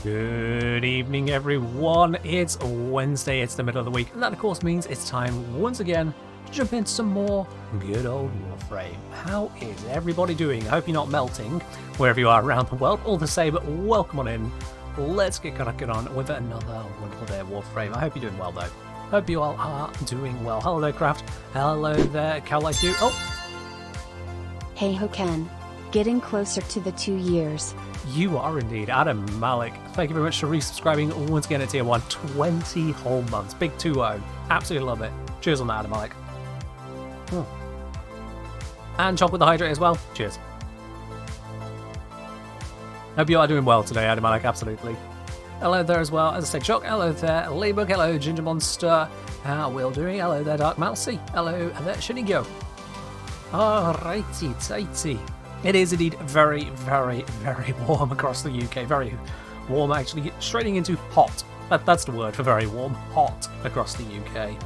Good evening, everyone. It's Wednesday, it's the middle of the week, and that of course means it's time once again to jump into some more good old Warframe. How is everybody doing? I hope you're not melting wherever you are around the world. All the same, welcome on in. Let's get cracking on with another wonderful day of Warframe. I hope you're doing well though. Hope you all are doing well. Hello there, Craft. Hello there, Cowlight Do. Oh! Hey ho Ken. Getting closer to the 2 years. You are indeed. Adam Malik, thank you very much for resubscribing once again at tier 1. 20 whole months. Big 2-0. Absolutely love it. Cheers on that, Adam Malik. And Chop with the Hydrate as well. Cheers. Hope you are doing well today, Adam Malik. Absolutely. Hello there as well. As I said, Chuck. Hello there, Laybook. Hello, Ginger Monster. How are we all doing? Hello there, Dark Malcy. Hello there, Shinigo. Alrighty, tighty. It is indeed very, very, very warm across the UK. Very warm, actually. Straight into hot. That's the word for very warm. Hot across the UK.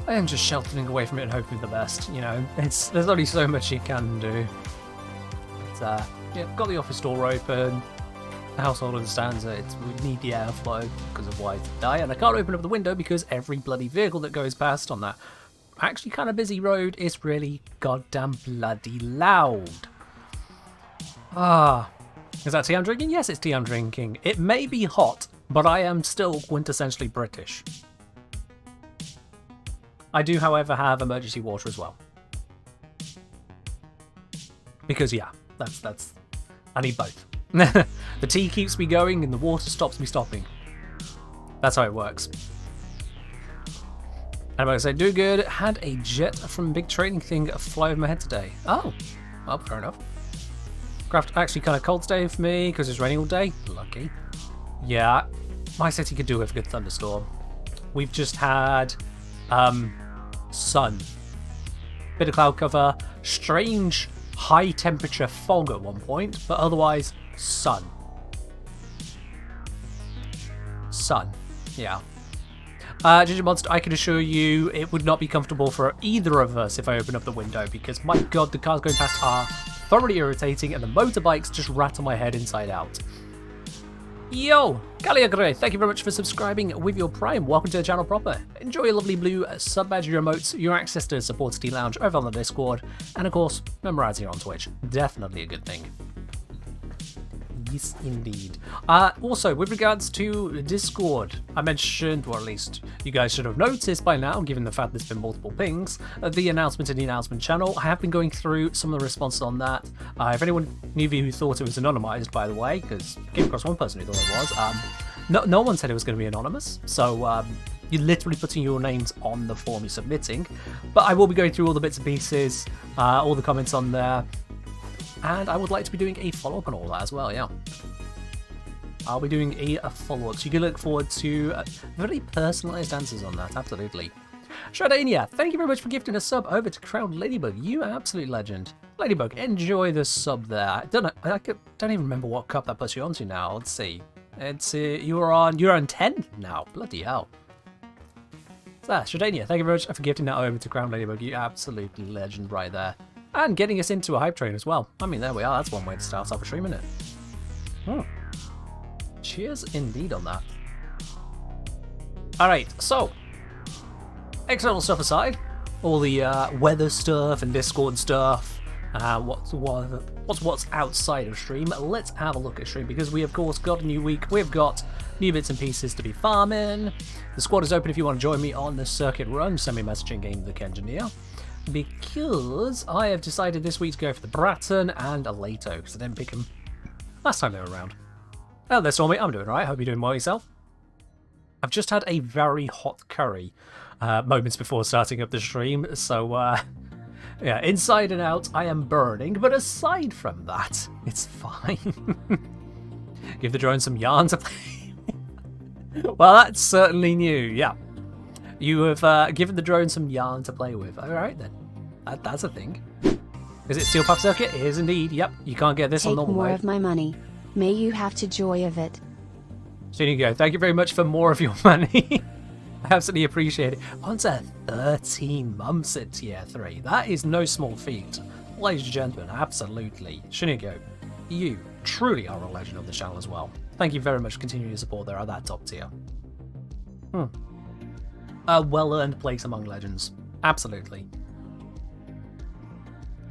I am just sheltering away from it and hoping for the best. You know, there's only so much you can do. But, yeah, got the office door open. The household understands that we need the airflow because of why it's die. And I can't open up the window because every bloody vehicle that goes past on that actually kind of busy road is really goddamn bloody loud. Is that tea I'm drinking? Yes, it's tea I'm drinking. It may be hot, but I am still quintessentially British. I do, however, have emergency water as well. Because yeah, that's I need both. The tea keeps me going and the water stops me stopping. That's how it works. And I say, do good. Had a jet from big training thing fly over my head today. Oh, well, fair enough. Craft actually kind of cold today for me because it's raining all day. Lucky. Yeah, my city could do with a good thunderstorm. We've just had sun, bit of cloud cover, strange high temperature fog at one point, but otherwise sun. Sun, yeah. Ginger Monster, I can assure you it would not be comfortable for either of us if I open up the window because, my god, the cars going past are thoroughly irritating and the motorbikes just rattle my head inside out. Yo, Galiagre, thank you very much for subscribing with your Prime. Welcome to the channel proper. Enjoy your lovely blue sub-badge, your emotes, your access to the Support Tea Lounge over on the Discord, and of course, memorizing on Twitch. Definitely a good thing. Yes, indeed. Also, with regards to Discord, I mentioned, or at least you guys should have noticed by now, given the fact there's been multiple pings, the announcement in the announcement channel. I have been going through some of the responses on that. If anyone knew who thought it was anonymized, by the way, because I came across one person who thought it was, no one said it was going to be anonymous, so you're literally putting your names on the form you're submitting. But I will be going through all the bits and pieces, all the comments on there. And I would like to be doing a follow-up on all that as well, yeah. I'll be doing a follow-up, so you can look forward to very personalised answers on that, absolutely. Shradania, thank you very much for gifting a sub over to Crown Ladybug. You absolute legend. Ladybug, enjoy the sub there. I don't even remember what cup that puts you onto now. Let's see. It's you're on 10th now. Bloody hell. So, Shradania, thank you very much for gifting that over to Crown Ladybug. You absolute legend right there. And getting us into a hype train as well. I mean, there we are. That's one way to start off a stream, isn't it? Cheers indeed on that. Alright, so external stuff aside, all the weather stuff and Discord stuff, what's outside of stream, let's have a look at stream because we of course got a new week, we've got new bits and pieces to be farming. The squad is open if you want to join me on the circuit run. Send me a message in game the engineer. Because I have decided this week to go for the Bratton and a Lato, because I didn't pick them last time they were around. Oh, there, Stormy. I'm doing alright. Hope you're doing well yourself. I've just had a very hot curry moments before starting up the stream, so yeah, inside and out, I am burning, but aside from that, it's fine. Give the drone some yarn to play with. Well, that's certainly new, yeah. You have given the drone some yarn to play with. Alright then. That's a thing. Is it Steel Puff Circuit? It is indeed. Yep. You can't get this on normal mode. Take more of my money. May you have to joy of it. So there you go. Thank you very much for more of your money. I absolutely appreciate it. On to 13 months at tier 3. That is no small feat. Ladies and gentlemen, absolutely. Shinigo, you truly are a legend of the channel as well. Thank you very much for continuing your support there at that top tier. A well-earned place among legends. Absolutely.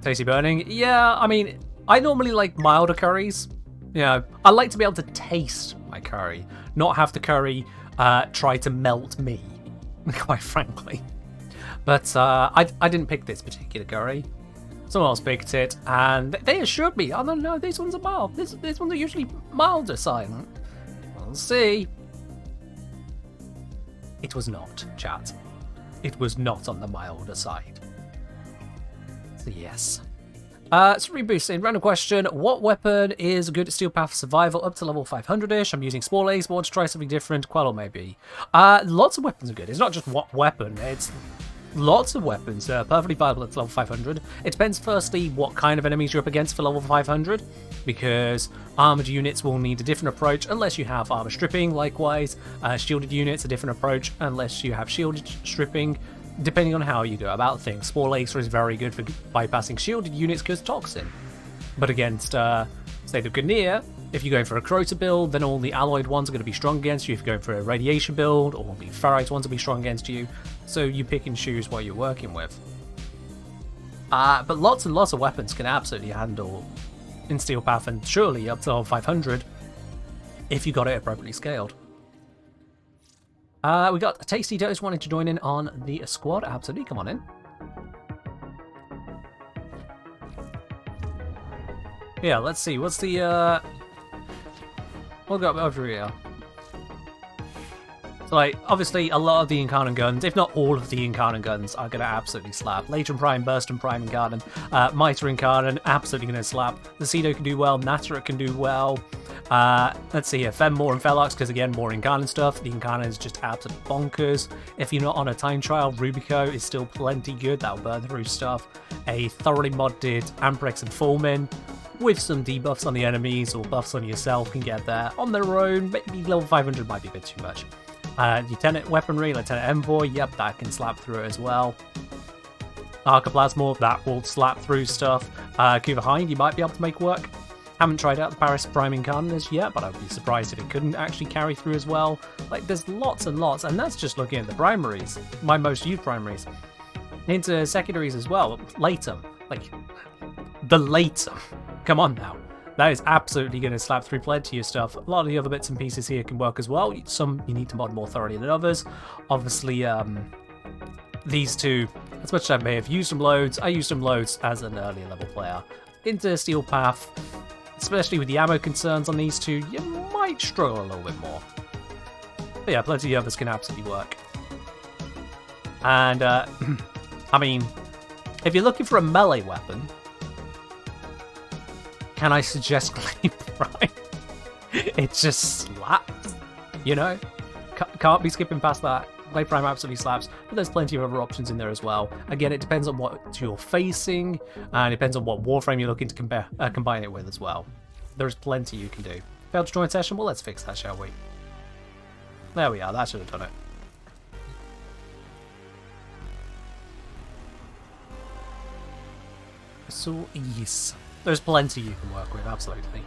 Tasty burning? Yeah, I mean, I normally like milder curries. You know, I like to be able to taste my curry, not have the curry try to melt me, quite frankly. But I didn't pick this particular curry. Someone else picked it, and they assured me, oh no, these ones are mild. These ones are usually milder silent. We'll see. It was not, chat. It was not on the milder side. So yes. So reboosting, random question. What weapon is good at Steel Path survival up to level 500-ish? I'm using Small Ace, but want to try something different. Quell maybe. Lots of weapons are good. It's not just what weapon, it's lots of weapons are perfectly viable at level 500. It depends firstly what kind of enemies you're up against for level 500, because armored units will need a different approach unless you have armor stripping. Likewise, shielded units a different approach unless you have shielded stripping, depending on how you go about things. Small Acer is very good for bypassing shielded units because Toxin. But against State of Ganir, if you're going for a Crota build, then all the alloyed ones are going to be strong against you. If you're going for a radiation build, all the ferrite ones will be strong against you. So you pick and choose what you're working with. But lots and lots of weapons can absolutely handle in Steel Path, and surely up to level 500 if you got it appropriately scaled. We got Tasty Dose wanting to join in on the squad. Absolutely, come on in. Yeah, let's see. What's the we'll go over here. So, like, obviously, a lot of the Incarnate guns, if not all of the Incarnate guns, are going to absolutely slap. Legion Prime, Burst and Prime Incarnate, Mitre Incarnate, absolutely going to slap. The Cedo can do well, Natara can do well. Let's see here, Femmore and Felox, because again, more Incarnate stuff. The Incarnate is just absolute bonkers. If you're not on a time trial, Rubico is still plenty good. That'll burn through stuff. A thoroughly modded Amprex and Fulmin, with some debuffs on the enemies or buffs on yourself, can get there on their own. Maybe level 500 might be a bit too much. Lieutenant Weaponry, Lieutenant Envoy, yep, that can slap through it as well. Arcoplasmor, that will slap through stuff. Kuva Hind, you might be able to make work. Haven't tried out the Paris Prime Incarnates yet, but I'd be surprised if it couldn't actually carry through as well. Like, there's lots and lots, and that's just looking at the primaries, my most used primaries. Into secondaries as well, Latum, like, the Latum, come on now. That is absolutely going to slap through plenty of stuff. A lot of the other bits and pieces here can work as well. Some you need to mod more thoroughly than others. Obviously, these two, as much as I may have used them loads, I used them loads as an earlier level player. Into Steel Path, especially with the ammo concerns on these two, you might struggle a little bit more. But yeah, plenty of others can absolutely work. And, I mean, if you're looking for a melee weapon, can I suggest Clay Prime? It just slaps, you know? Can't be skipping past that. Clay Prime absolutely slaps, but there's plenty of other options in there as well. Again, it depends on what you're facing, and it depends on what Warframe you're looking to combine it with as well. There's plenty you can do. Failed to join session? Well, let's fix that, shall we? There we are, that should have done it. So, yes. There's plenty you can work with, absolutely.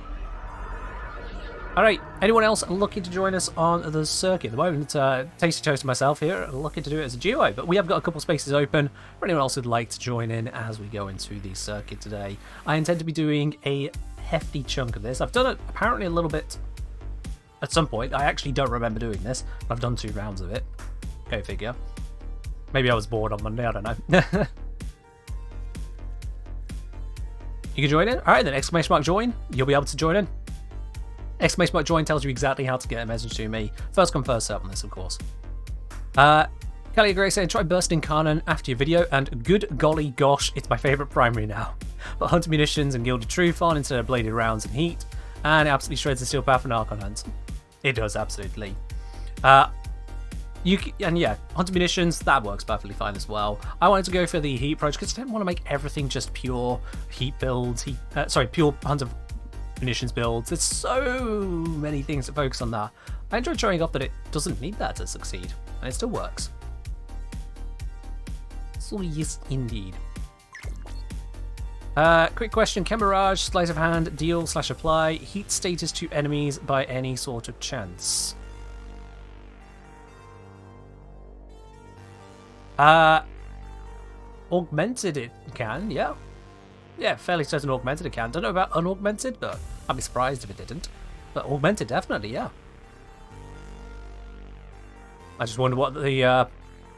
Alright, anyone else looking to join us on the circuit? At the moment, Tasty Toast and myself here are looking to do it as a duo, but we have got a couple spaces open for anyone else who'd like to join in as we go into the circuit today. I intend to be doing a hefty chunk of this. I've done it apparently a little bit at some point. I actually don't remember doing this, but I've done 2 rounds of it. Go figure. Maybe I was bored on Monday, I don't know. You can join in? Alright then, exclamation mark join. You'll be able to join in. Exclamation mark join tells you exactly how to get a message to me. First come, first serve on this, of course. Kelly Gray saying, try bursting Carnon after your video, and good golly gosh, it's my favourite primary now. But Hunter Munitions and Gilded Truth on instead of Bladed Rounds and Heat, and it absolutely shreds the Steel Path and Archon Hunt. It does, absolutely. And yeah, Hunter Munitions, that works perfectly fine as well. I wanted to go for the Heat approach because I didn't want to make everything just pure Heat builds, pure Hunter Munitions builds. There's so many things to focus on that. I enjoyed showing off that it doesn't need that to succeed, and it still works. So yes, indeed. Quick question. Can Mirage, Sleight of Hand, deal/apply heat status to enemies by any sort of chance? Augmented it can, yeah. Yeah, fairly certain augmented it can. Don't know about unaugmented, but I'd be surprised if it didn't. But augmented, definitely, yeah. I just wonder what the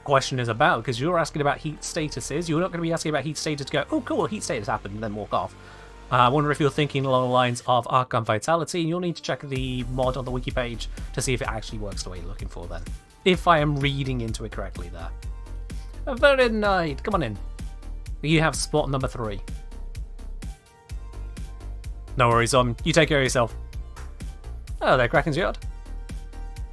question is about, because you're asking about heat statuses. You're not going to be asking about heat status to go, oh cool, heat status happened, and then walk off. I wonder if you're thinking along the lines of Archon Vitality, and you'll need to check the mod on the wiki page to see if it actually works the way you're looking for then. If I am reading into it correctly there. Very nice. Come on in. You have spot number 3. No worries, you take care of yourself. Oh, there, Kraken's Yard.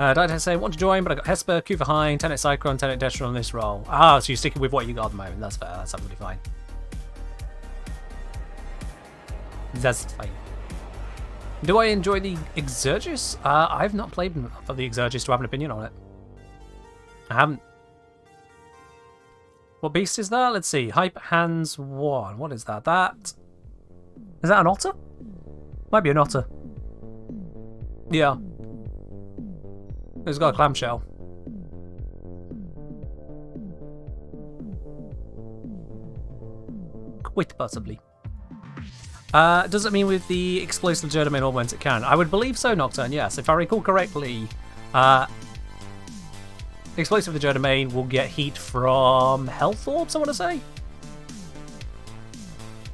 Did say want to join, but I got Hesper, Kuva Hine, Tenet Cyclone, Tenet Destron on this roll. Ah, so you're sticking with what you got at the moment. That's fair. That's absolutely fine. That's fine. Do I enjoy the Exergis? I've not played for the Exergis to have an opinion on it. I haven't. What beast is that? Let's see. Hype Hands 1. What is that? Is that an otter? Might be an otter. Yeah. It's got a clamshell. Quite possibly. Does it mean with the explosive German augment it can? I would believe so, Nocturne, yes. If I recall correctly, explosive Legerdemain will get heat from health orbs, I want to say?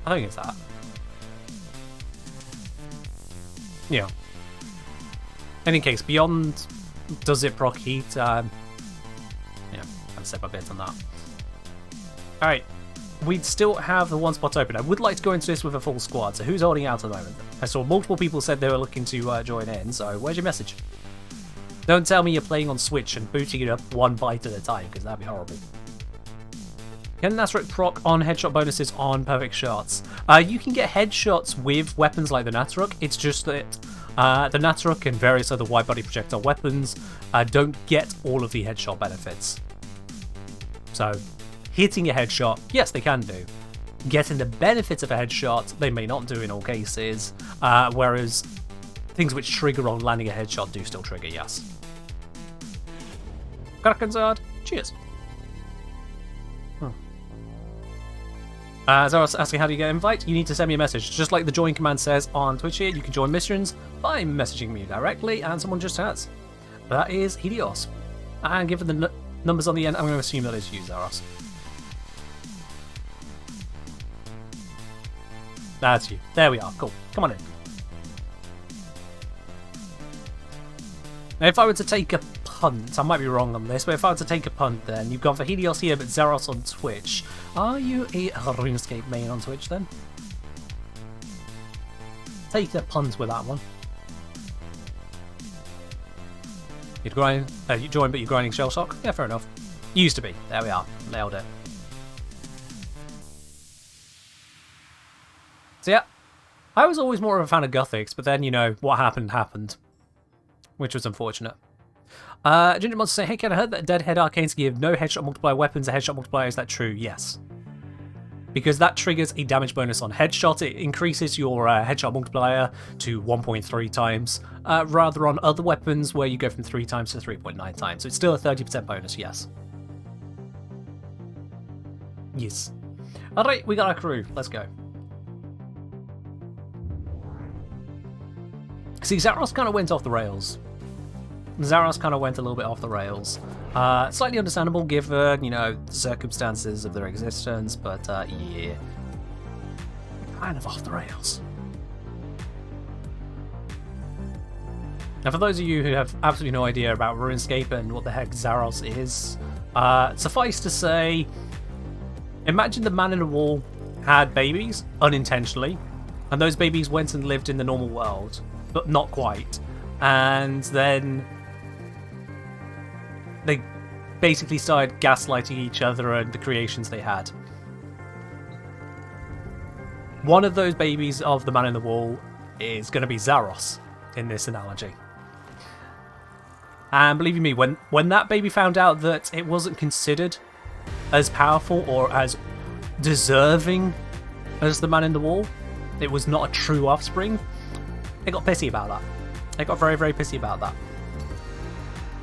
I think it's that. Yeah. In any case, beyond does it proc heat? Yeah, I've said my bit on that. Alright, we'd still have the one spot open. I would like to go into this with a full squad, so who's holding out at the moment? I saw multiple people said they were looking to join in, so where's your message? Don't tell me you're playing on Switch and booting it up one byte at a time, because that'd be horrible. Can Natrok proc on headshot bonuses on perfect shots? You can get headshots with weapons like the Natrok, it's just that the Natrok and various other wide body projectile weapons don't get all of the headshot benefits. So, hitting a headshot, yes, they can do. Getting the benefits of a headshot, they may not do in all cases, whereas things which trigger on landing a headshot do still trigger, yes. Kraken's cheers. As I was asking how do you get an invite, you need to send me a message. Just like the join command says on Twitch here, you can join missions by messaging me directly, and someone just has. That is Helios. And given the numbers on the end, I'm going to assume that it's you, Zaros. That's you. There we are. Cool. Come on in. Now, if I were to take a punt, I might be wrong on this, but if I were to take a punt then, you've gone for Helios here, but Zaros on Twitch. Are you a RuneScape main on Twitch then? Take a punt with that one. You join, but you're grinding Shell Shock? Yeah, fair enough. Used to be. There we are. Nailed it. So yeah, I was always more of a fan of Gothics, but then, you know, what happened. Which was unfortunate. Ginger wants to say, hey, Ken, I heard that Deadhead Arcanes give no headshot multiplier weapons a headshot multiplier. Is that true? Yes. Because that triggers a damage bonus on headshot. It increases your headshot multiplier to 1.3 times, rather on other weapons where you go from 3 times to 3.9 times. So it's still a 30% bonus, yes. Yes. Alright, we got our crew. Let's go. See, Zaros kind of went off the rails. Zaros kind of went a little bit off the rails. Slightly understandable given, you know, the circumstances of their existence, but yeah. Kind of off the rails. Now, for those of you who have absolutely no idea about RuneScape and what the heck Zaros is, suffice to say, imagine the man in the wall had babies, unintentionally, and those babies went and lived in the normal world, but not quite. And then they basically started gaslighting each other and the creations they had. One of those babies of the man in the wall is going to be Zaros in this analogy. And believe you me, when that baby found out that it wasn't considered as powerful or as deserving as the man in the wall. It was not a true offspring. It got pissy about that. It got very, very pissy about that.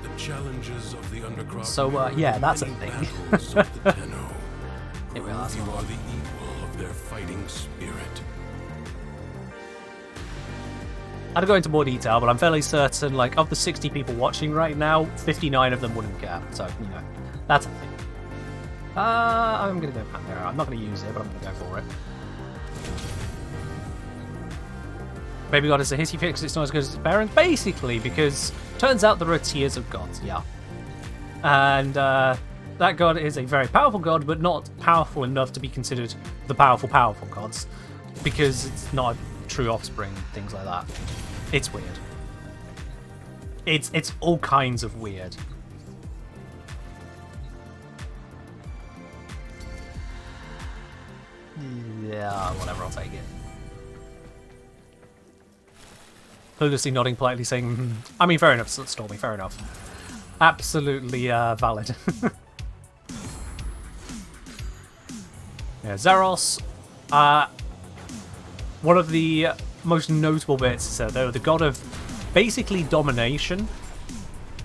The challenges of the undercroft. So, yeah, that's a thing. It will, that's you are the equal of their fighting spirit. I'd go into more detail, but I'm fairly certain, like, of the 60 people watching right now, 59 of them wouldn't care. So, you know, that's a thing. I'm going to go back there. I'm not going to use it, but I'm going to go for it. Baby God is a hissy fix, it's not as good as its parents. Basically, because turns out there are tiers of gods, yeah. And that god is a very powerful god, but not powerful enough to be considered the powerful gods. Because it's not a true offspring, things like that. It's weird. It's all kinds of weird. Yeah, whatever, I'll take it. Cluelessly nodding politely saying, I mean, fair enough, Stormy, fair enough. Absolutely valid. Yeah, Zaros, one of the most notable bits is that they're the god of basically domination.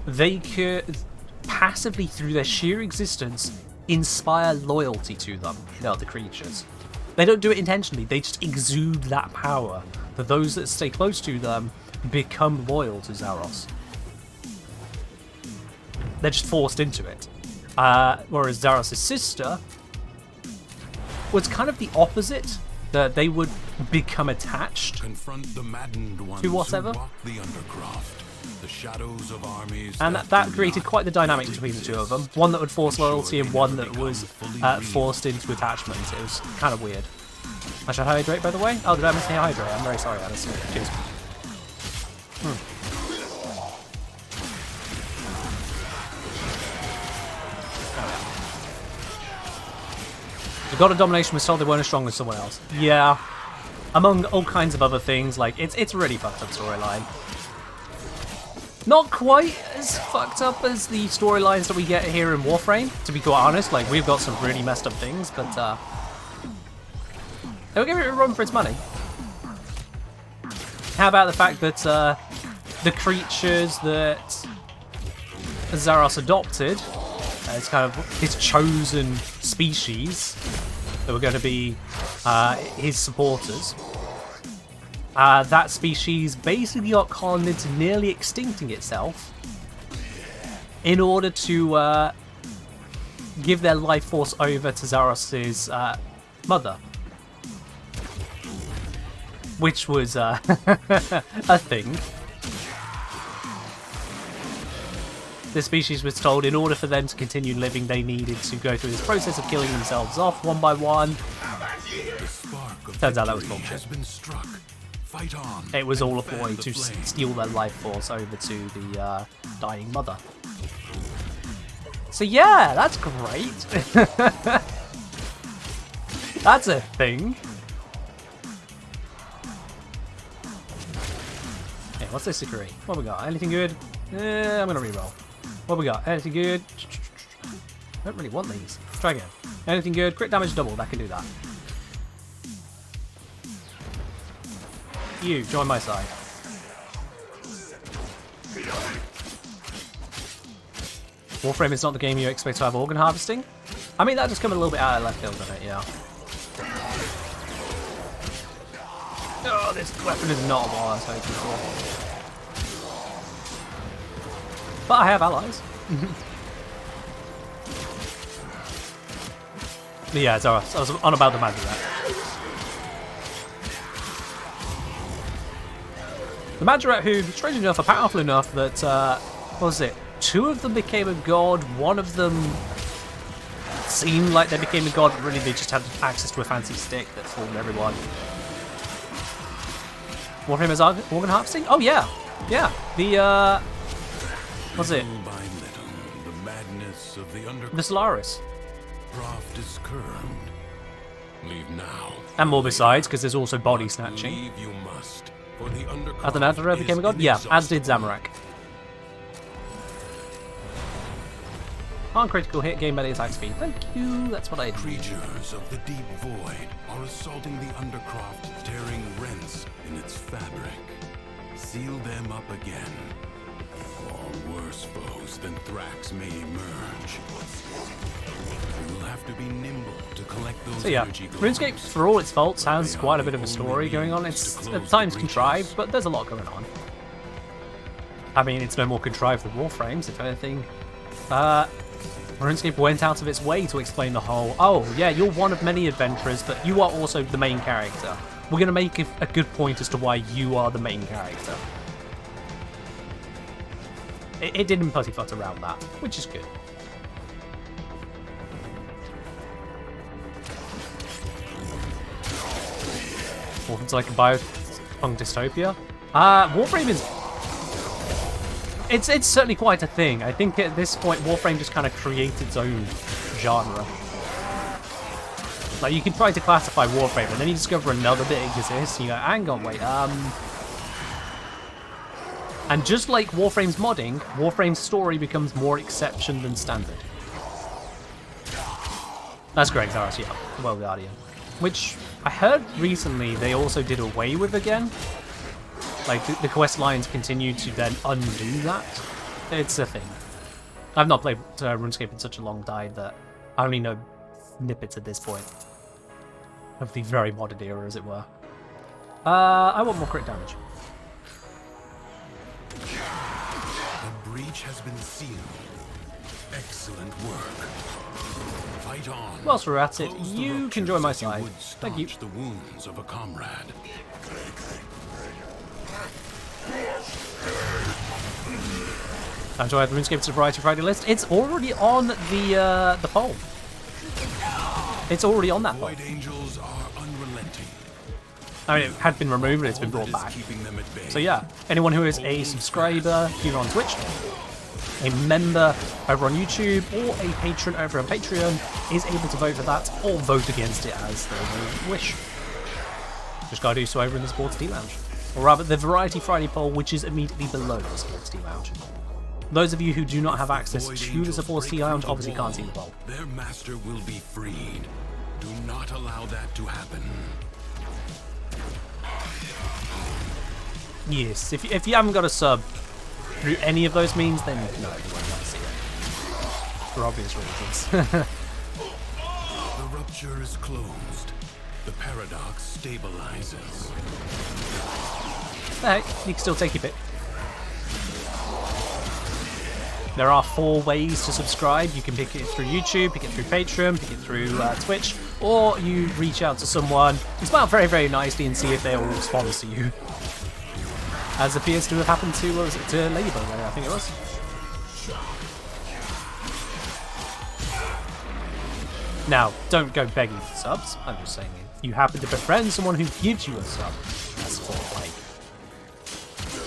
They could passively, through their sheer existence, inspire loyalty to them in other creatures. They don't do it intentionally, they just exude that power. For those that stay close to them, become loyal to Zaros. They're just forced into it. Whereas Zaros' sister was kind of the opposite, that they would become attached Confront the maddened ones to whatever. who walk the undercroft, the shadows of armies And that created quite the dynamic between the two of them. One that would force loyalty and one that was forced into attachment. It was kind of weird. I should hydrate, by the way? Oh, did I miss the hydrate? I'm very sorry, Alice. Cheers. The God of Domination was told they weren't as strong as someone else. Yeah. Among all kinds of other things, like, it's a really fucked up storyline. Not quite as fucked up as the storylines that we get here in Warframe, to be quite honest. Like, we've got some really messed up things, but, they'll give it a run for its money. How about the fact that, the creatures that Zaros adopted as kind of his chosen species that were going to be his supporters. That species basically got conned into nearly extincting itself in order to give their life force over to Zaros' mother. Which was a thing. The species was told in order for them to continue living, they needed to go through this process of killing themselves off one by one. Turns out that was bullshit. It was all a ploy to steal their life force over to the dying mother. So yeah, that's great. That's a thing. Hey, what's this degree? What we got? Anything good? I'm gonna reroll. What we got? Anything good? I don't really want these. Try again. Anything good? Crit damage double. That can do that. You, join my side. Warframe is not the game you expect to have organ harvesting. I mean, that just come a little bit out of left field, doesn't it? Yeah. Oh, this weapon is not what I was hoping for. But I have allies. But yeah, it's alright. I was on about the magic rat. The magic rat who, strangely enough, are powerful enough that, what was it? 2 of them became a god, 1 of them seemed like they became a god, but really they just had access to a fancy stick that fooled everyone. Warframe is organ harvesting? Oh yeah, yeah. The what's it? The Solaris. And more besides, because there's also body snatching. As the Nazareth became a god? Yeah, as did Zamorak. On critical hit, gain melee attack speed. Thank you, that's what I need. Creatures of the deep void are assaulting the undercroft, tearing rents in its fabric. Seal them up again. Or worse foes than Thrax may emerge. You'll have to be nimble to collect those So yeah, energy globes. RuneScape, for all its faults, has quite a bit of a story going on. It's at times contrived, but there's a lot going on. I mean, it's no more contrived than Warframes, if anything. RuneScape went out of its way to explain the whole, oh yeah, you're one of many adventurers, but you are also the main character. We're going to make a good point as to why you are the main character. It didn't pussyfoot around that, which is good. Welcome to like a biopunk dystopia. Warframe is... It's certainly quite a thing. I think at this point, Warframe just kind of creates its own genre. Like, you can try to classify Warframe, and then you discover another bit exists, and you go, hang on, wait, And just like Warframe's modding, Warframe's story becomes more exception than standard. That's great, Zaras, yeah. Well, Guardian. Which, I heard recently they also did away with again. Like, the quest lines continue to then undo that. It's a thing. I've not played RuneScape in such a long time that I only know snippets at this point. Of the very modded era, as it were. I want more crit damage. The breach has been sealed. Excellent work. Fight on. Whilst we're at it, Close the you can join my ruptures as side. you would Thank you. staunch the wounds of a comrade. Time to add RuneScape to the Variety Friday list. It's already on the poll. It's already on that poll. Void angels are unrelenting. I mean, it had been removed, but it's been brought back. Keeping them at bay. So yeah, anyone who is a subscriber here on Twitch, a member over on YouTube, or a patron over on Patreon is able to vote for that, or vote against it as they may wish. Just gotta do so over in the Sports Tea Lounge. Or rather, the Variety Friday poll, which is immediately below the Sports Tea Lounge. Those of you who do not have access to the Sports Tea Lounge obviously can't see the poll. Their master will be freed. Do not allow that to happen. Yes, if you haven't got a sub through any of those means, then no, you won't want to see it. For obvious reasons. The rupture is closed. The paradox stabilizes. Hey, you can still take your pick. There are 4 ways to subscribe. You can pick it through YouTube, pick it through Patreon, pick it through Twitch, or you reach out to someone, you smile very, very nicely and see if they will respond to you. As appears to have happened to, what was it, to Ladybug, I think it was. Now, don't go begging for subs. I'm just saying, if you happen to befriend someone who gives you a sub, that's sort of like...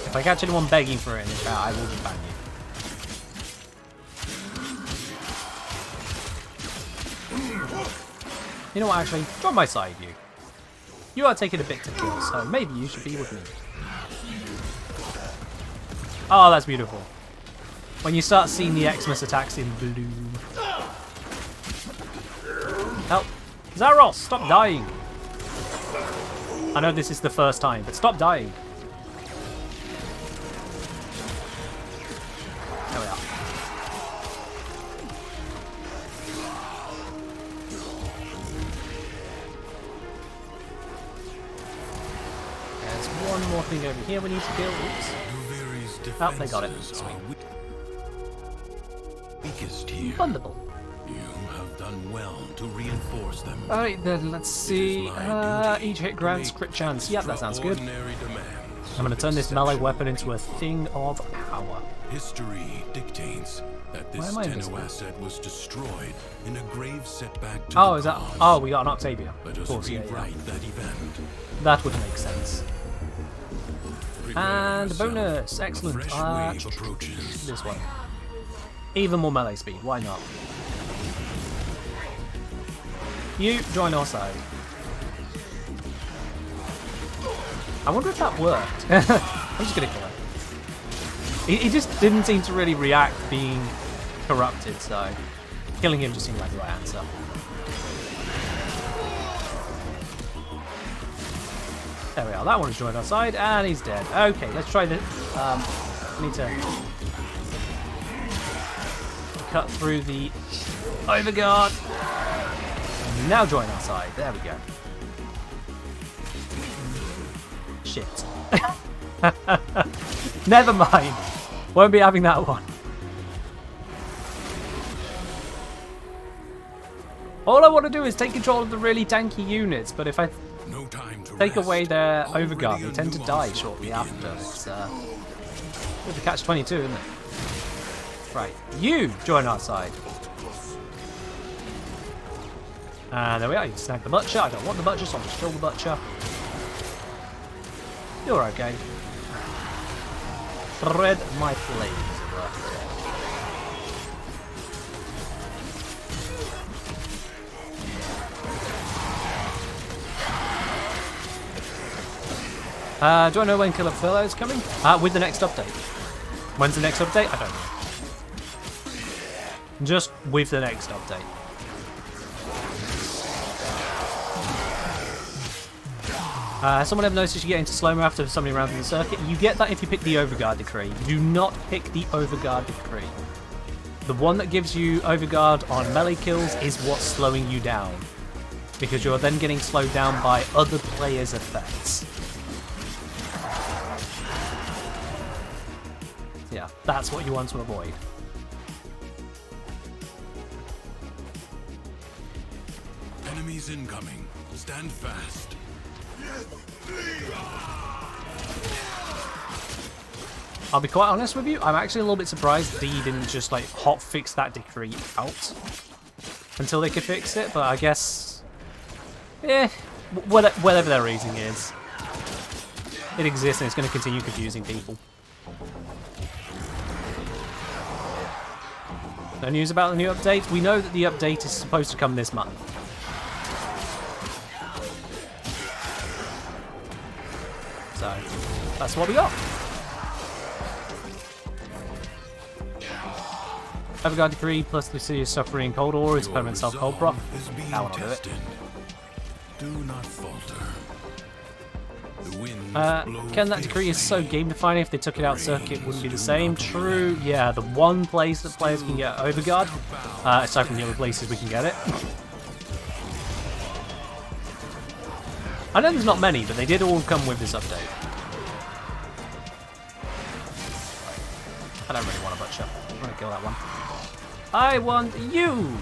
If I catch anyone begging for it in the chat, I will just ban you. You know what, actually, drop my side, you. You are taking a bit to kill, so maybe you should be with me. Oh, that's beautiful. When you start seeing the Xmas attacks in blue. Help. Zaros, stop dying. I know this is the first time, but stop dying. There we are. There's one more thing over here we need to kill. Oops. Oh, they got it. Sweet. Weakest here. Wonderful. You have done well to reinforce them. Alright then, let's see. Each hit grants crit chance. Yep, that sounds good. I'm going to turn this melee weapon into a thing of power. History dictates that this Tenno asset was destroyed in a grave setback to Oh, the is that... cause. Oh, we got an Octavia. Let Of us course, yeah, rewrite that event. That would make sense. Prepare And yourself. bonus, A excellent. fresh wave approaches. This one. Even more melee speed, why not? You join our side. I wonder if that worked. I'm just gonna kill it. He just didn't seem to really react being corrupted, so killing him just seemed like the right answer. There we are. That one has joined our side, and he's dead. Okay, let's try this. Need to cut through the overguard. Now join our side. There we go. Shit. Never mind. Won't be having that one. All I want to do is take control of the really tanky units, but if I take away their overguard, they tend to die shortly after. It's bit of a catch-22, isn't it? Right, you join our side. And there we are, you snag the butcher. I don't want the butcher, so I'll just kill the butcher. You're okay. Thread my flames. Do I know when Killer Philo is coming? With the next update. When's the next update? I don't know. Just with the next update. Someone ever noticed you get into slow-mo after somebody around in the circuit? You get that if you pick the Overguard Decree. Do not pick the Overguard Decree. The one that gives you Overguard on melee kills is what's slowing you down. Because you're then getting slowed down by other players' effects. Yeah, that's what you want to avoid. Enemies incoming. Stand fast. I'll be quite honest with you, I'm actually a little bit surprised D didn't just like hot fix that decree out until they could fix it, but I guess, whatever their reasoning is, it exists and it's going to continue confusing people. No news about the new update. We know that the update is supposed to come this month. So, that's what we got. Overguard Decree plus Lucius Suffering Cold War is permanent self-cold proc. That one will do it. Do not falter. Ken, that decree is so game-defining. If they took it out circuit, it wouldn't be the same. True, yeah, the one place that players can get Overguard, aside from the other places we can get it. I know there's not many, but they did all come with this update. I don't really want a butcher. I'm gonna kill that one. I want you!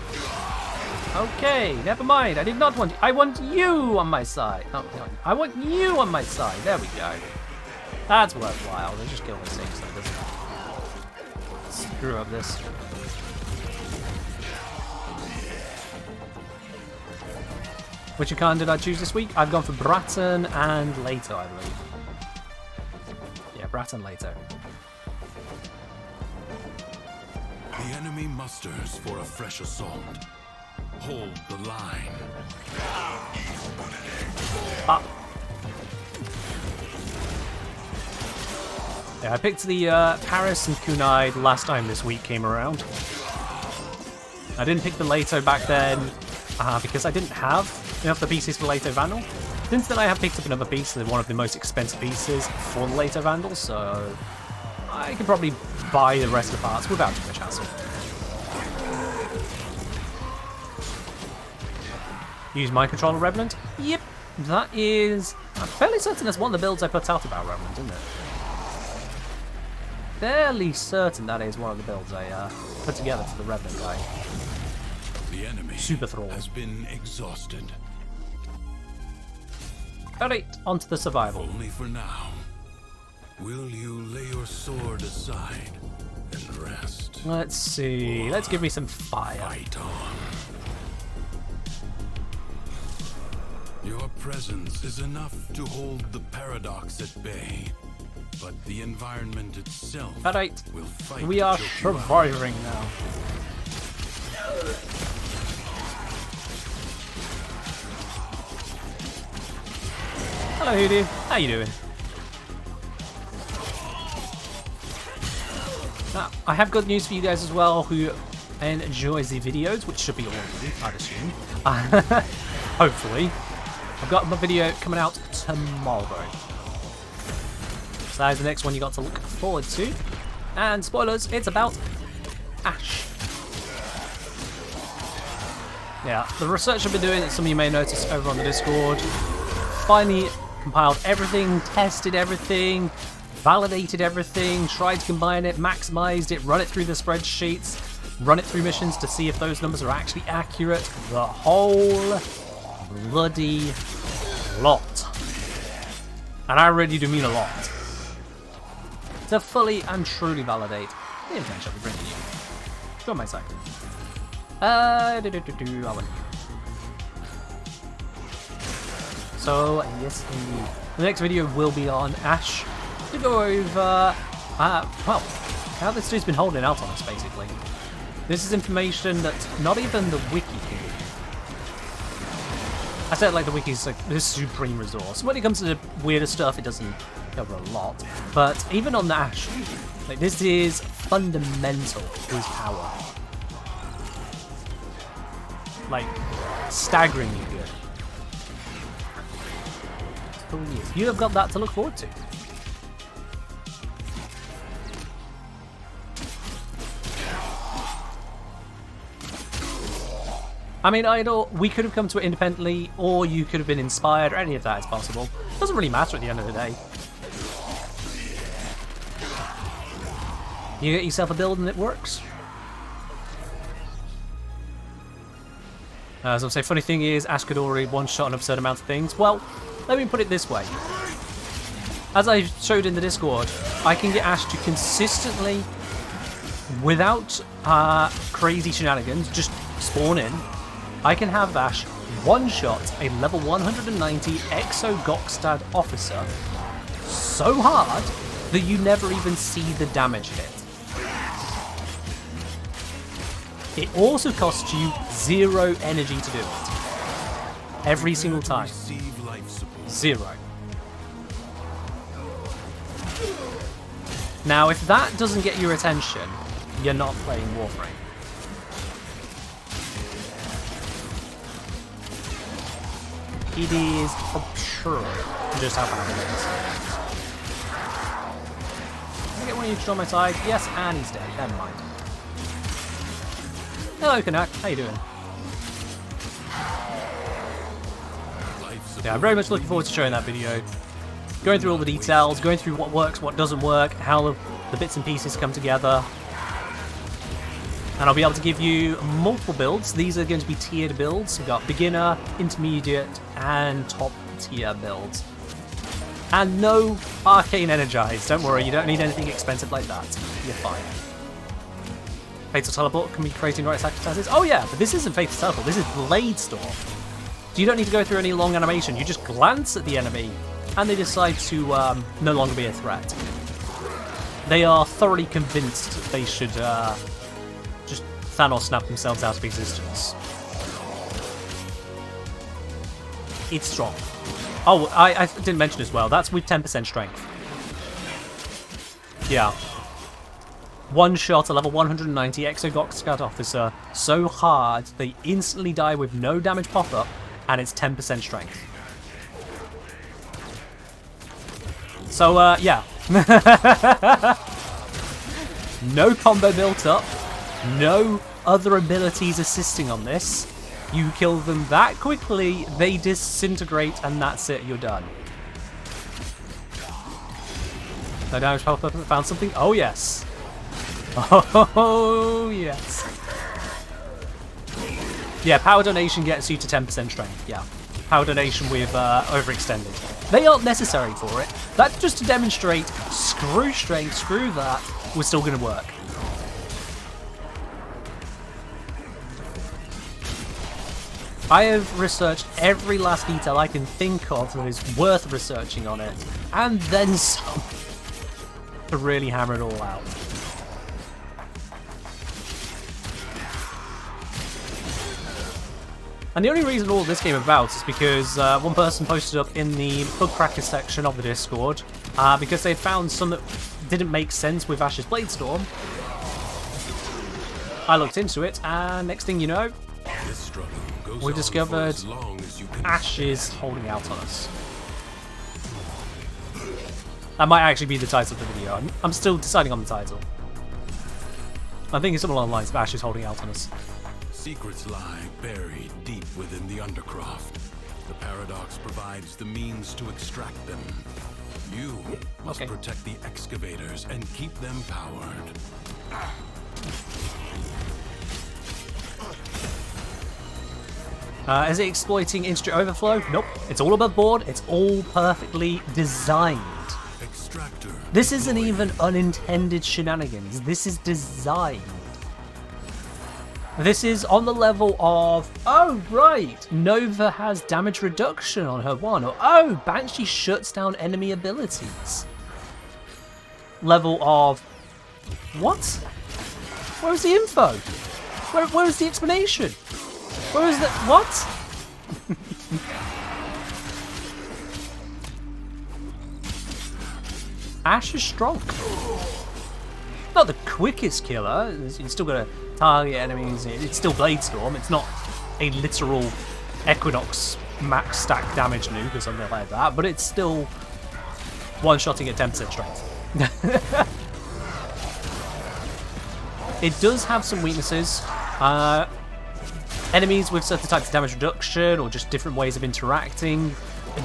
Okay, never mind. I did not want you. I want you on my side. Oh, no, I want you on my side. There we go. That's worthwhile. Let's just kill this thing so it doesn't screw up this. Which account did I choose this week? I've gone for Bratton and Leto, I believe. Yeah, Bratton Leto. The enemy musters for a fresh assault. Hold the line. Yeah, I picked the Paris and Kunai last time this week came around. I didn't pick the Leto back then because I didn't have enough of the pieces for Leto Vandal. Since then I have picked up another piece, one of the most expensive pieces for the Leto Vandal, so I could probably buy the rest of the parts without too much hassle. Use Mind Controller Revenant? Yep, that is... I'm fairly certain that's one of the builds I put out about Revenant, isn't it? Fairly certain that is one of the builds I put together for the Revenant guy. The enemy Super Thrall has been exhausted. Alright, on to the survival. Only for now. Will you lay your sword aside and rest? Let's see. Let's give me some fire. Fight on. Your presence is enough to hold the paradox at bay, but the environment itself Alright, will fight. we are to choke you out. surviving now. Hello, Hoodoo. How you doing? I have good news for you guys as well, who enjoys the videos, which should be all of you, I'd assume. Hopefully. I've got my video coming out tomorrow. So that's the next one you got to look forward to. And spoilers, it's about Ash. Yeah, the research I've been doing, that some of you may notice over on the Discord, finally compiled everything, tested everything, validated everything, tried to combine it, maximized it, run it through the spreadsheets, run it through missions to see if those numbers are actually accurate. The whole bloody lot. And I really do mean a lot. To fully and truly validate the information I'll be bringing you. Go on my side. I went. So, yes, the next video will be on Ash to go over, well, how this dude's been holding out on us, basically. This is information that not even the wiki can give. I said like the wiki's like this supreme resource. When it comes to the weirder stuff, it doesn't cover a lot. But even on the Ash, like this is fundamental to his power. Like, staggeringly good. So yes, you have got that to look forward to. I mean, either we could have come to it independently, or you could have been inspired, or any of that is possible. Doesn't really matter at the end of the day. You get yourself a build and it works. As I say, funny thing is, Ash could already one-shot an absurd amount of things. Well, let me put it this way. As I showed in the Discord, I can get Ash to consistently, without crazy shenanigans, just spawn in. I can have Ash one-shot a level 190 Exo Gokstad officer so hard that you never even see the damage hit. It also costs you 0 energy to do it. Every single time. 0. Now, if that doesn't get your attention, you're not playing Warframe. It is absurd just how bad it is. Can I get one of you to join my side? Yes, and he's dead. Never mind. Hello, Kanak. How you doing? Yeah, I'm very much looking forward to showing that video. Going through all the details, going through what works, what doesn't work, how the bits and pieces come together. And I'll be able to give you multiple builds. These are going to be tiered builds. We've got beginner, intermediate, and top tier builds. And no arcane energized. Don't worry, you don't need anything expensive like that. You're fine. Fatal Teleport can be creating right circumstances. Oh yeah, but this isn't Fatal Teleport, this is Blade Storm. So you don't need to go through any long animation. You just glance at the enemy, and they decide to no longer be a threat. They are thoroughly convinced they should just Thanos snap themselves out of existence. It's strong. Oh, I didn't mention as well, that's with 10% strength. Yeah. One shot, a level 190 Exogok Scout Officer, so hard they instantly die with no damage pop-up, and it's 10% strength. So, yeah. No combo built up, no other abilities assisting on this. You kill them that quickly, they disintegrate, and that's it, you're done. No damage pop-up, found something? Oh yes. Oh, yes. Yeah, power donation gets you to 10% strength, yeah. Power donation with overextended. They aren't necessary for it. That's just to demonstrate, screw strength, screw that, we're still going to work. I have researched every last detail I can think of that is worth researching on it, and then some, to really hammer it all out. And the only reason all this came about is because one person posted up in the bug cracker section of the Discord because they found some that didn't make sense with Ash's Blade Storm. I looked into it, and next thing you know, This struggle goes we on discovered for as long as you can Ash is holding out on us. That might actually be the title of the video. I'm still deciding on the title. I'm thinking something along the lines of Ash is holding out on us. Secrets lie buried deep within the Undercroft. The paradox provides the means to extract them. You must protect the excavators and keep them powered. Is it exploiting instant overflow? Nope. It's all above board. It's all perfectly designed. Extractor. This isn't even unintended shenanigans. This is designed. This is on the level of, oh right, Nova has damage reduction on her one, or oh, Banshee shuts down enemy abilities. Level of, what? Where is the info? Where is the explanation? Where is the, what? Ash is strong. Not the quickest killer, you've still got to target enemies, it's still Bladestorm, it's not a literal Equinox max stack damage nuke or something like that, but it's still one-shotting at 10% strength. It does have some weaknesses. Enemies with certain types of damage reduction or just different ways of interacting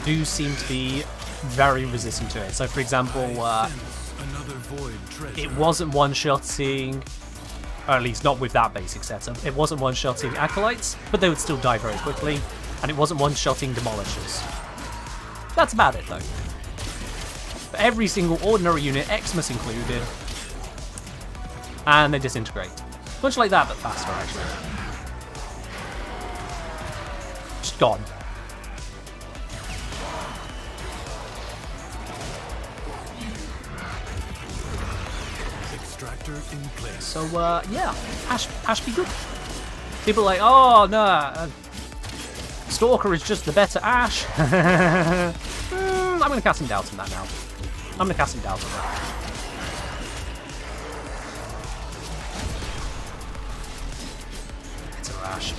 do seem to be very resistant to it. So for example, it wasn't one-shotting, or at least not with that basic setup, it wasn't one-shotting Acolytes, but they would still die very quickly, and it wasn't one-shotting Demolishers. That's about it though. For every single ordinary unit, Xmas included, and they disintegrate. Much like that, but faster actually. Just gone. In place. So yeah, Ash be good. People are like, oh no, Stalker is just the better Ash. I'm gonna cast some doubt on that now. I'm gonna cast some doubt on that. It's a Ash.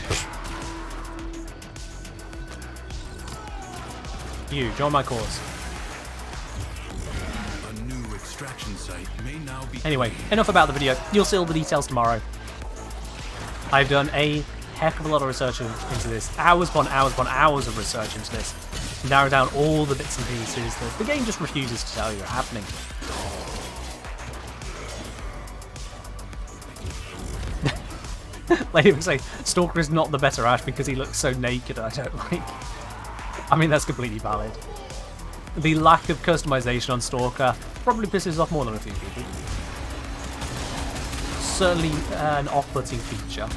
You join my cause. Site may now be anyway, enough about the video. You'll see all the details tomorrow. I've done a heck of a lot of research into this. Hours upon hours upon hours of research into this. Narrow down all the bits and pieces that the game just refuses to tell you are happening. Like even say, Stalker is not the better Ash because he looks so naked. I don't like. I mean, that's completely valid. The lack of customization on Stalker probably pisses off more than a few people. Certainly an off-putting feature.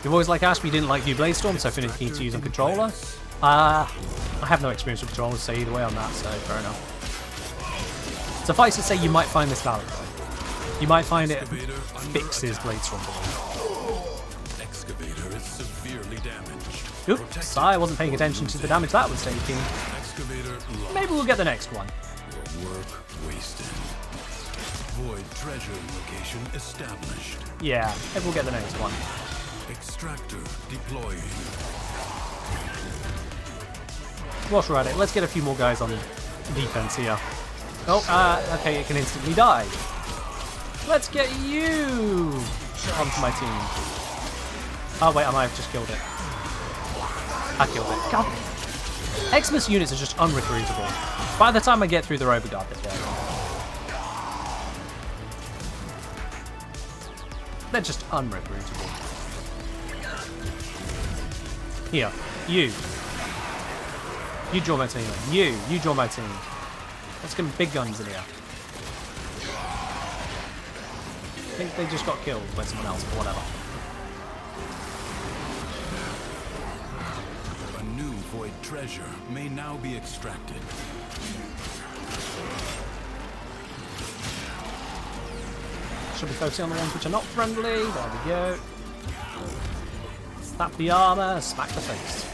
You've always liked Ash, but you didn't like New Bladestorm, so finished keen to use on controller. I have no experience with controllers, so either way on that, so fair enough. Suffice to say, you might find this valid though. You might find it fixes Bladestorm. Oops, I wasn't paying attention to the damage that was taking. Maybe we'll get the next one. Work wasted. Void treasure location established. Yeah, maybe we'll get the next one. Extractor deploying. Whilst we're at it, let's get a few more guys on defense here. Oh, okay, it can instantly die. Let's get you onto my team. Oh wait, I might have just killed it. I killed it. God. Xmas units are just unrecruitable. By the time I get through the Overguard, they're dead. They're just unrecruitable. Here, you. You draw my team in. You draw my team. Let's get big guns in here. I think they just got killed by someone else, but whatever. Void treasure may now be extracted. Should be focusing on the ones which are not friendly. There we go. Slap the armor, smack the face.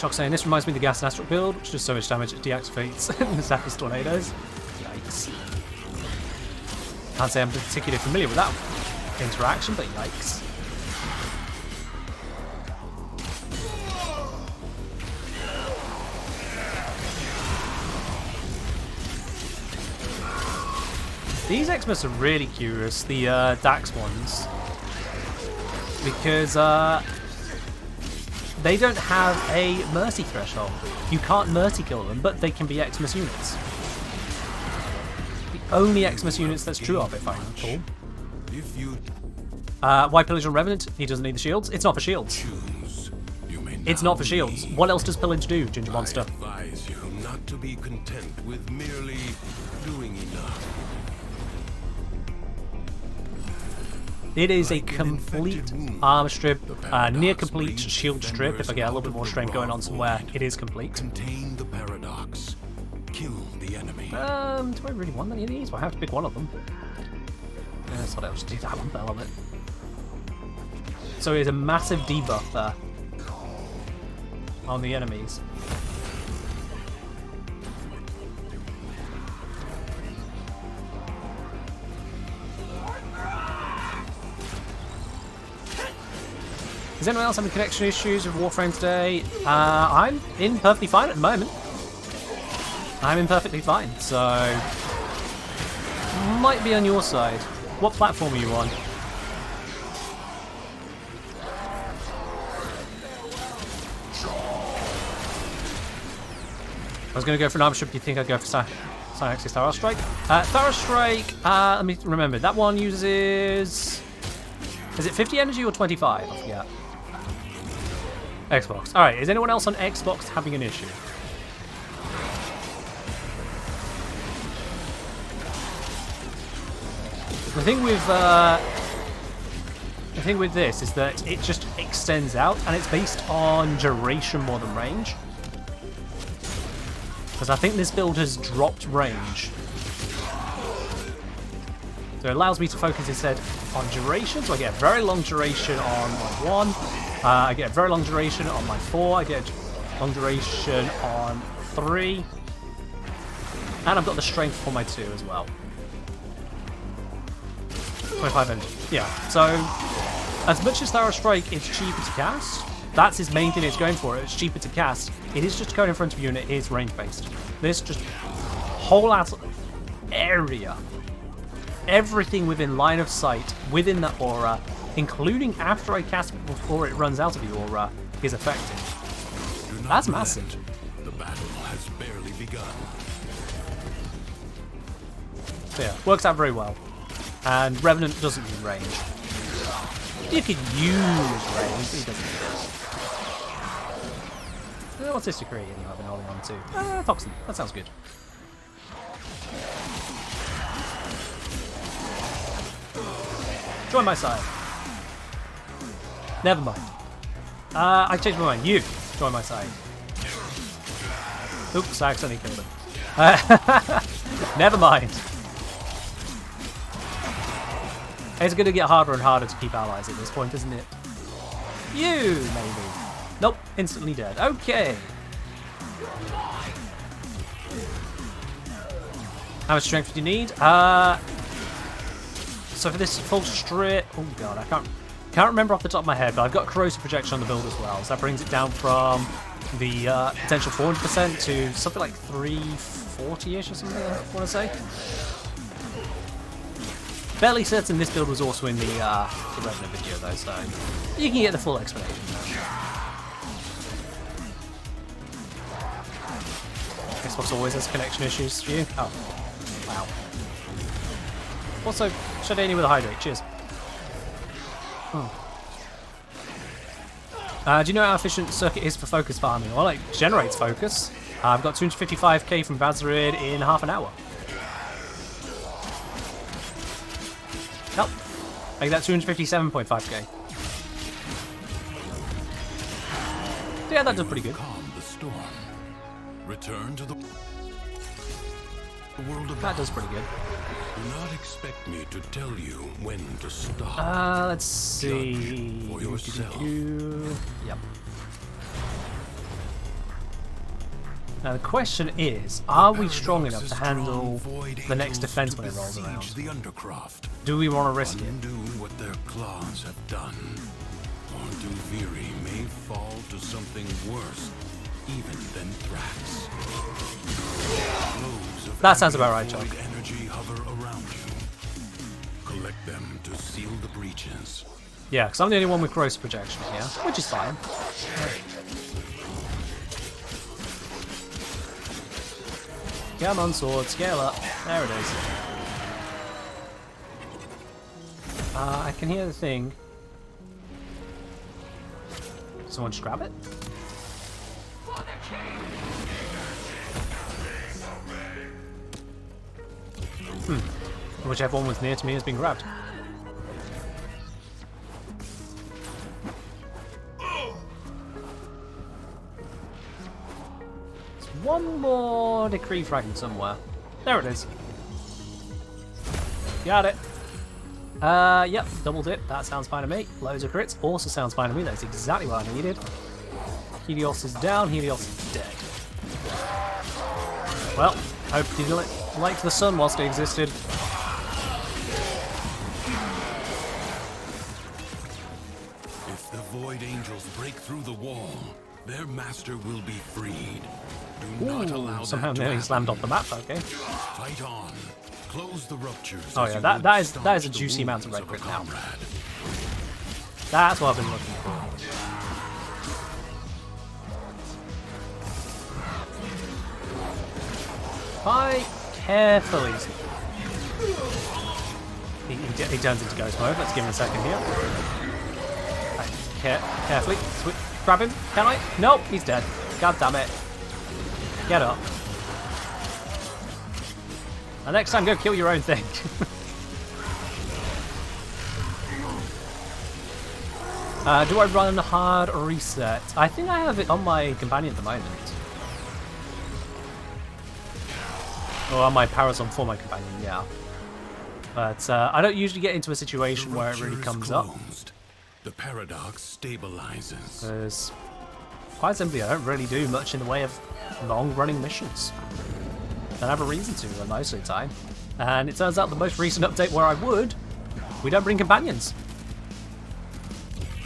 Talk saying this reminds me of the gas and astral build, which does so much damage it deactivates the Zapdos tornadoes. Yikes. Can't say I'm particularly familiar with that interaction, but yikes. These Xmas are really curious, the Dax ones, because they don't have a mercy threshold. You can't mercy kill them, but they can be Xmas units. The only Xmas units that's true of, if I recall. Why Pillage on Revenant? He doesn't need the shields. It's not for shields. It's not for shields. What else does Pillage do, Ginger Monster? I advise you not to be content with merely doing enough. It is a complete armor strip, near complete shield strip. If I get a little bit more strength going on somewhere, it is complete. Contain the paradox. Kill the enemy. Do I really want any of these? Well, I have to pick one of them. Yeah, that's what I'll just do that one, I love it. So it's a massive debuff there on the enemies. Is anyone else having connection issues with Warframe today? I'm in perfectly fine at the moment. I'm in perfectly fine, so might be on your side. What platform are you on? I was going to go for an armor strip. Do you think I'd go for Synaxis Thara Strike? Thara Strike, let me remember. That one uses... Is it 50 energy or 25? I forget. Xbox. Alright, is anyone else on Xbox having an issue? The thing with this is that it just extends out, and it's based on duration more than range. Because I think this build has dropped range. So it allows me to focus instead on duration, so I get a very long duration on my 1, I get a very long duration on my 4, I get a long duration on 3, and I've got the strength for my 2 as well. 25 energy. Yeah, so as much as Thara Strike is cheaper to cast, that's his main thing it's going for, it's cheaper to cast, it is just going in front of you and it is range based. This just whole ass area. Everything within line of sight, within that aura, including after I cast it before it runs out of the aura, is effective. That's massive. The battle has barely begun. So yeah, works out very well. And Revenant doesn't need range. You could use range, but he doesn't need it. What's this decree anyway I've been holding on to? Toxin. That sounds good. Join my side. Never mind. I changed my mind. You join my side. Oops, I accidentally killed him. Never mind. It's going to get harder and harder to keep allies at this point, isn't it? You, maybe. Nope, instantly dead. Okay. How much strength do you need? So for this full strip, oh god, I can't remember off the top of my head, but I've got corrosive projection on the build as well, so that brings it down from the potential 400% to something like 340-ish or something, I want to say. Fairly certain this build was also in the Revenant video though, so you can get the full explanation. Xbox always has connection issues for you. Oh, wow. Also, Shadani with a hydrate. Cheers. Do you know how efficient Circuit is for focus farming? Well, it generates focus. I've got 255k from Vazarid in half an hour. Help. I get that 257.5k. Yeah, that does pretty good. Calm the storm. Return to the world of That does pretty good. Do not expect me to tell you when to stop. Let's see. For yourself. Yep. Now the question is, are we strong enough to handle the next defense when it rolls around? The Undercroft. Do we want to risk it? Undo what their claws have done. Or Duviri may fall to something worse, even than Thrax. Globes of That sounds about right, void Chuck. energy hover around you. Collect them to seal the breaches. Yeah, because I'm the only one with gross projection here, which is fine. Come on, sword, scale up. There it is. I can hear the thing. Someone just grab it? Whichever one was near to me has been grabbed. There's one more decree fragment somewhere. There it is. Got it. Yep, double dip. That sounds fine to me. Loads of crits. Also sounds fine to me. That's exactly what I needed. Helios is down. Helios is dead. Well, hope you didn't like the sun whilst it existed. If the Void Angels break through the wall, their master will be freed. Do not allow Somehow that to nearly happen. slammed off the map. Okay. Fight on. Close the ruptures. Oh as yeah, you that would that is staunch a the juicy amount of wounds red a crit now. comrade. That's what I've been looking for. Fight carefully. He turns into ghost mode. Let's give him a second here. Carefully. Grab him. Can I? Nope, he's dead. God damn it. Get up. And next time, go kill your own thing. Do I run hard reset? I think I have it on my companion at the moment. Or on my powers on for my companion, yeah. But I don't usually get into a situation where it really comes up. The paradox stabilizes. Because, quite simply, I don't really do much in the way of long-running missions. Don't have a reason to most of the time. And it turns out the most recent update where I would, we don't bring companions.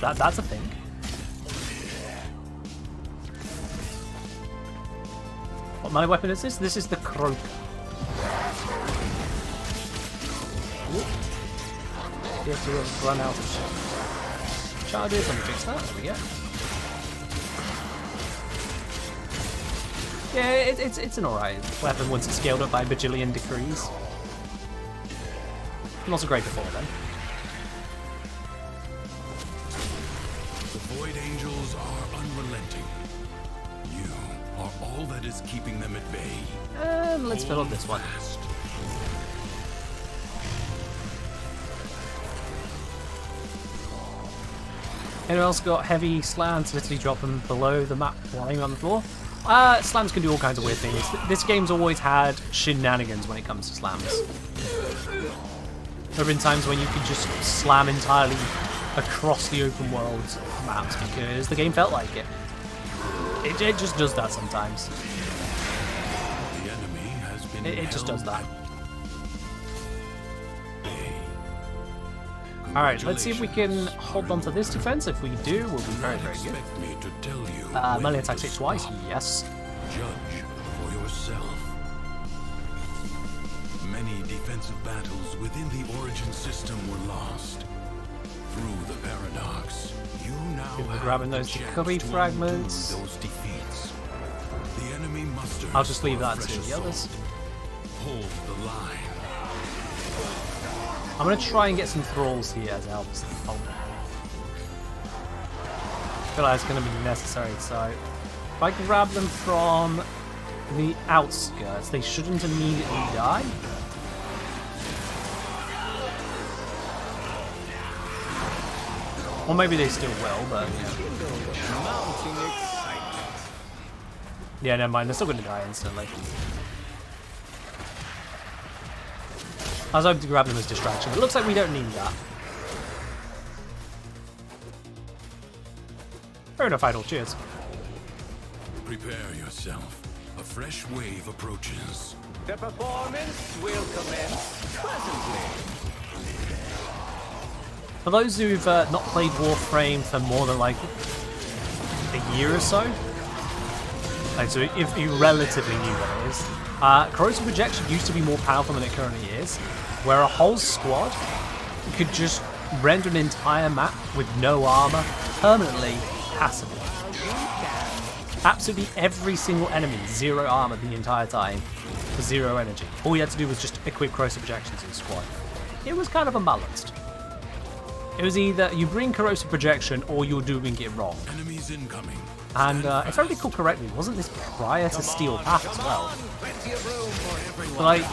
That's a thing. What melee weapon is this? This is the Croak. You have to run out of charges. Let me fix that. There we go. Yeah, it's an alright weapon once it's scaled up by a bajillion decrees. Not so great before then. The Void Angels are unrelenting. You are all that is keeping them at bay. Let's fill up this one. Fast. Anyone else got heavy slams? Literally drop them below the map while aiming on the floor. Slams can do all kinds of weird things. This game's always had shenanigans when it comes to slams. There have been times when you could just slam entirely across the open world maps because the game felt like it. It just does that sometimes. The enemy has been It just does held that. at bay. Alright, let's see if we can hold on to this defense. If we do, we'll be very, very good. Expect me to tell you Melee when attacks to hit twice, stop. yes. Judge for yourself. Many defensive battles within the Origin system were lost. Through the paradox, you now We're have grabbing the those chance recovery to fragments. undo those defeats. The enemy musters I'll just leave for a that to fresh the others. assault. Hold the line. I'm going to try and get some thralls here to help us hold. I feel like it's going to be necessary, so if I grab them from the outskirts, they shouldn't immediately die. Or maybe they still will, but yeah, never mind, they're still going to die instantly. I was hoping to grab them as distraction, but it looks like we don't need that. Fair enough, Idol. Cheers. Prepare yourself. A fresh wave approaches. The performance will commence presently. For those who've not played Warframe for more than like a year or so, like, so if you relatively knew what it is, corrosive projection used to be more powerful than it currently is, where a whole squad could just render an entire map with no armor permanently passable. Absolutely every single enemy, 0 armor the entire time, for 0 energy. All you had to do was just equip corrosive projections in the squad. It was kind of unbalanced. It was either you bring corrosive projection or you're doing it wrong. Enemies incoming. And if I recall correctly, wasn't this prior to Steel Path as well? Like,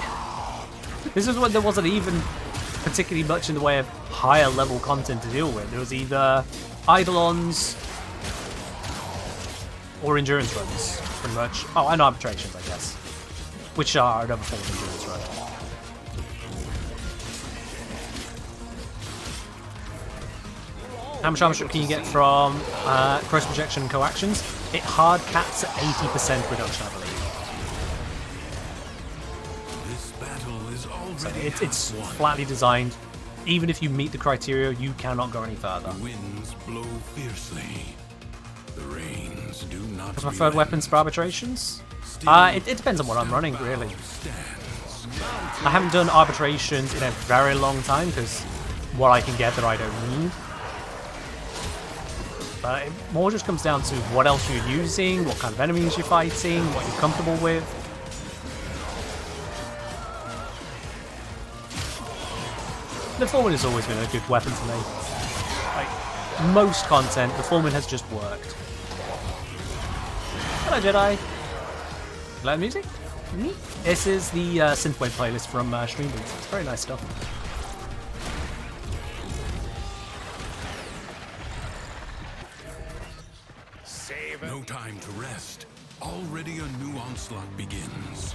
this is when there wasn't even particularly much in the way of higher level content to deal with. There was either Eidolons or endurance runs, pretty much. Oh, and arbitrations, I guess, which are another form of endurance run. How much armor can you get from corrosive projection and coactions? It hard caps at 80% reduction, I believe. This battle is already It's flatly designed. Even if you meet the criteria, you cannot go any further. The winds blow fiercely. The rains do not. Preferred weapons for arbitrations? It depends on what I'm running, really. I haven't done arbitrations in a very long time because what I can get that I don't need. But it more just comes down to what else you're using, what kind of enemies you're fighting, what you're comfortable with. The Foreman has always been a good weapon for me. Like, most content, the Foreman has just worked. Hello, Jedi. Like music? This is the synthwave playlist from Stream Beats. It's very nice stuff. No time to rest. Already a new onslaught begins.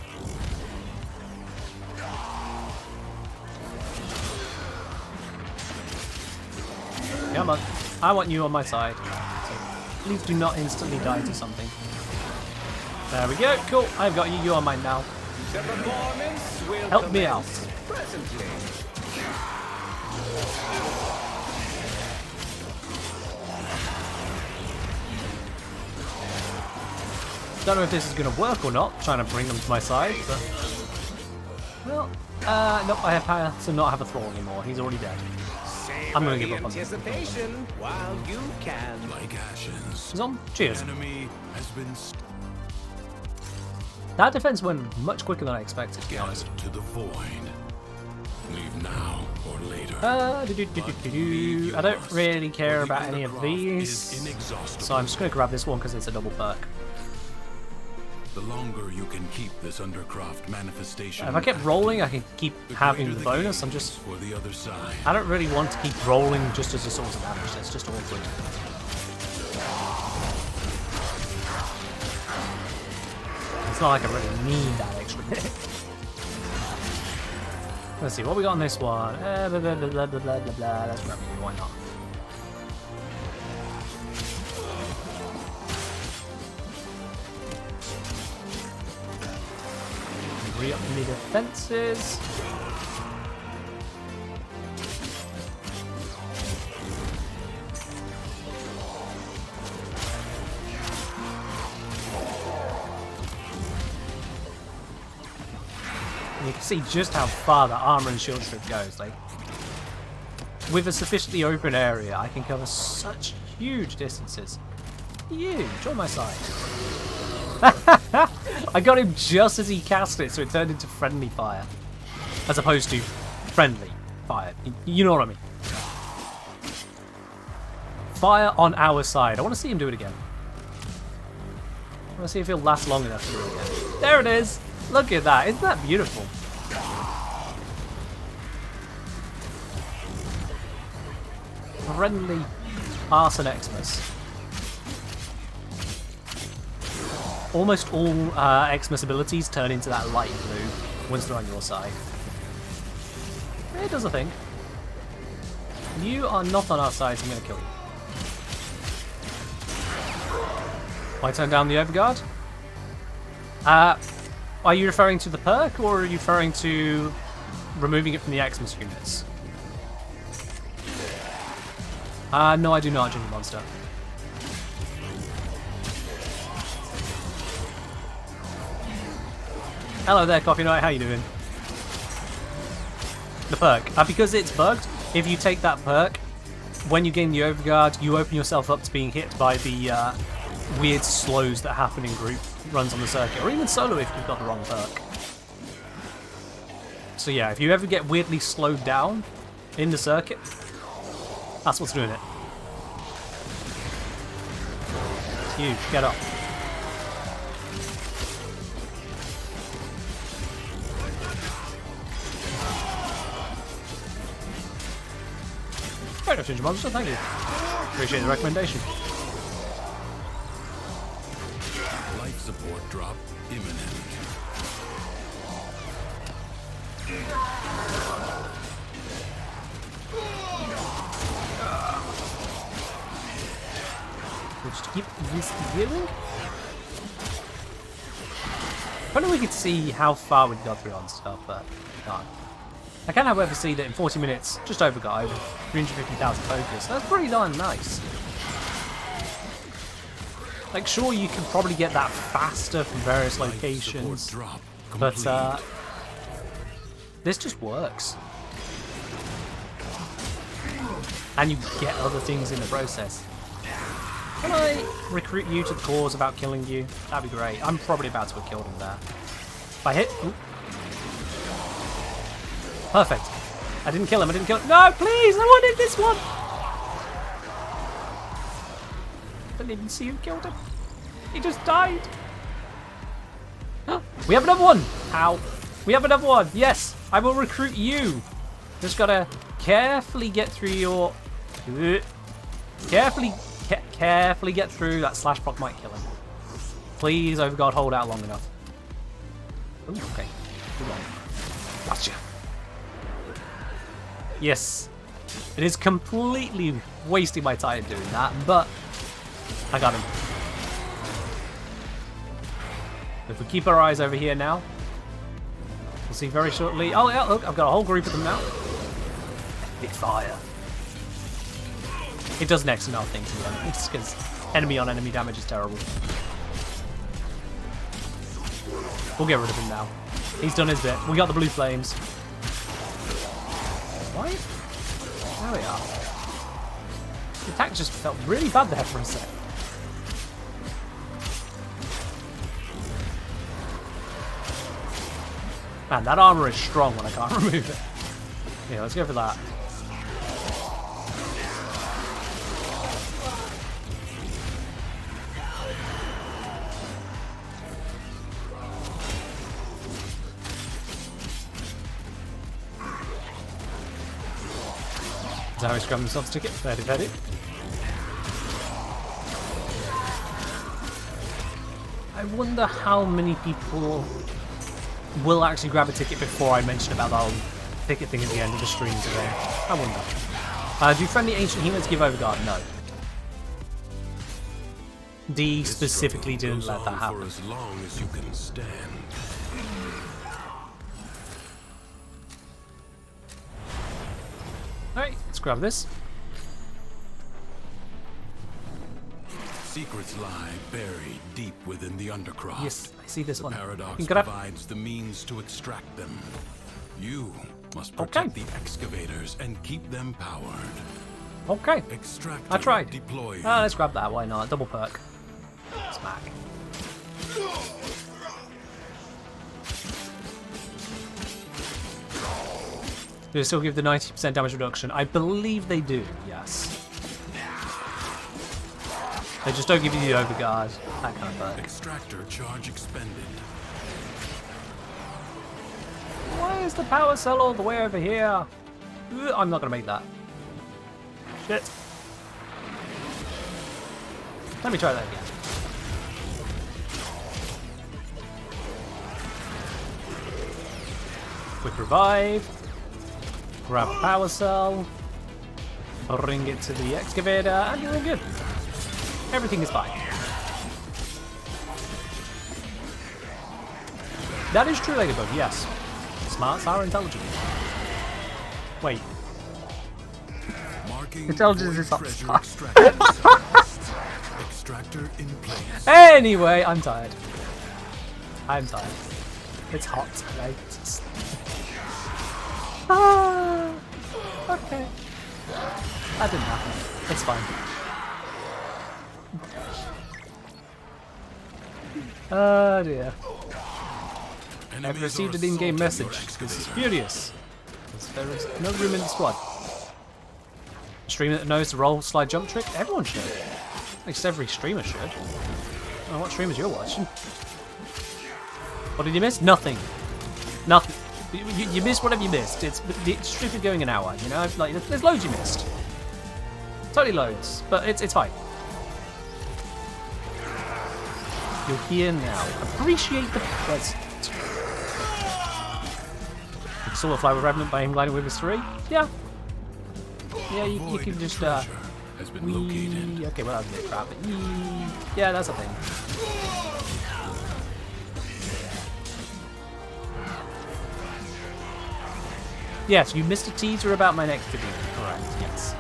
Come on. I want you on my side. So please do not instantly die to something. There we go. Cool. I've got you. You're on mine now. The performance will Help me out. presently. Don't know if this is going to work or not, trying to bring them to my side, but... Well, nope, I have power to not have a thrall anymore. He's already dead. I'm going to give up on him. Anticipation while you can. Like ashes. He's on. Cheers. Enemy has been That defense went much quicker than I expected, to be honest. to the void. Leave now or later. I don't really care about any of these, so I'm just going to grab this one because it's a double perk. The longer you can keep this undercraft manifestation. If I kept rolling, I can keep having the bonus. I'm just... for the other side. I don't really want to keep rolling just as a source of damage. That's just awkward. It's not like I really need that extra bit. Let's see, what we got on this one? Blah, blah, blah, blah, blah, blah, blah. Let's grab it, why not? Re-up the defenses. And you can see just how far the armor and shield strip goes. Like, with a sufficiently open area, I can cover such huge distances. Huge, on my side. I got him just as he cast it, so it turned into friendly fire. As opposed to friendly fire. You know what I mean. Fire on our side. I want to see him do it again. I want to see if he'll last long enough to do it again. There it is! Look at that. Isn't that beautiful? Friendly Arson Xmas. Almost all Xmas abilities turn into that light blue once they're on your side. It does a thing. You are not on our side, so I'm going to kill you. Why turn down the overguard? Are you referring to the perk, or are you referring to removing it from the Xmas units? No, I do not, Junior Monster. Hello there, Coffee Knight, how you doing? The perk. Because it's bugged, if you take that perk, when you gain the Overguard, you open yourself up to being hit by the weird slows that happen in group runs on the circuit, or even solo if you've got the wrong perk. So yeah, if you ever get weirdly slowed down in the circuit, that's what's doing it. It's huge. Get up. Fair enough, Ginger Monster, thank you. Appreciate the recommendation. Life support drop imminent. We'll just keep this healing. If only we could see how far we'd got through on stuff, but can't. I can, however, see that in 40 minutes, just over got over 350,000 focus. That's pretty darn nice. Like, sure, you can probably get that faster from various locations, but this just works. And you get other things in the process. Can I recruit you to the cause without killing you? That'd be great. I'm probably about to have killed him there. If I hit... Ooh. Perfect. I didn't kill him. I didn't kill him. No, please! I wanted this one! I didn't even see who killed him. He just died. We have another one! Ow. We have another one. Yes, I will recruit you. Just gotta carefully get through your... Carefully get through. That slash proc might kill him. Please, Overguard, hold out long enough. Ooh, okay. Gotcha. Yes. It is completely wasting my time doing that, but I got him. If we keep our eyes over here now, we'll see very shortly. Oh yeah, look, I've got a whole group of them now. Big fire. It does next to nothing to them. It's because enemy on enemy damage is terrible. We'll get rid of him now. He's done his bit. We got the blue flames. Why? There we are. The attack just felt really bad there for a sec. Man, that armor is strong when I can't remove it. Yeah, let's go for that. Is that how he's grabbing themselves a ticket? Very, very. I wonder how many people will actually grab a ticket before I mention about the whole ticket thing at the end of the stream today. I wonder. Do friendly ancient humans give Overguard? No. D specifically didn't let that happen. For as long as you can stand. Alright, let's grab this. Secrets lie buried deep within the undercroft. Yes, I see this the one. Paradox provides the means to extract them. You must protect the excavators and keep them powered. Okay. Extractor I tried. Deployed. Let's grab that. Why not? Double perk. Smack. Do they still give the 90% damage reduction? I believe they do, yes. They just don't give you the Overguard, that kind of perk. Extractor charge expended. Why is the power cell all the way over here? Ugh, I'm not going to make that. Shit. Let me try that again. Quick revive. Grab a power cell. Bring it to the excavator, and you're all good. Everything is fine. That is true, Ladybug, yes. Smarts are intelligent. Wait. Marking Intelligence is void up. treasure extraction. Extractor in place. Anyway, I'm tired. I'm tired. It's hot today. Ah, okay. That didn't happen. It's fine. Oh dear. I've Enemies received are an in-game assaulting message. your This is excavator. furious. There is no room in the squad. Streamer that knows the roll, slide, jump trick? Everyone should. At least every streamer should. I don't know what streamers you're watching. What did you miss? Nothing. Nothing. You missed whatever you missed. It's stupid going an hour, you know? Like, there's loads you missed. Totally loads. But it's fine. You're here now. Appreciate the present. Saw a fly with Revenant by him gliding with his 3? Yeah. Yeah, you Void can just, treasure has been located. Okay, well, that's a bit crap, but yeah, that's a thing. Yes, you missed a teaser about my next video. Correct, yes.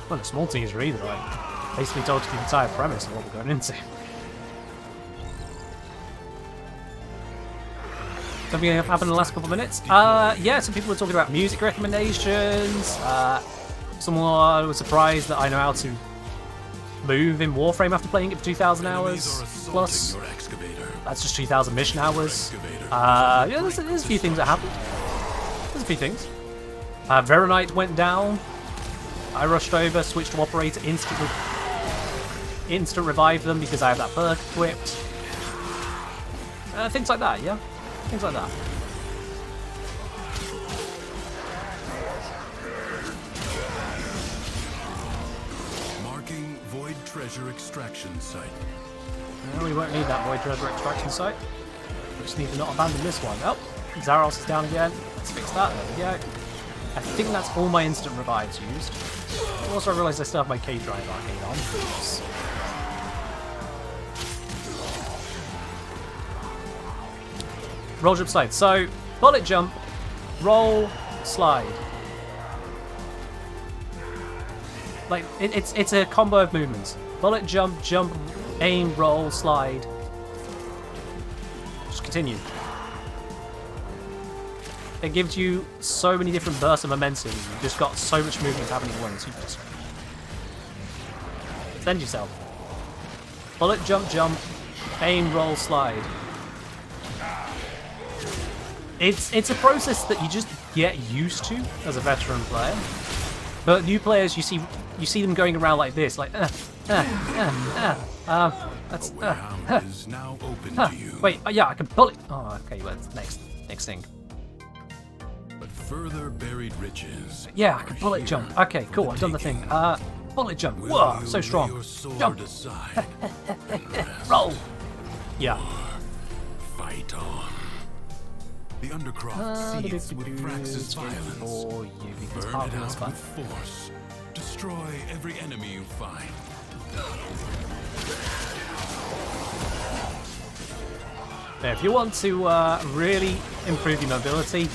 Well, a small teaser either, like, basically told you the entire premise of what we're going into. Something happened in the last couple of minutes. Yeah, some people were talking about music recommendations. Someone was surprised that I know how to move in Warframe after playing it for 2,000 hours plus. Your excavator. That's just 2,000 mission hours. Yeah, there's a few things that happened. There's a few things. Veronite went down. I rushed over, switched to operator, instant revive them because I have that perk equipped. Things like that, yeah. Things like that. Marking void treasure extraction site. No, we won't need that void treasure extraction site. We just need to not abandon this one. Oh, Zaros is down again. Let's fix that. There we go. I think that's all my instant revives used. Also, I realised I still have my K-Drive arcade on. Oops. Roll, jump, slide. So, bullet jump, roll, slide. Like, it's a combo of movements. Bullet jump, jump, aim, roll, slide. Just continue. It gives you so many different bursts of momentum. You've just got so much movement happening at once. You just send yourself. Bullet jump, jump, aim, roll, slide. It's a process that you just get used to as a veteran player. But new players, you see them going around like this, like that's Way out is now open to you. Wait, yeah, I can bullet. Oh, okay, well, next thing. But further buried riches. Yeah, I can are bullet here jump. Okay, cool, for I've done the taking. thing. Bullet jump. Will Whoa, you so lay strong. your sword Jump. aside and rest? Roll. Yeah. Fight on. The Undercroft seethes with Thrax's violence. For you, because Burn part it of it's out fun. with force. Destroy every enemy you find. Yeah, if you want to really improve your mobility,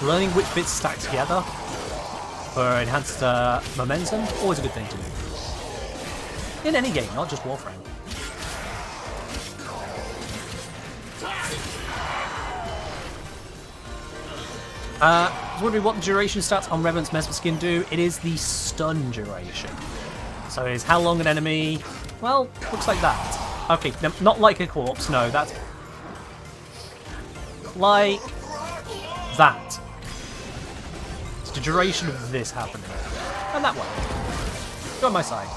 learning which bits stack together for enhanced momentum, always a good thing to do. In any game, not just Warframe. I was wondering what the duration stats on Revenant's Mesmer Skin do. It is the stun duration. So it's how long an enemy... Well, looks like that. Okay, no, not like a corpse, no, that's... Like... that. It's the duration of this happening. And that one. Go on my side.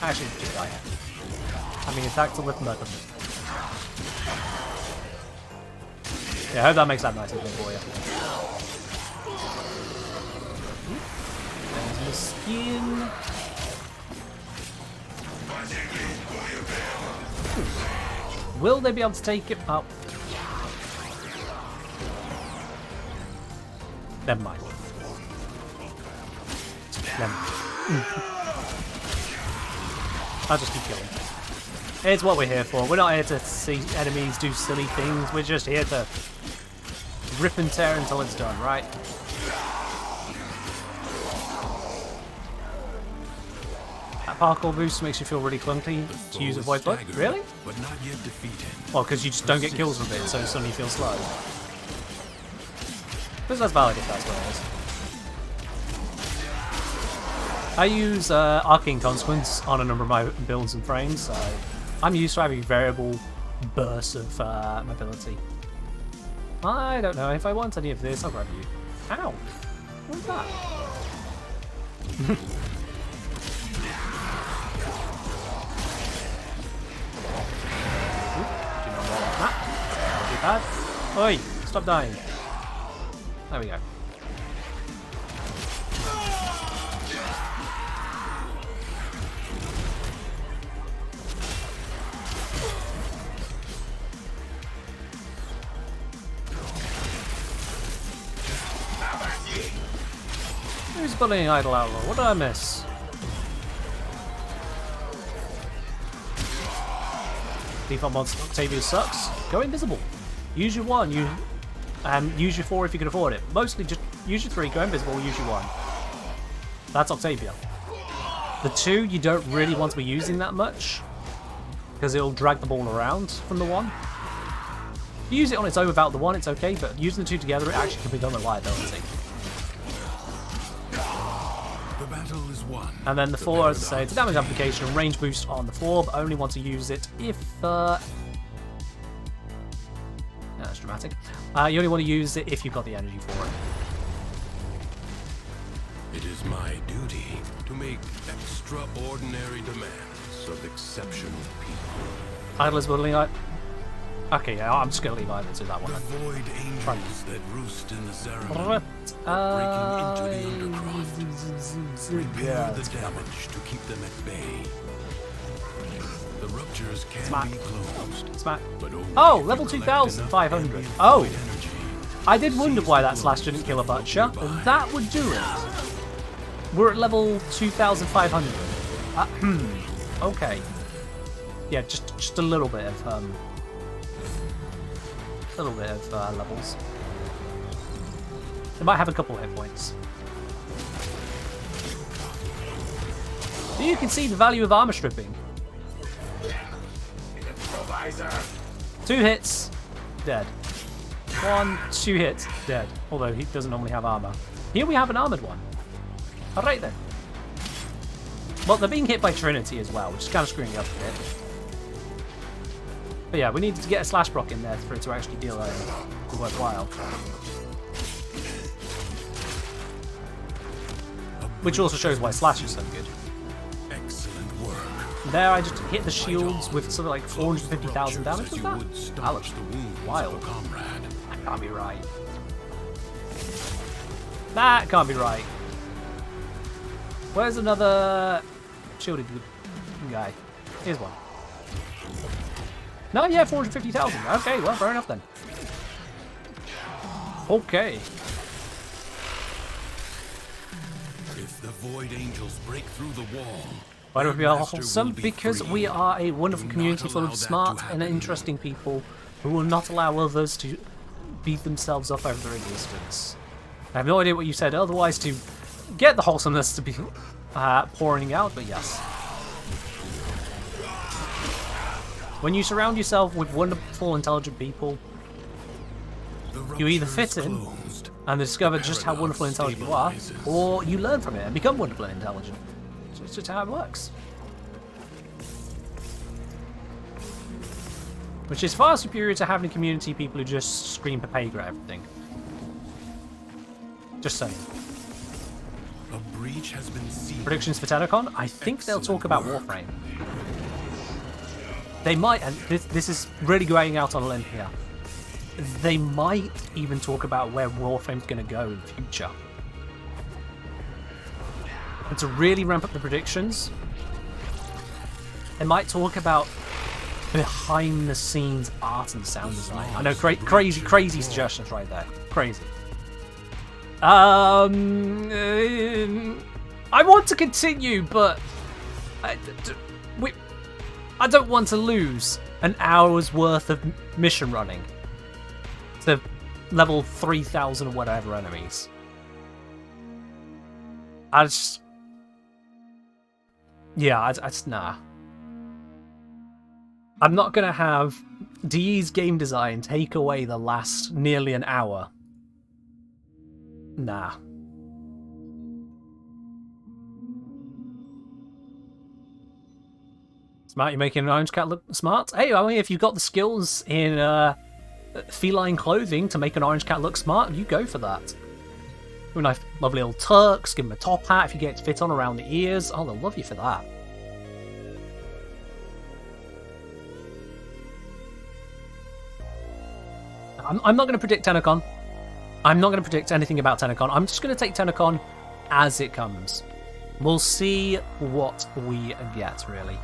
Actually, just die here. I'm being attacked to lift murder. Yeah, I hope that makes that nice and clean for you. There's the skin. Will they be able to take it up? Never mind. Never mind. I'll just keep killing. It's what we're here for. We're not here to see enemies do silly things. We're just here to rip and tear until it's done, right? That parkour boost makes you feel really clunky to use a void blood. Really? But not yet defeated. Well, because you just don't get kills with it, so suddenly you feel slow. But that's valid if that's what it is. I use Arcane Consequence on a number of my builds and frames, so I'm used to having variable bursts of mobility. I don't know, if I want any of this, I'll grab you. Ow! What's that? Do not roll like that. Not too bad. Oi! Stop dying. There we go. Who's bullying Idle Outlaw? What did I miss? Default mod Octavia sucks. Go invisible. Use your 1. Use your 4 if you can afford it. Mostly just use your 3, go invisible, use your 1. That's Octavia. The 2 you don't really want to be using that much because it'll drag the ball around from the 1. If you use it on its own without the 1, it's okay, but using the 2 together, it actually can become a liability. And then the 4, as I say, it's a damage application and range boost on the 4, but only want to use it if... that's dramatic. You only want to use it if you've got the energy for it. It is my duty to make extraordinary demands of exceptional people. Idlers bullying. Okay, yeah, I'm just going to leave Idle to that one. The void angels that roost in the Zeraman are breaking into the undercroft. Repair the damage to keep them at bay. The ruptures can be closed. Smack. But Level 2,500. Oh! I did wonder why that slash didn't kill a butcher. That would do it. We're at level 2,500. Okay. Yeah, just a little bit of levels. They might have a couple of hit points. You can see the value of armor stripping. 2 hits, dead. 1, 2 hits, dead. Although he doesn't normally have armor. Here we have an armored one. Alright then. Well, they're being hit by Trinity as well, which is kind of screwing up a bit. But yeah, we need to get a slash proc in there for it to actually deal worthwhile. Which also shows why slash is so good. Excellent work. There, I just hit the shields with something like 450,000 damage with that? That looks wild. That can't be right. That can't be right. Where's another shielded guy? Here's one. No, yeah, 450,000. Okay, well, fair enough then. Okay. If the void angels break through the wall, why do we are wholesome? Because we are a wonderful community full of smart and interesting people who will not allow others to beat themselves up over their existence. I have no idea what you said otherwise to get the wholesomeness to be pouring out, but yes. When you surround yourself with wonderful, intelligent people, you either fit in and discover just how wonderful and intelligent you are, or you learn from it and become wonderful and intelligent. It's just how it works. Which is far superior to having a community of people who just scream Papega at everything. Just saying. A breach has been seen. Predictions for TennoCon? I think they'll talk about Warframe. They might, and this is really going out on a limb here. They might even talk about where Warframe's going to go in the future. And to really ramp up the predictions, they might talk about behind the scenes art and sound design. I know, crazy suggestions right there. Crazy. I want to continue, but I don't want to lose an hour's worth of mission running to level 3,000 or whatever enemies. I just... Yeah, I just... Nah. I'm not going to have DE's game design take away the last nearly an hour. Nah. Smart, you're making an orange cat look smart? Hey, I mean, if you've got the skills in feline clothing to make an orange cat look smart, you go for that. Give him a nice, lovely little tux, give him a top hat if you get it to fit on around the ears. Oh, they'll love you for that. I'm not going to predict Tenacon. I'm not going to predict anything about Tenacon. I'm just going to take Tenacon as it comes. We'll see what we get, really.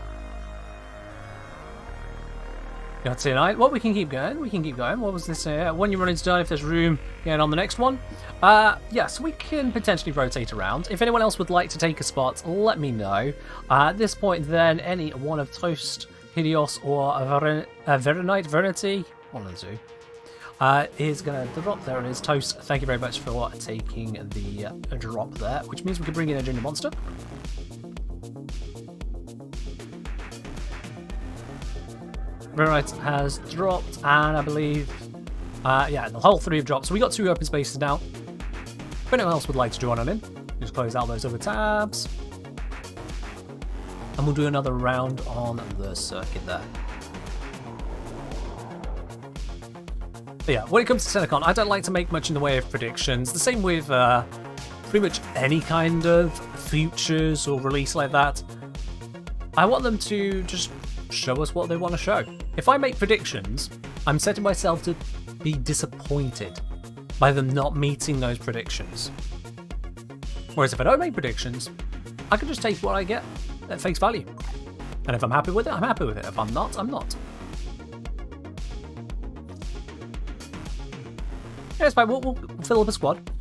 Got tonight. Well, we can keep going. We can keep going. What was this? When you run into done, if there's room, get on the next one. Yeah, so we can potentially rotate around. If anyone else would like to take a spot, let me know. At this point, then, any one of Toast, Hideos, or Veronite, Vernity, one of the two, is going to drop. There it is. Toast, thank you very much for taking the drop there, which means we can bring in a Junior Monster. Veronite has dropped, and I believe, yeah, the whole three have dropped. So we got 2 open spaces now. If anyone else would like to join on in, just close out those other tabs. And we'll do another round on the circuit there. But yeah, when it comes to Tenacon, I don't like to make much in the way of predictions. The same with pretty much any kind of features or release like that. I want them to just show us what they want to show. If I make predictions, I'm setting myself to be disappointed by them not meeting those predictions. Whereas if I don't make predictions, I can just take what I get at face value. And if I'm happy with it, I'm happy with it. If I'm not, I'm not. Yeah, it's fine. We'll fill up a squad.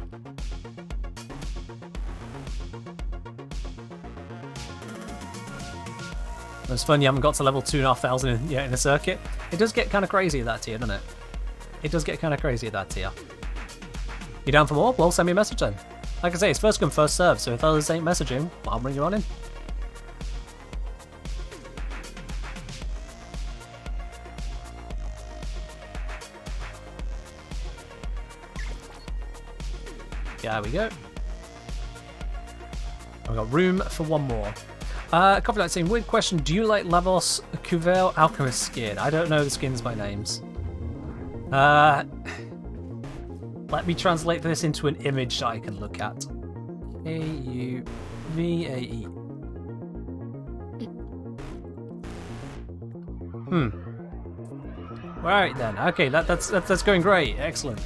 It's fun you haven't got to level 2,500 yet in a circuit. It does get kind of crazy at that tier, doesn't it? It does get kind of crazy at that tier. You down for more? Well, send me a message then. Like I say, it's first come, first serve, so if others ain't messaging, I'll bring you on in. There we go. We've got room for one more. Copy that saying, weird question, do you like Lavos Cuvelle Alchemist skin? I don't know the skins by names. Let me translate this into an image that I can look at. K-U-V-A-E. Right then, okay, that's going great, excellent.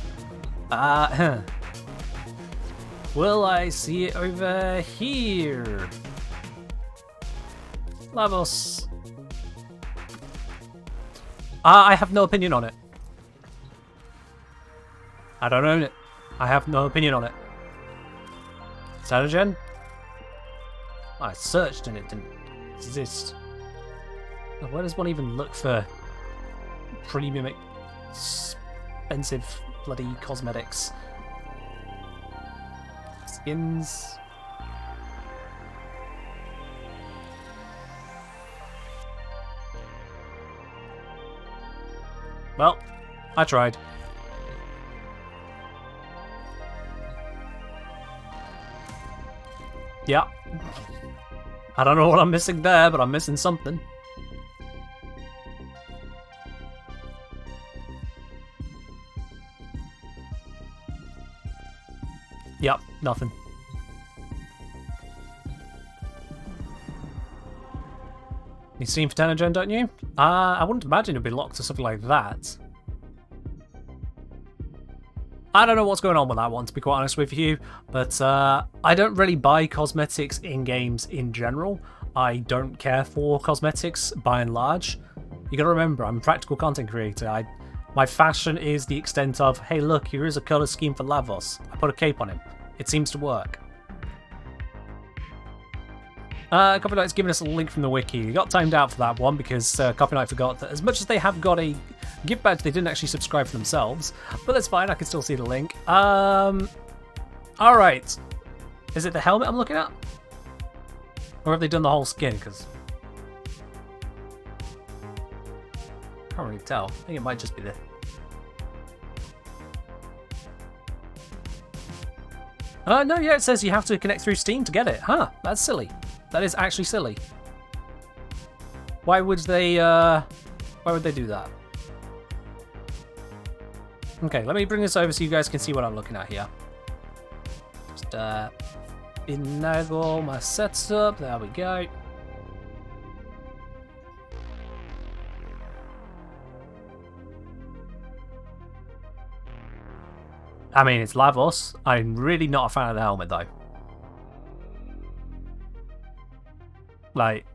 Will I see it over here? Lavos. I have no opinion on it. I don't own it. I have no opinion on it. Cyanogen? I searched and it didn't exist. Where does one even look for premium expensive bloody cosmetics? Skins. Well, I tried. Yeah. I don't know what I'm missing there, but I'm missing something. Yep, nothing. You Steam for Tenacon, don't you? I wouldn't imagine it'd be locked to something like that. I don't know what's going on with that one, to be quite honest with you, but I don't really buy cosmetics in games in general. I don't care for cosmetics by and large. You gotta remember, I'm a practical content creator. My fashion is the extent of, hey look, here is a colour scheme for Lavos. I put a cape on him. It seems to work. Copy Knight's giving us a link from the wiki. We got timed out for that one because Copy Knight forgot that as much as they have got a gift badge, they didn't actually subscribe for themselves. But that's fine, I can still see the link. Alright. Is it the helmet I'm looking at? Or have they done the whole skin? Because I can't really tell. I think it might just be the... no, yeah, it says you have to connect through Steam to get it. Huh, that's silly. That is actually silly. Why would they do that? Okay, let me bring this over so you guys can see what I'm looking at here. Just finagle my setup. There we go. I mean, it's Lavos. I'm really not a fan of the helmet, though. Like,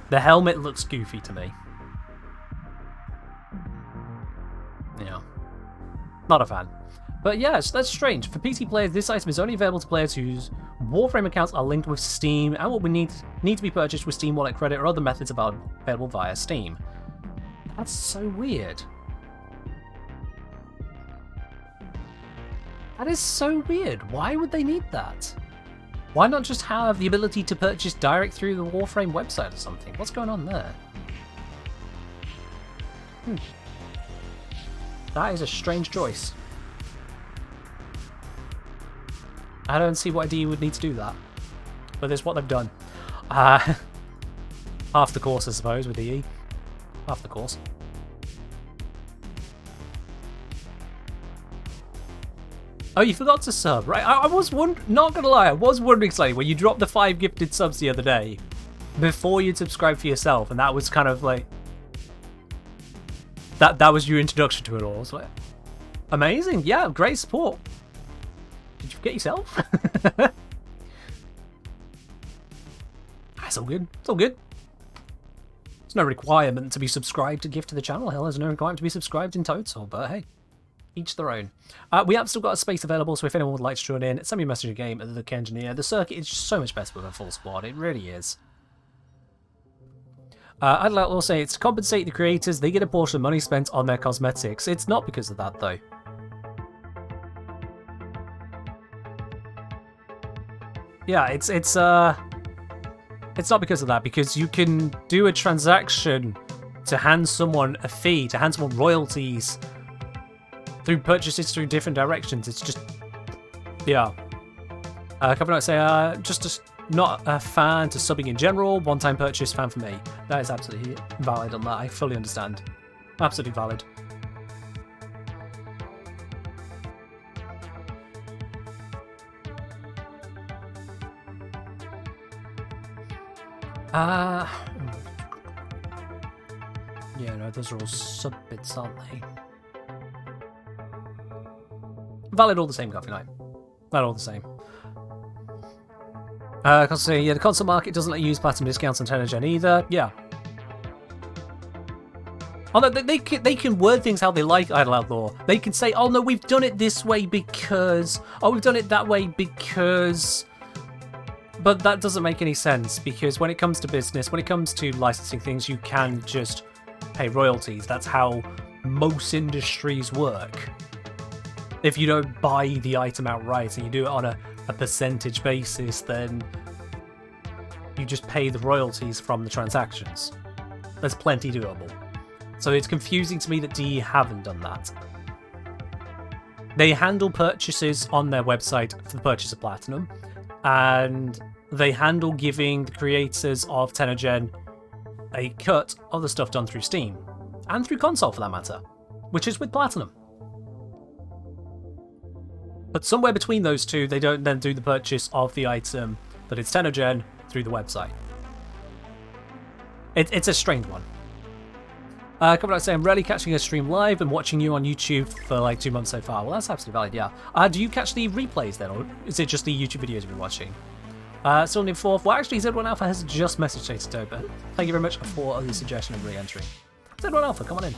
the helmet looks goofy to me. Yeah. Not a fan. But yes, that's strange. For PC players, this item is only available to players whose Warframe accounts are linked with Steam and will need to be purchased with Steam Wallet credit or other methods available via Steam. That's so weird. That is so weird. Why would they need that? Why not just have the ability to purchase direct through the Warframe website or something? What's going on there? That is a strange choice. I don't see why DE would need to do that. But it's what they've done. Half the course, I suppose, with DE. Half the course. Oh, you forgot to sub, right? I was not gonna lie, I was wondering slightly when you dropped the 5 gifted subs the other day before you'd subscribed for yourself, and that was kind of like that was your introduction to it all. I was like, amazing, yeah, great support. Did you forget yourself? That's all good. It's all good. There's no requirement to be subscribed to gift to the channel. Hell, there's no requirement to be subscribed in total, but hey. Each their own. We have still got a space available, so if anyone would like to join in, send me a message in game at the Engineer. The circuit is just so much better with a full squad. It really is. I'd like to say it's to compensate the creators. They get a portion of money spent on their cosmetics. It's not because of that, though. Yeah, it's not because of that, because you can do a transaction to hand someone a fee, to hand someone royalties through purchases through different directions. It's just, yeah. A couple notes say, just not a fan to subbing in general. One-time purchase fan for me. That is absolutely valid on that. I fully understand. Absolutely valid. Yeah, no, those are all sub bits, aren't they? Valid all the same, Coffee Night. Valid all the same. Yeah, the console market doesn't let you use platinum discounts on 10gen either. Yeah. Although they can word things how they like, Idle Outlaw. They can say, oh no, we've done it this way because... Oh, we've done it that way because... But that doesn't make any sense, because when it comes to business, when it comes to licensing things, you can just pay royalties. That's how most industries work. If you don't buy the item outright and you do it on a percentage basis, then you just pay the royalties from the transactions. There's plenty doable. So it's confusing to me that DE haven't done that. They handle purchases on their website for the purchase of Platinum, and they handle giving the creators of Ten-Gen a cut of the stuff done through Steam, and through console for that matter, which is with Platinum. But somewhere between those two, they don't then do the purchase of the item that is Ten-Gen through the website. It's a strange one. Coming out saying, I'm rarely catching a stream live and watching you on YouTube for like 2 months so far. Well, that's absolutely valid, yeah. Do you catch the replays then, or is it just the YouTube videos you've been watching? Still in 4th. Well, actually, Z1 Alpha has just messaged Tater, but thank you very much for the suggestion of re-entering. Z1 Alpha, come on in.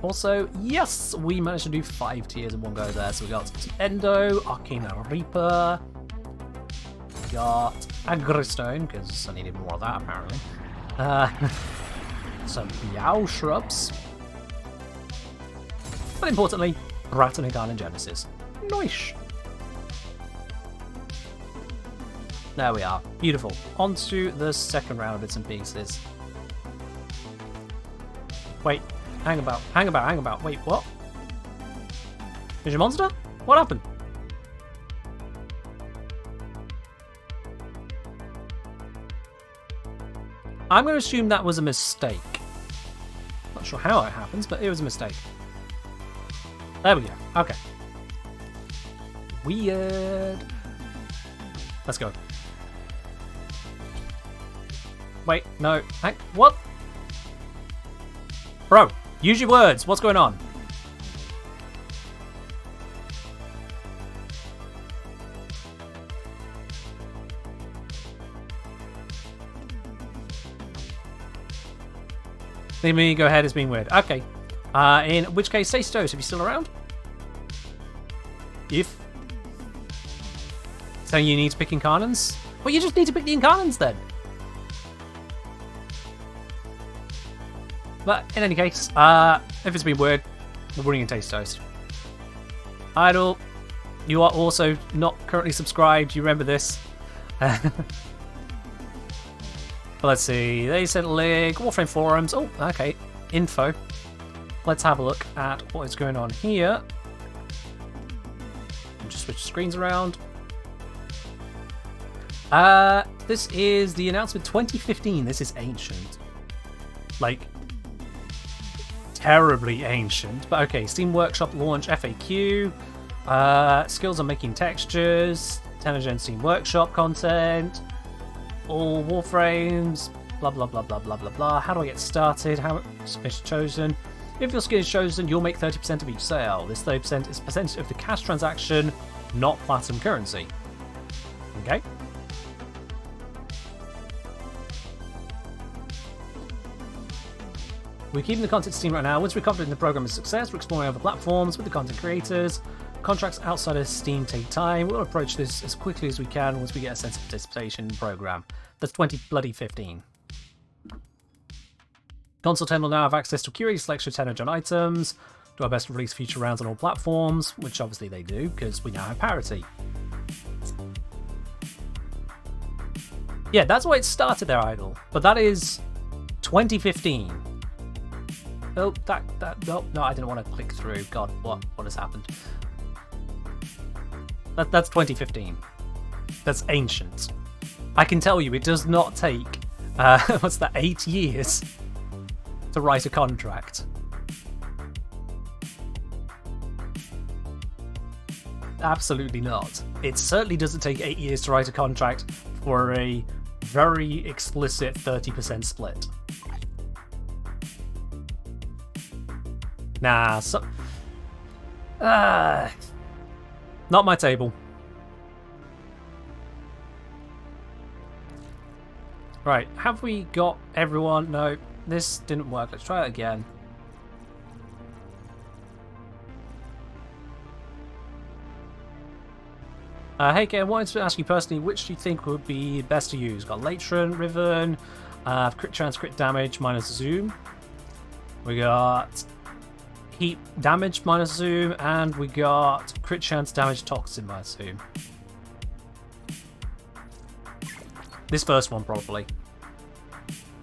Also, yes, we managed to do 5 tiers in one go there. So we got Endo, Arcane Reaper, we got Agristone, because I needed more of that apparently. Some Meow Shrubs. But importantly, Ratanic Island Genesis. Nice! There we are. Beautiful. On to the second round of bits and pieces. Wait. Hang about. Wait, what? Is your monster? What happened? I'm going to assume that was a mistake. Not sure how it happens, but it was a mistake. There we go. Okay. Weird. Let's go. Wait, no. What? Bro, use your words. What's going on? Leave me go ahead, it's being weird. Okay. In which case, say Stos, if you're still around. If. So you need to pick Incarnants? Well, you just need to pick the Incarnants then. But in any case, if it's been weird, we're running in Taste Toast. Idle, you are also not currently subscribed. You remember this. But let's see. They sent link, Warframe forums. Oh, okay. Info. Let's have a look at what is going on here. I'll just switch screens around. This is the announcement 2015. This is ancient. Like, terribly ancient. But okay, Steam Workshop launch FAQ. Skills on making textures. 10th-gen Steam Workshop content. All Warframes. Blah, blah, blah, blah, blah, blah, blah. How do I get started? How is chosen? If your skin is chosen, you'll make 30% of each sale. This 30% is percentage of the cash transaction, not platinum currency. Okay. We're keeping the content to Steam right now. Once we're confident in the program is a success, we're exploring other platforms with the content creators. Contracts outside of Steam take time. We'll approach this as quickly as we can once we get a sense of participation in the program. That's 2015. Console 10 will now have access to a curated selection of 10 items. Do our best to release future rounds on all platforms, which obviously they do, because we now have parity. Yeah, that's why it started there, Idle. But that is 2015. Oh, no, I didn't want to click through. God, what has happened? That's 2015. That's ancient. I can tell you, it does not take, what's that, 8 years to write a contract. Absolutely not. It certainly doesn't take 8 years to write a contract for a very explicit 30% split. Nah, not my table. Right, have we got everyone? No, this didn't work. Let's try it again. Hey, Ken, I wanted to ask you personally, which do you think would be best to use? Got Latron, Riven, crit chance, crit damage, minus zoom. We got heat damage minus zoom, and we got crit chance damage toxin minus zoom. This first one probably.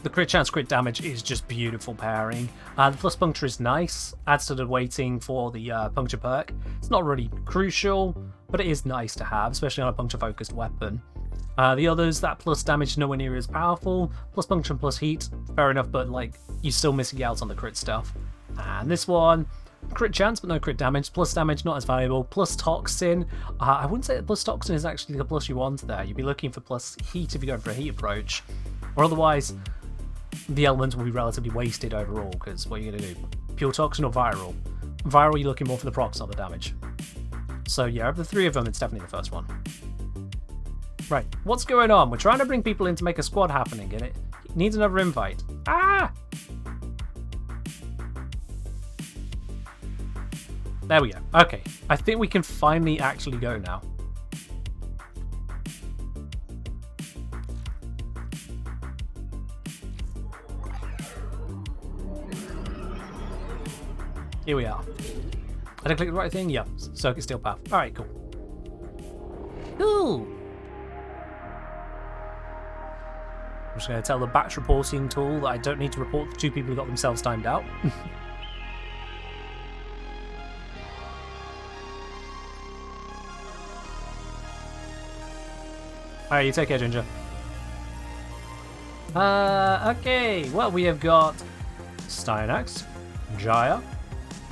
The crit chance crit damage is just beautiful pairing. The plus puncture is nice, adds to the waiting for the puncture perk. It's not really crucial, but it is nice to have, especially on a puncture focused weapon. The others, that plus damage nowhere near as powerful. Plus puncture and plus heat, fair enough, but like you're still missing out on the crit stuff. And this one, crit chance but no crit damage, plus damage not as valuable, plus toxin. I wouldn't say that plus toxin is actually the plus you want there. You'd be looking for plus heat if you're going for a heat approach, or otherwise the element will be relatively wasted overall, because what are you going to do? Pure toxin or viral? Viral, you're looking more for the procs, not the damage. So yeah, of the three of them, it's definitely the first one. Right, what's going on? We're trying to bring people in to make a squad happening, and it needs another invite. Ah! There we go. Okay, I think we can finally actually go now. Here we are. Did I click the right thing? Yep. Circuit steel path. Alright, cool. Cool! I'm just going to tell the batch reporting tool that I don't need to report the 2 people who got themselves timed out. Alright, you take care, Ginger. Okay. Well, we have got Styanax, Jaya,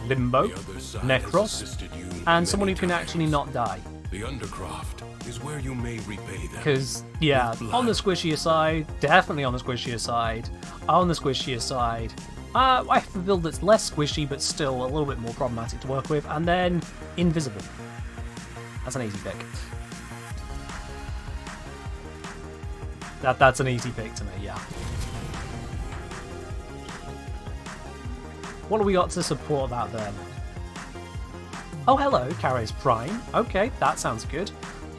Limbo, Necros, and someone who can actually not die. The Undercroft is where you may repay them. Because, yeah, on the squishier side, definitely on the squishier side, on the squishier side. I have a build that's less squishy, but still a little bit more problematic to work with, and then Invisible. That's an easy pick. That's an easy pick to me, yeah. What do we got to support that then? Oh, hello, Kara's Prime. Okay, that sounds good.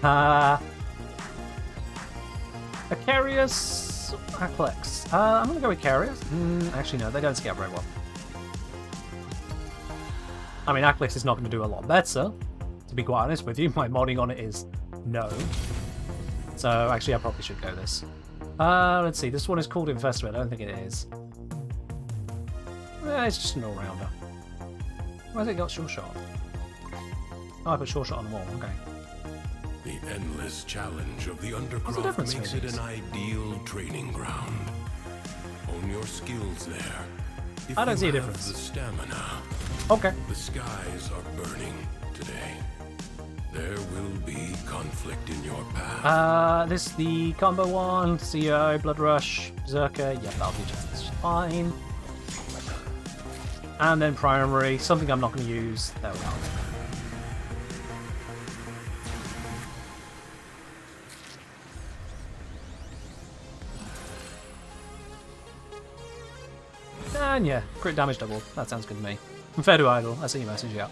Acarius, Aclex. I'm gonna go with Acarius. Actually, no, they don't scale very well. I mean, Aclex is not going to do a lot better, to be quite honest with you. My modding on it is no. So, actually, I probably should go this. Let's see, this one is called Investor. I don't think it is. It's just an all-rounder. Why has it got Sure Shot? Oh, I put Sure Shot on the wall, okay. The endless challenge of the Undercroft makes it an ideal training ground. Hone your skills there. If I don't see a you have difference. The stamina. Okay. The skies are burning today. There will be conflict in your path. This is the combo one, CO, Blood Rush, Berserker. Yeah, that'll be just fine. And then Primary, something I'm not going to use. There we are. And yeah, crit damage double. That sounds good to me. I'm fair to Idle. I see your message, yeah.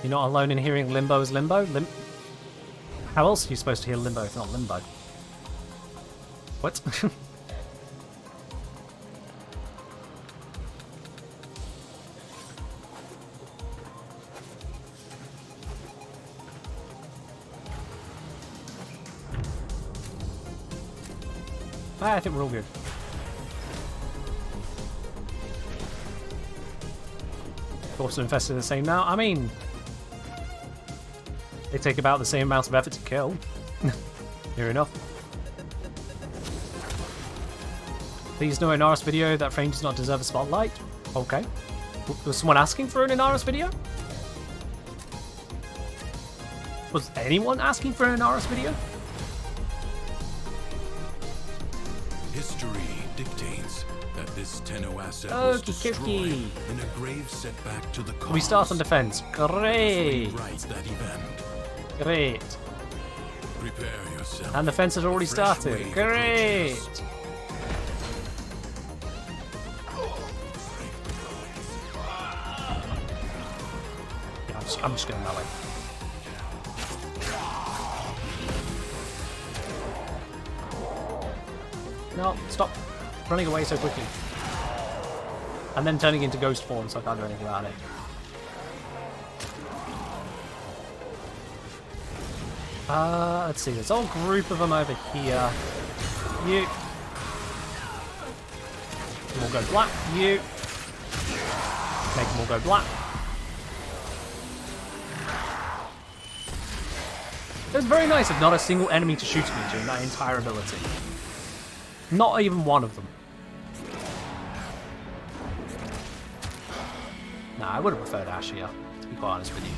You're not alone in hearing Limbo as Limbo? How else are you supposed to hear Limbo if not Limbo? What? I think we're all good. Force infested the same now. I mean, they take about the same amount of effort to kill. Fair enough. Please no Inaris video. That frame does not deserve a spotlight. Okay. Was someone asking for an Inaris video? Was anyone asking for an Inaris video? History dictates that this Tenno asset was destroyed in a grave setback to the cause. We start on defense. Great. Right that event. Great. Prepare yourself. And the fence has already started. Great. Yeah, I'm just going that way. No, stop running away so quickly. And then turning into ghost form, so I can't do anything about it. Let's see, there's a whole group of them over here. You. Them all go black. You. Make them all go black. It was very nice of not a single enemy to shoot me during that entire ability. Not even one of them. Nah, I would have preferred Ash here, to be quite honest with you.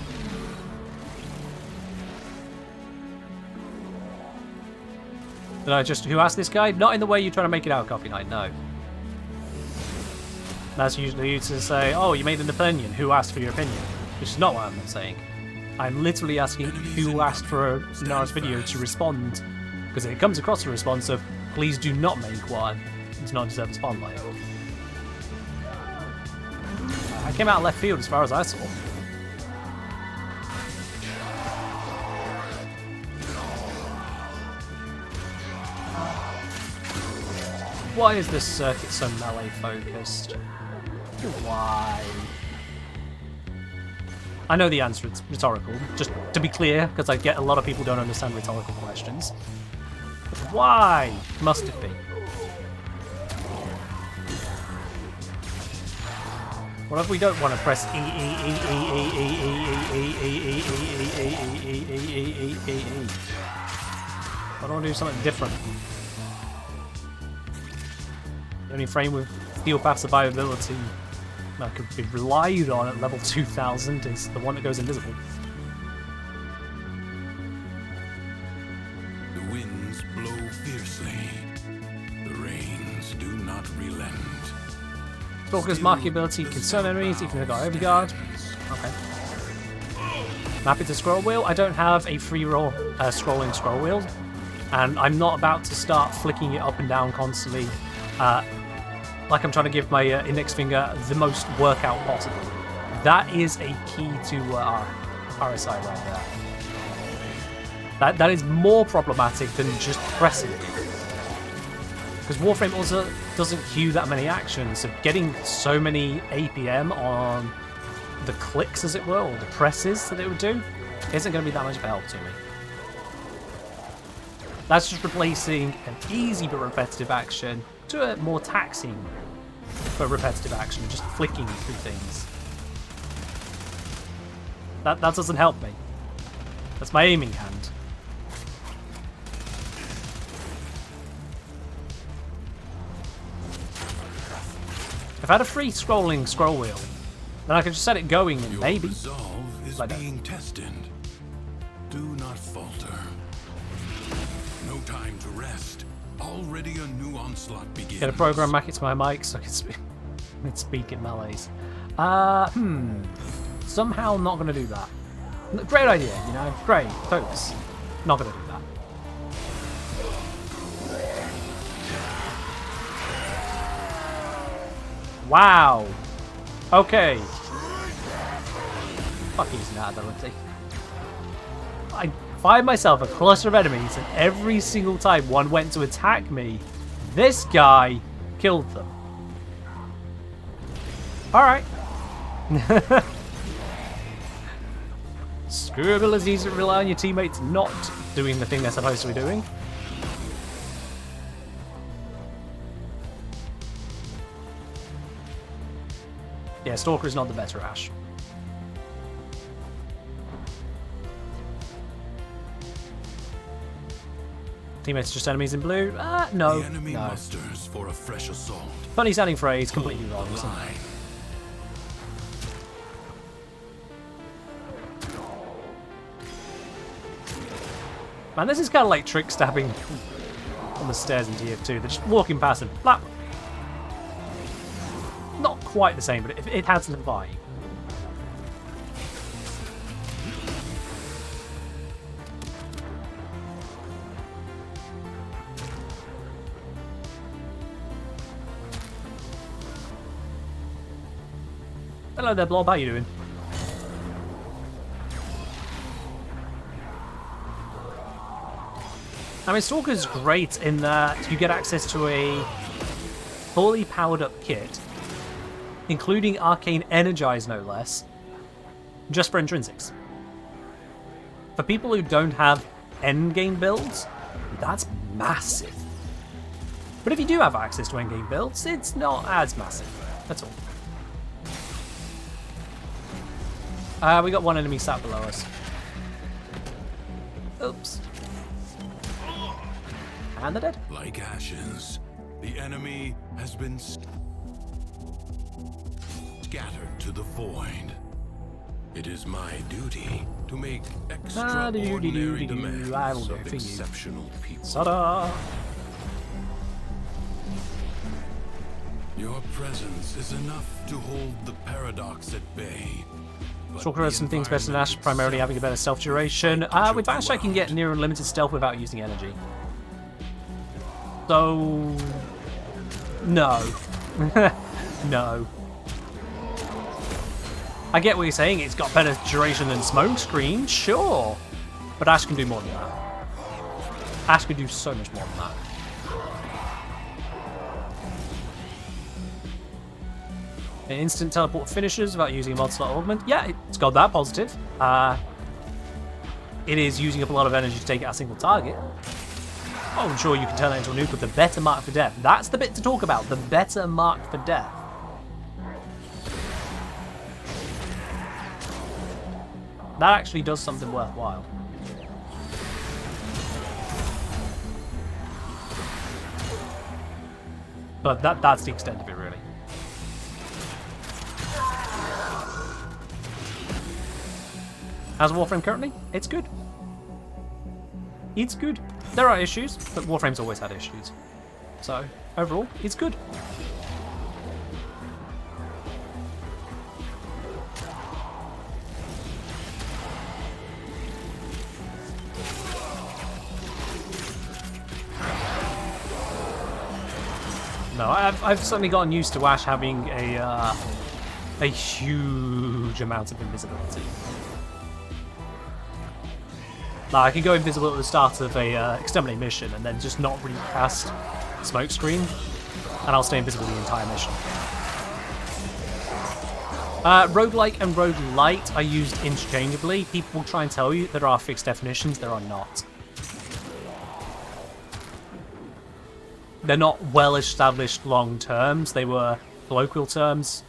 Did I just... Who asked this guy? Not in the way you're trying to make it out, Coffee Knight, no. That's usually used to say, oh, you made an opinion, who asked for your opinion? Which is not what I'm saying. I'm literally asking who asked for Nara's video to respond. Because it comes across a response of, please do not make one. It does not deserve a spotlight. I came out left field as far as I saw. Why is this circuit so melee focused? Why? I know the answer, it's rhetorical. Just to be clear, because I get a lot of people don't understand rhetorical questions. But why must it be? What if we don't want to press E? I don't want to do something different. The only frame with steel path survivability that could be relied on at level 2000 is the one that goes invisible. The winds blow fiercely. The rains do not relent. Stalker's marking ability can stun enemies even if they've got overguard. Okay. Map it to scroll wheel. I don't have a free roll scrolling scroll wheel, and I'm not about to start flicking it up and down constantly. Like I'm trying to give my index finger the most workout possible. That is a key to RSI right there. That is more problematic than just pressing. Because Warframe also doesn't queue that many actions, so getting so many APM on the clicks, as it were, or the presses that it would do, isn't going to be that much of a help to me. That's just replacing an easy but repetitive action to a more taxing but repetitive action, just flicking through things. That doesn't help me. That's my aiming hand. If I had a free scrolling scroll wheel, then I could just set it going and maybe. Your resolve is like being tested. Do not falter. No time to rest. Already a new onslaught begins. Get a program back into my mic so I can speak in melees. Somehow not going to do that. Great idea, you know? Great, focus. Not going to do that. Wow. Okay. Fuck using that ability. I find myself a cluster of enemies, and every single time one went to attack me, this guy killed them. Alright. Screw abilities that rely on your teammates not doing the thing they're supposed to be doing. Yeah, Stalker is not the better Ash. Teammates just enemies in blue? No. The enemy No. musters for a fresh assault. Funny sounding phrase, completely wrong, isn't it? Line. Man, this is kind of like trick stabbing on the stairs in TF2. They're just walking past and flap. Not quite the same, but it has the vibe. Hello there, Blob. How you doing? I mean, Stalker's great in that you get access to a fully powered up kit, including Arcane Energize no less, just for intrinsics. For people who don't have endgame builds, that's massive. But if you do have access to endgame builds, it's not as massive. That's all. We got one enemy sat below us. Oops. And they're dead. Like ashes, the enemy has been scattered to the void. It is my duty to make extraordinary demands I will do it of for you. exceptional people. Ta-da! Your presence is enough to hold the paradox at bay. But Stalker has some things better than Ash, primarily having a better stealth duration. With Ash I can get near unlimited stealth without using energy. So... no. No. I get what you're saying, it's got better duration than Smokescreen, sure. But Ash can do more than that. Ash can do so much more than that. An instant teleport finishes without using a mod slot augment. Yeah, it's got that positive. It is using up a lot of energy to take out a single target. Oh, I'm sure you can turn that into a nuke with the better mark for death. That's the bit to talk about, the better mark for death. That actually does something worthwhile. But that's the extent of it, really. How's Warframe currently? It's good. It's good. There are issues, but Warframe's always had issues. So, overall, it's good. No, I've certainly gotten used to Ash having a huge amount of invisibility. Like, I can go invisible at the start of a exterminate mission and then just not really cast Smokescreen, and I'll stay invisible the entire mission. Roguelike and roguelite are used interchangeably. People will try and tell you there are fixed definitions, there are not. They're not well-established long terms. They were colloquial terms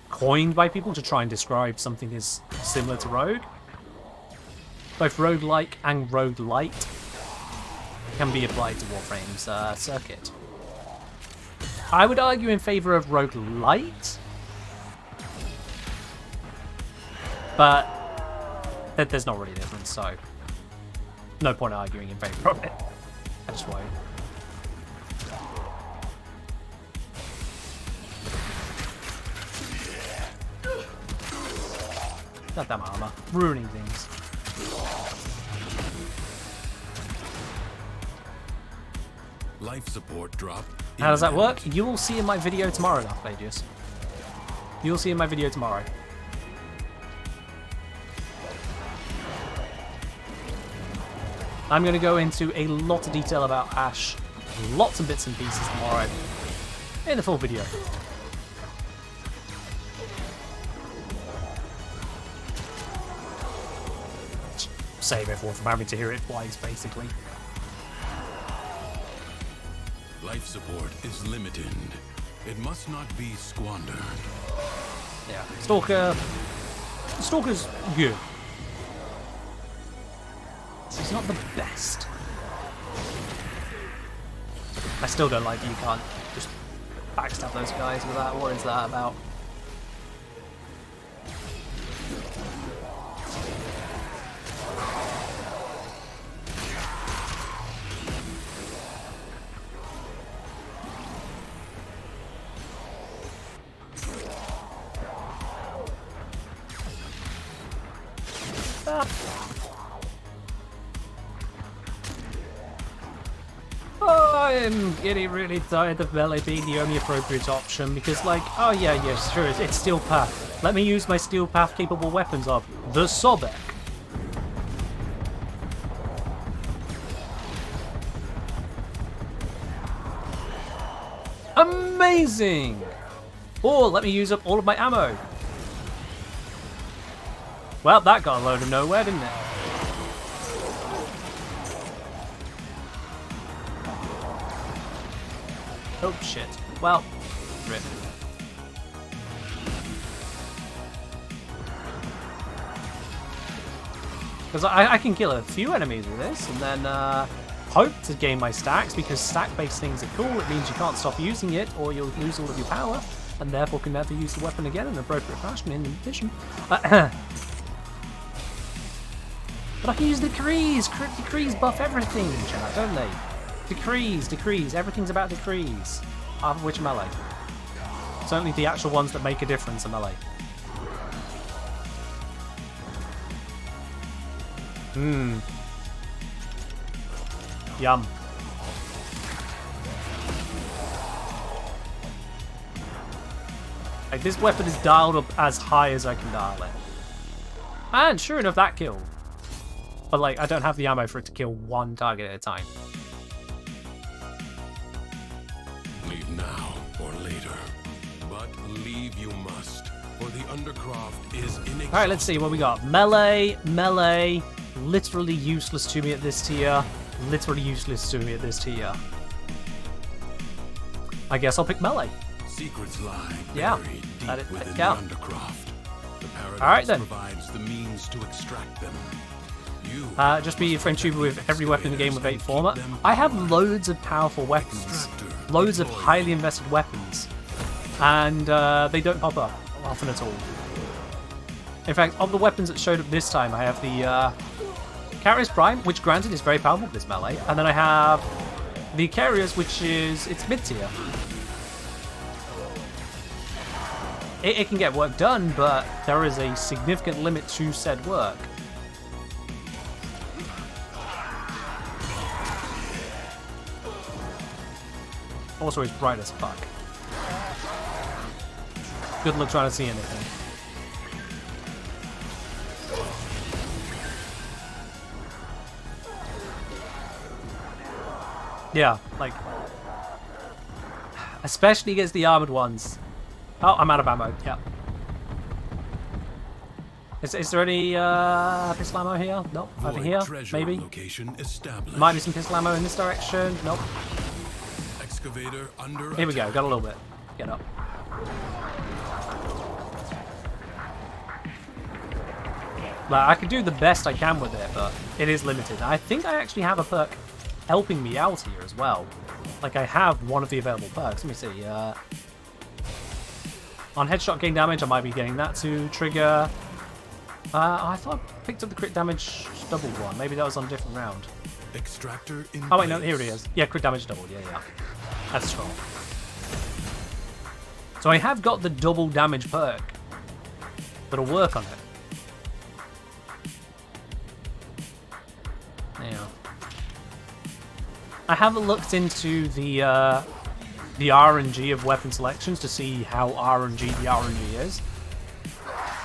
coined by people to try and describe something as similar to Rogue. Both roguelike and roguelite can be applied to Warframe's circuit. I would argue in favour of roguelite, but there's not really a difference, so no point arguing in favour of it. I just won't. Goddamn armor, ruining things. Life support drop. How does that work? You will see in my video tomorrow, Darth. You'll see in my video tomorrow. I'm going to go into a lot of detail about Ash, lots of bits and pieces tomorrow, in the full video. Save everyone from having to hear it twice, basically. Life support is limited. It must not be squandered. Yeah, Stalker's good. He's not the best. I still don't like that you can't just backstab those guys with that. What is that about? I'm getting really tired of melee being the only appropriate option because, like, oh yeah, sure, it's Steel Path. Let me use my Steel Path capable weapons of the Sobek. Amazing! Or let me use up all of my ammo. Well, that got a load of nowhere, didn't it? Oh shit. Well, rip. Because I can kill a few enemies with this, and then hope to gain my stacks, because stack-based things are cool. It means you can't stop using it, or you'll lose all of your power, and therefore can never use the weapon again in an appropriate fashion in the mission. But I can use decrees! Decrees buff everything, chat, don't they? Decrees, everything's about decrees. Half of which are melee. Certainly the actual ones that make a difference are melee. Yum. Like, this weapon is dialed up as high as I can dial it. And sure enough, that killed. But, like, I don't have the ammo for it to kill one target at a time. Leave now or later. But leave you must, for the Undercroft is inexhaustible. Alright, let's see what we got. Melee, melee, literally useless to me at this tier. Literally useless to me at this tier. I guess I'll pick melee. Secrets lie Yeah, buried that deep within the yeah. Undercroft. The Paradise Alright then. provides the means to extract them. You Just be a friend tuber with every weapon in the game with 8 format. I have loads of powerful weapons. Loads of highly invested weapons. And they don't pop up often at all. In fact, of the weapons that showed up this time, I have the Carrier's Prime, which granted is very powerful with this melee. And then I have the Carrier's, which is, it's mid-tier. It can get work done, but there is a significant limit to said work. Also, it's bright as fuck. Good luck trying to see anything. Yeah, like... especially against the armored ones. Oh, I'm out of ammo, yeah. Is there any pistol ammo here? Nope, over here, maybe? location established. Might be some pistol ammo in this direction. Nope. Excavator under Here we go, got a little bit. Get up. Like, I can do the best I can with it, but it is limited. I think I actually have a perk helping me out here as well. Like, I have one of the available perks. Let me see. On headshot gain damage, I might be getting that to trigger. I thought I picked up the crit damage doubled one. Maybe that was on a different round. Extractor in Oh wait, no, place. here it is. Yeah, crit damage doubled. Yeah. That's strong. So I have got the double damage perk that'll work on it. Yeah. I haven't looked into the RNG of weapon selections to see how RNG the RNG is,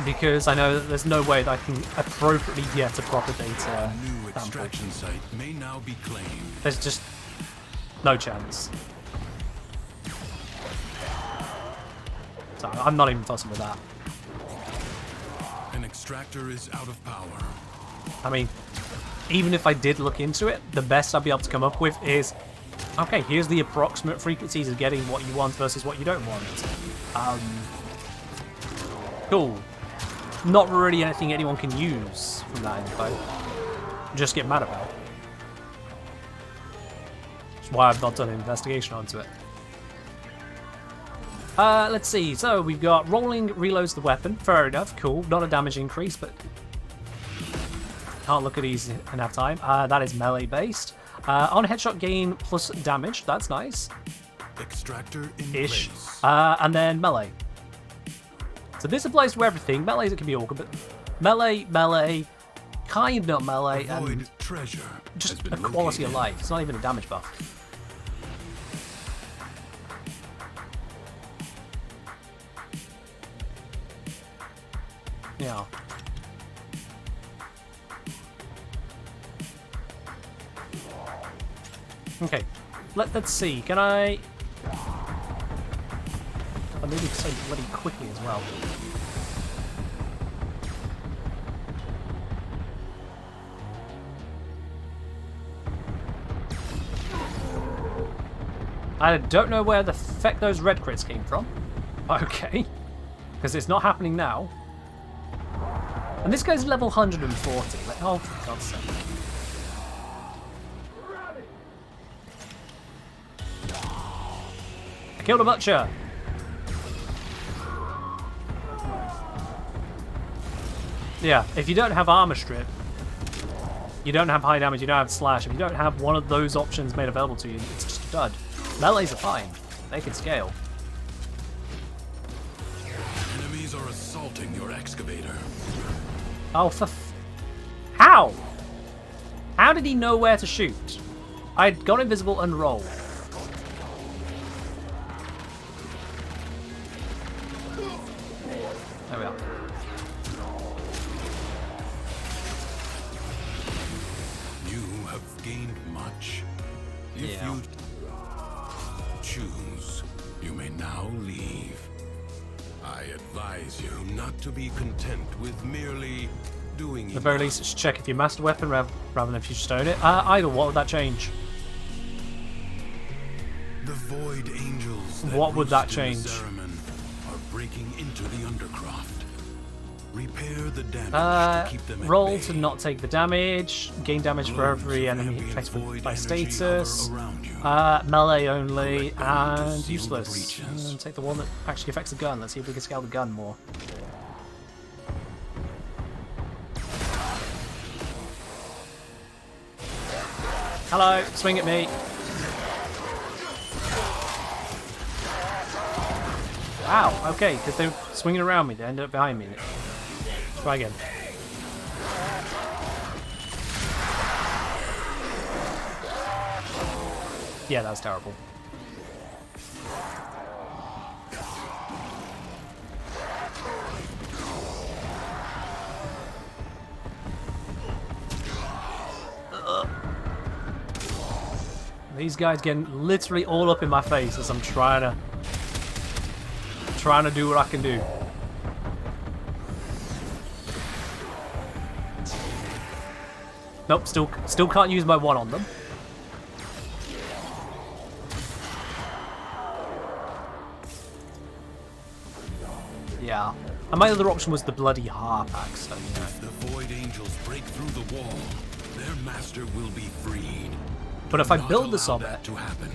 because I know that there's no way that I can appropriately get a proper data A new sample. extraction site may now be claimed. There's just no chance. So I'm not even fussing with that. An extractor is out of power. I mean, even if I did look into it, the best I'd be able to come up with is, okay, here's the approximate frequencies of getting what you want versus what you don't want. Cool. Not really anything anyone can use from that info. Just get mad about. That's why I've not done an investigation onto it. Let's see. So we've got rolling reloads the weapon. Fair enough. Cool. Not a damage increase, but can't look at these and have time. That is melee based. On headshot gain plus damage. That's nice. Extractor in Ish. place. And then melee. So this applies to everything. Melees, it can be awkward, but melee, kind of melee, Avoid and treasure. just has been a quality of located. life. It's not even a damage buff. Yeah. Okay. Let's see. Can I... I'm moving so bloody quickly as well. I don't know where the feck those red crits came from. Okay. Because it's not happening now. And this guy's level 140. Like, oh, for God's sake. I killed a butcher. Yeah, if you don't have armor strip, you don't have high damage, you don't have slash, if you don't have one of those options made available to you, it's just a dud. Melees are fine. They can scale. Enemies are assaulting your excavator. Oh, how? How did he know where to shoot? I'd gone invisible and rolled. have gained much. If Yeah. you choose, you may now leave. I advise you not to be content with merely doing At the very least, just check if you master weapon rather than if you just own it. Either, what would that change? The Void Angels that What would that roost in the change? Zariman are breaking into the Undercroft. Repair the damage to keep them at Roll bay. to not take the damage. Gain damage for Globes every of enemy ambient affected void by energy status. hover around you. Melee only Collect them to and seal the useless. breaches. Take the one that actually affects the gun. Let's see if we can scale the gun more. Hello, swing at me. Wow, okay, because they're swinging around me, they ended up behind me. Try again. Yeah, that was terrible. These guys getting literally all up in my face as I'm trying to do what I can do. Nope, still can't use my one on them. Yeah. And my other option was the bloody harp axe, so, you know. If the Void Angels break through the wall, their master will be freed. But if I Not build this allow on that it, to happen.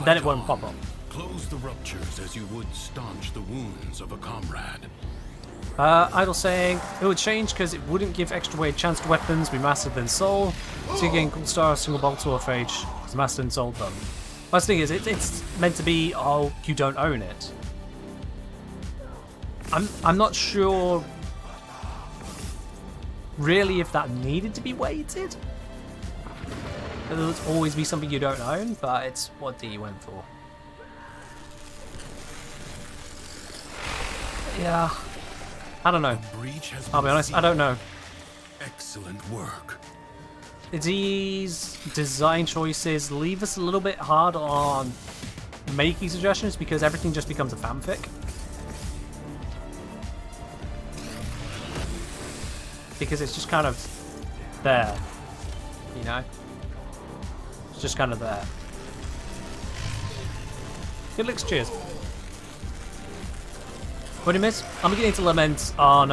then it Fight won't on. pop up. Close the ruptures as you would staunch the wounds of a comrade. Idle saying it would change because it wouldn't give extra weight chance to weapons be mastered then sold. So you gain cool star, single bolt, or phage. Because mastered and sold them. Last thing is, it's meant to be, oh, you don't own it. I'm not sure really if that needed to be weighted. It'll always be something you don't own, but it's what D you went for. Yeah. I don't know. Breach has I'll be been honest, I don't know. Excellent work. These design choices leave us a little bit hard on making suggestions because everything just becomes a fanfic. Because it's just kind of there, you know? It's just kind of there. Good looks, cheers. What do you miss? I'm beginning to lament on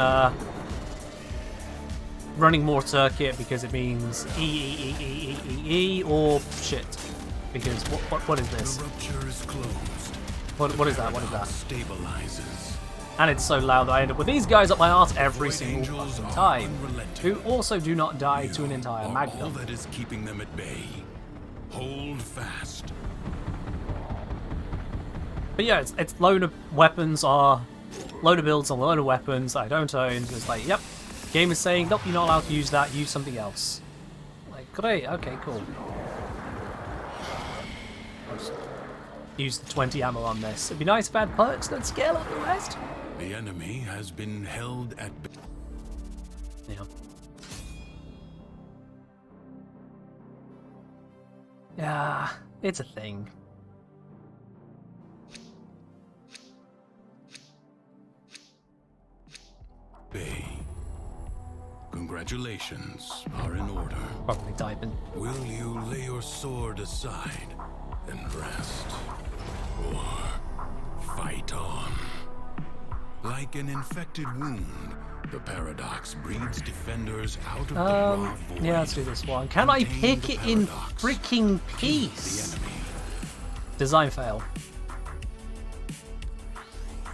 running more circuit because it means E or shit. Because what is this? The rupture is closed. What is that? What is that? Stabilizes. And it's so loud that I end up with these guys up my arse every Void single Angels fucking are time. unrelenting. Who also do not die to an You entire are all magnum. that is keeping them at bay. Hold fast. But yeah, it's load of weapons are load of builds on load of weapons that I don't own. So it's like, yep, game is saying, nope, you're not allowed to use that. Use something else. Like, great, okay, cool. Use the 20 ammo on this. It'd be nice if I had perks that scale up the rest. The enemy has been held at bay. Yeah. Yeah, it's a thing. Congratulations are in order. Probably typing. Will you lay your sword aside and rest? Or fight on? Like an infected wound, the paradox breeds defenders out of the raw void. Yeah, let's do this one. Can I Contain pick the it in paradox. freaking The peace? enemy. Design fail.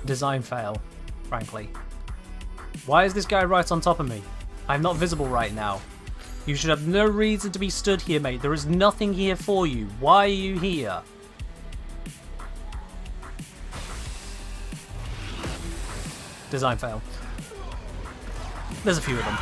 Design fail, frankly. Why is this guy right on top of me? I'm not visible right now. You should have no reason to be stood here, mate. There is nothing here for you. Why are you here? Design fail. There's a few of them.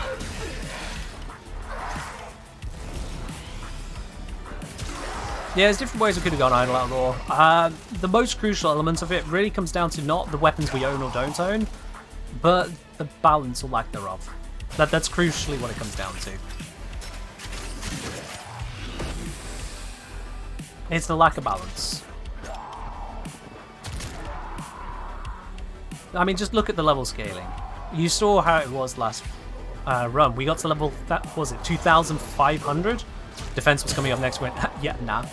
Yeah, there's different ways we could have gone Idle Outlaw. The most crucial element of it really comes down to not the weapons we own or don't own, but the balance or lack thereof. That's crucially what it comes down to. It's the lack of balance. I mean, just look at the level scaling. You saw how it was last run. We got to level, that was it, 2,500? Defense was coming up next, went, yeah, nah.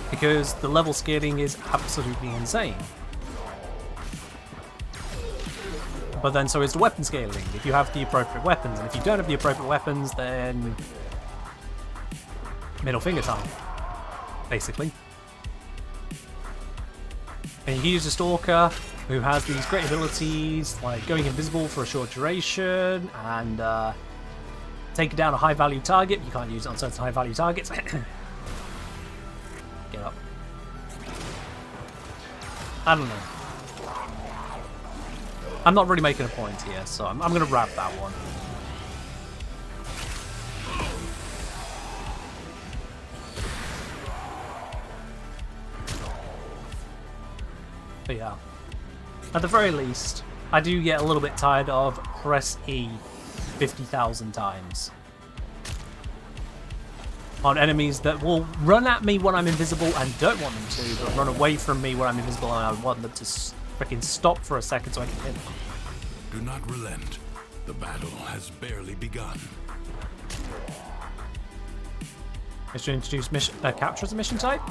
Because the level scaling is absolutely insane. But then so is the weapon scaling, if you have the appropriate weapons. And if you don't have the appropriate weapons, then middle finger time, basically. And you can use a Stalker who has these great abilities, like going invisible for a short duration, and taking down a high-value target. You can't use it on certain high-value targets. Get up. I don't know. I'm not really making a point here, so I'm going to wrap that one. But yeah, at the very least, I do get a little bit tired of press E 50,000 times on enemies that will run at me when I'm invisible and don't want them to, but run away from me when I'm invisible and I want them to freaking stop for a second so I can hit them. Do not relent. The battle has barely begun. Is to introduce mission, capture as a mission type?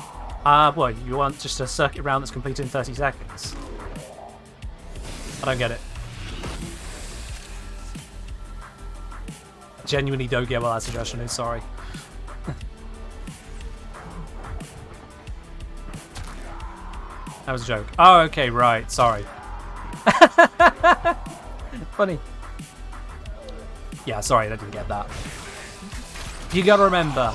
Well, you want just a circuit round that's completed in 30 seconds. I don't get it. I genuinely don't get what that suggestion is, sorry. That was a joke. Oh, okay, right, sorry. Funny. Yeah, sorry, I didn't get that. You gotta remember,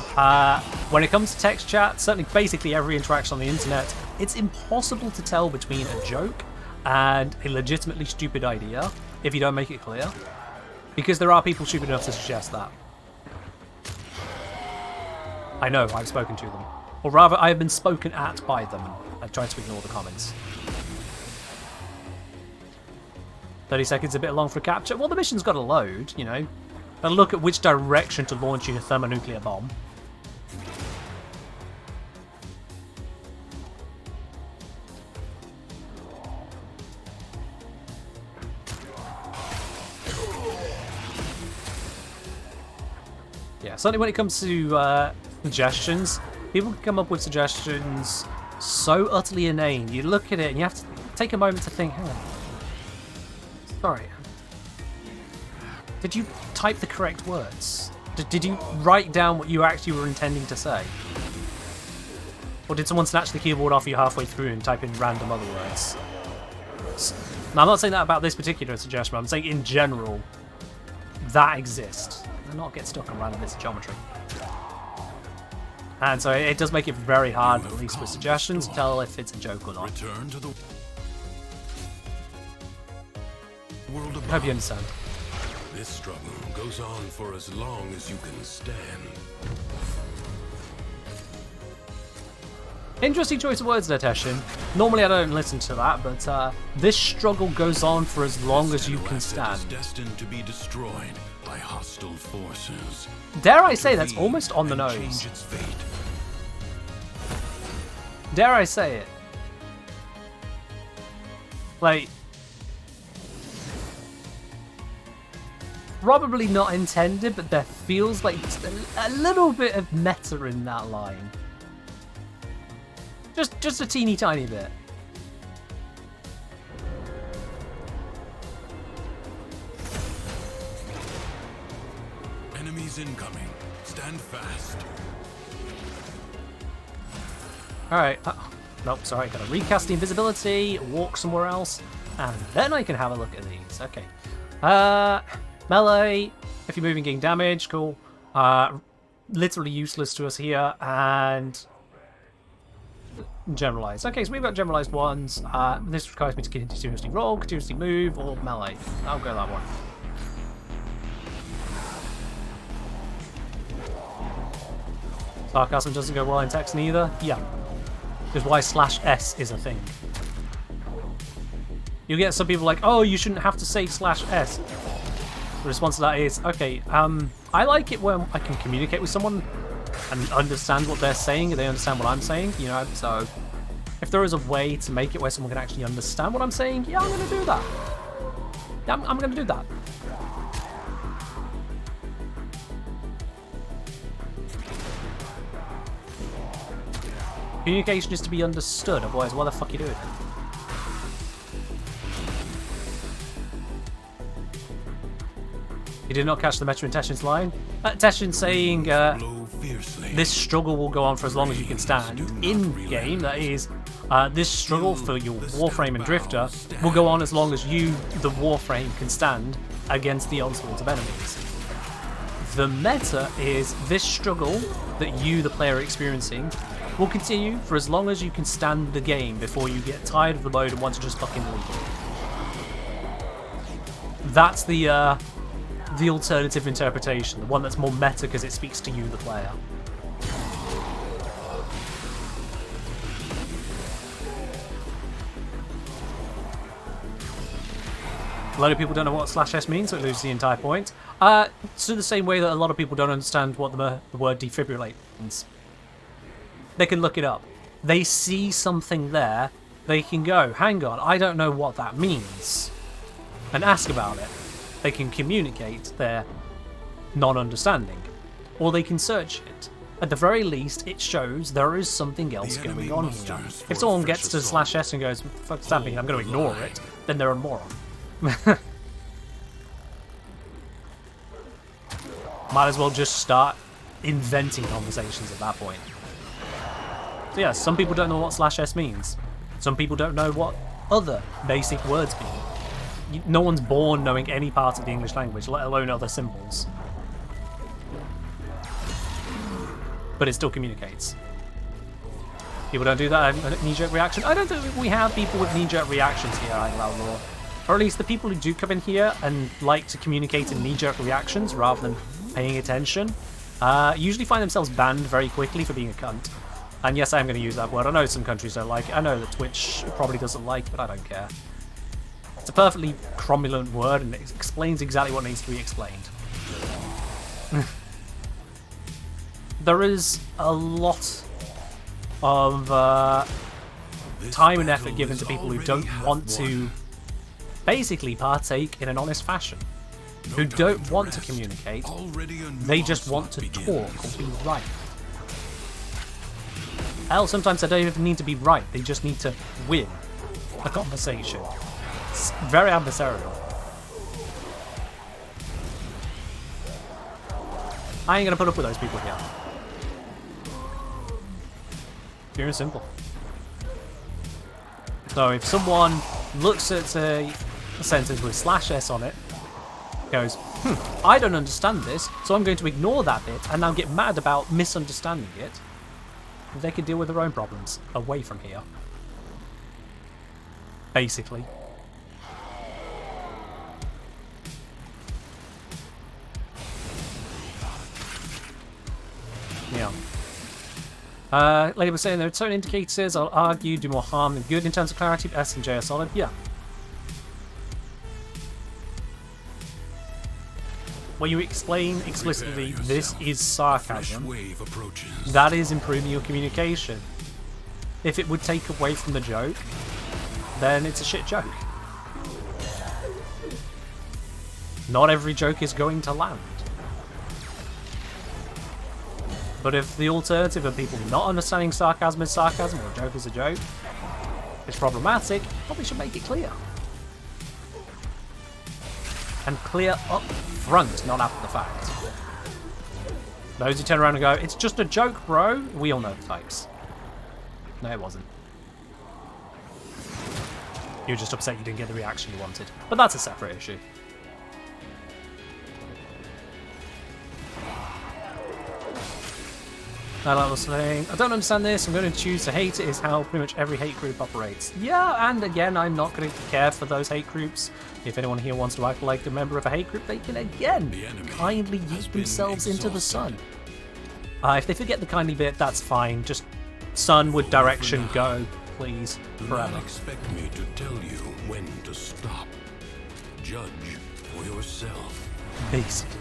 when it comes to text chat, certainly basically every interaction on the internet, it's impossible to tell between a joke and a legitimately stupid idea if you don't make it clear. Because there are people stupid enough to suggest that. I know, I've spoken to them. Or rather, I have been spoken at by them. I tried to ignore the comments. 30 seconds a bit long for a capture. Well, the mission's got to load, you know. And look at which direction to launch your thermonuclear bomb. Yeah, certainly when it comes to suggestions, people can come up with suggestions so utterly inane. You look at it and you have to take a moment to think, hang on. Sorry. Did you type the correct words? Did you write down what you actually were intending to say? Or did someone snatch the keyboard off you halfway through and type in random other words? Now, I'm not saying that about this particular suggestion, but I'm saying in general, that exists. And not get stuck on random bits of geometry. And so it does make it very hard, at least with suggestions, to tell if it's a joke or not. Return to the world above. Hope you understand. This struggle goes on for as long as you can stand. Interesting choice of words there, Teshin. Normally I don't listen to that, but this struggle goes on for as long as you can stand. Is destined to be destroyed by hostile forces. Dare I say that's almost on the nose. Change its fate. Dare I say it? Like, probably not intended, but there feels like a little bit of meta in that line. Just a teeny tiny bit. Enemies incoming. Stand fast. Alright. Nope, sorry. Gotta recast the invisibility, walk somewhere else, and then I can have a look at these. Okay. Melee. If you're moving, getting damage. Cool. Literally useless to us here. And generalized. Okay, so we've got generalized ones. This requires me to continuously roll, continuously move, or melee. I'll go that one. Sarcasm doesn't go well in text neither. Yeah. Because why /S is a thing. You'll get some people like, oh, you shouldn't have to say /S. The response to that is, okay, I like it when I can communicate with someone and understand what they're saying, and they understand what I'm saying, you know, so if there is a way to make it where someone can actually understand what I'm saying, yeah, I'm going to do that. Yeah, I'm going to do that. Communication is to be understood, otherwise what the fuck are you doing? You did not catch the Metro in Teshin's line? Teshin saying, this struggle will go on for as long as you can stand. In-game, that is, this struggle for your Warframe and Drifter will go on as long as you, the Warframe, can stand against the onslaught of enemies. The meta is this struggle that you, the player, are experiencing will continue for as long as you can stand the game before you get tired of the mode and want to just fucking leave. That's the alternative interpretation, the one that's more meta because it speaks to you, the player. A lot of people don't know what /S means, so it loses the entire point. So the same way that a lot of people don't understand what the word defibrillate means. They can look it up. They see something there, they can go, hang on, I don't know what that means, and ask about it. They can communicate their non-understanding, or they can search it. At the very least, it shows there is something else going on here. If someone gets to /S and goes, fuck stamping, I'm going to ignore it, then they're a moron. Might as well just start inventing conversations at that point. So yeah, some people don't know what /S means. Some people don't know what other basic words mean. No one's born knowing any part of the English language, let alone other symbols. But it still communicates. People don't do that, a knee-jerk reaction. I don't think we have people with knee-jerk reactions here in Outlaw. Or at least the people who do come in here and like to communicate in knee-jerk reactions rather than paying attention, usually find themselves banned very quickly for being a cunt. And yes, I am going to use that word. I know some countries don't like it. I know that Twitch probably doesn't like it, but I don't care. It's a perfectly cromulent word, and it explains exactly what needs to be explained. There is a lot of time and effort given to people who don't want to basically partake in an honest fashion. Who don't want to communicate, they just want to talk or be right. Hell, sometimes they don't even need to be right, they just need to win a conversation. It's very adversarial. I ain't gonna put up with those people here. Pure and simple. So if someone looks at a sentence with /S on it, goes, I don't understand this, so I'm going to ignore that bit and now get mad about misunderstanding it, they can deal with their own problems away from here. Basically. Yeah. Lady was saying there are certain indicators, I'll argue, do more harm than good in terms of clarity, but S and J are solid. Yeah. When you explain explicitly this is sarcasm, that is improving your communication. If it would take away from the joke, then it's a shit joke. Not every joke is going to land. But if the alternative of people not understanding sarcasm is sarcasm or a joke is a joke, it's problematic, probably should make it clear. And clear up front, not after the fact. Those who turn around and go, it's just a joke, bro, we all know the types. No, it wasn't. You were just upset you didn't get the reaction you wanted. But that's a separate issue. I was saying, I don't understand this, I'm going to choose to hate it, is how pretty much every hate group operates. Yeah, and again, I'm not going to care for those hate groups. If anyone here wants to act like a member of a hate group, they can again kindly yeet themselves into the sun. If they forget the kindly bit, that's fine. Just sunward direction, go, please, forever. Expect me to tell you when to stop. Judge for yourself. Basically.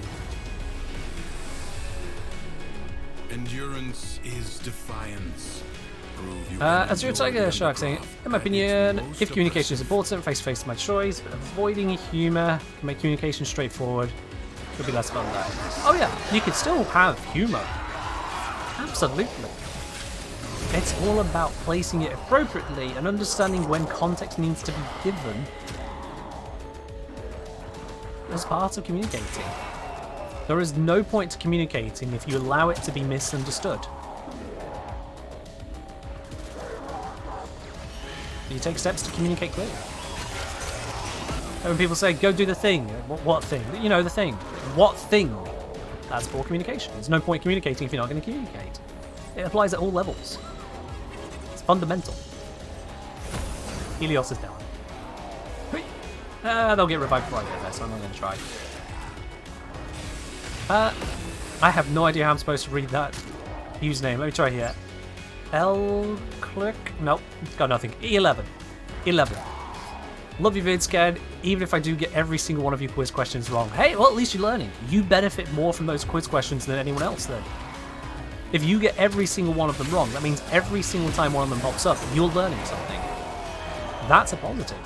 Endurance is defiance. Prove you As your can endure tiger the shark saying, undercroft in my that is opinion, most if of communication is the important, face-to-face is my choice, but avoiding humour can make communication straightforward. Could be less fun there. Oh yeah, you could still have humour. Absolutely. It's all about placing it appropriately and understanding when context needs to be given as part of communicating. There is no point to communicating if you allow it to be misunderstood. You take steps to communicate clearly. And when people say, go do the thing, what thing? You know, the thing. What thing? That's poor communication. There's no point communicating if you're not going to communicate. It applies at all levels. It's fundamental. Helios is down. They'll get revived before I get there, so I'm not going to try. I have no idea how I'm supposed to read that username. Let me try here. L-click? Nope, it's got nothing. 11. 11. Love your vids, Ken, even if I do get every single one of your quiz questions wrong. Hey, well, at least you're learning. You benefit more from those quiz questions than anyone else then. If you get every single one of them wrong, that means every single time one of them pops up, you're learning something. That's a positive.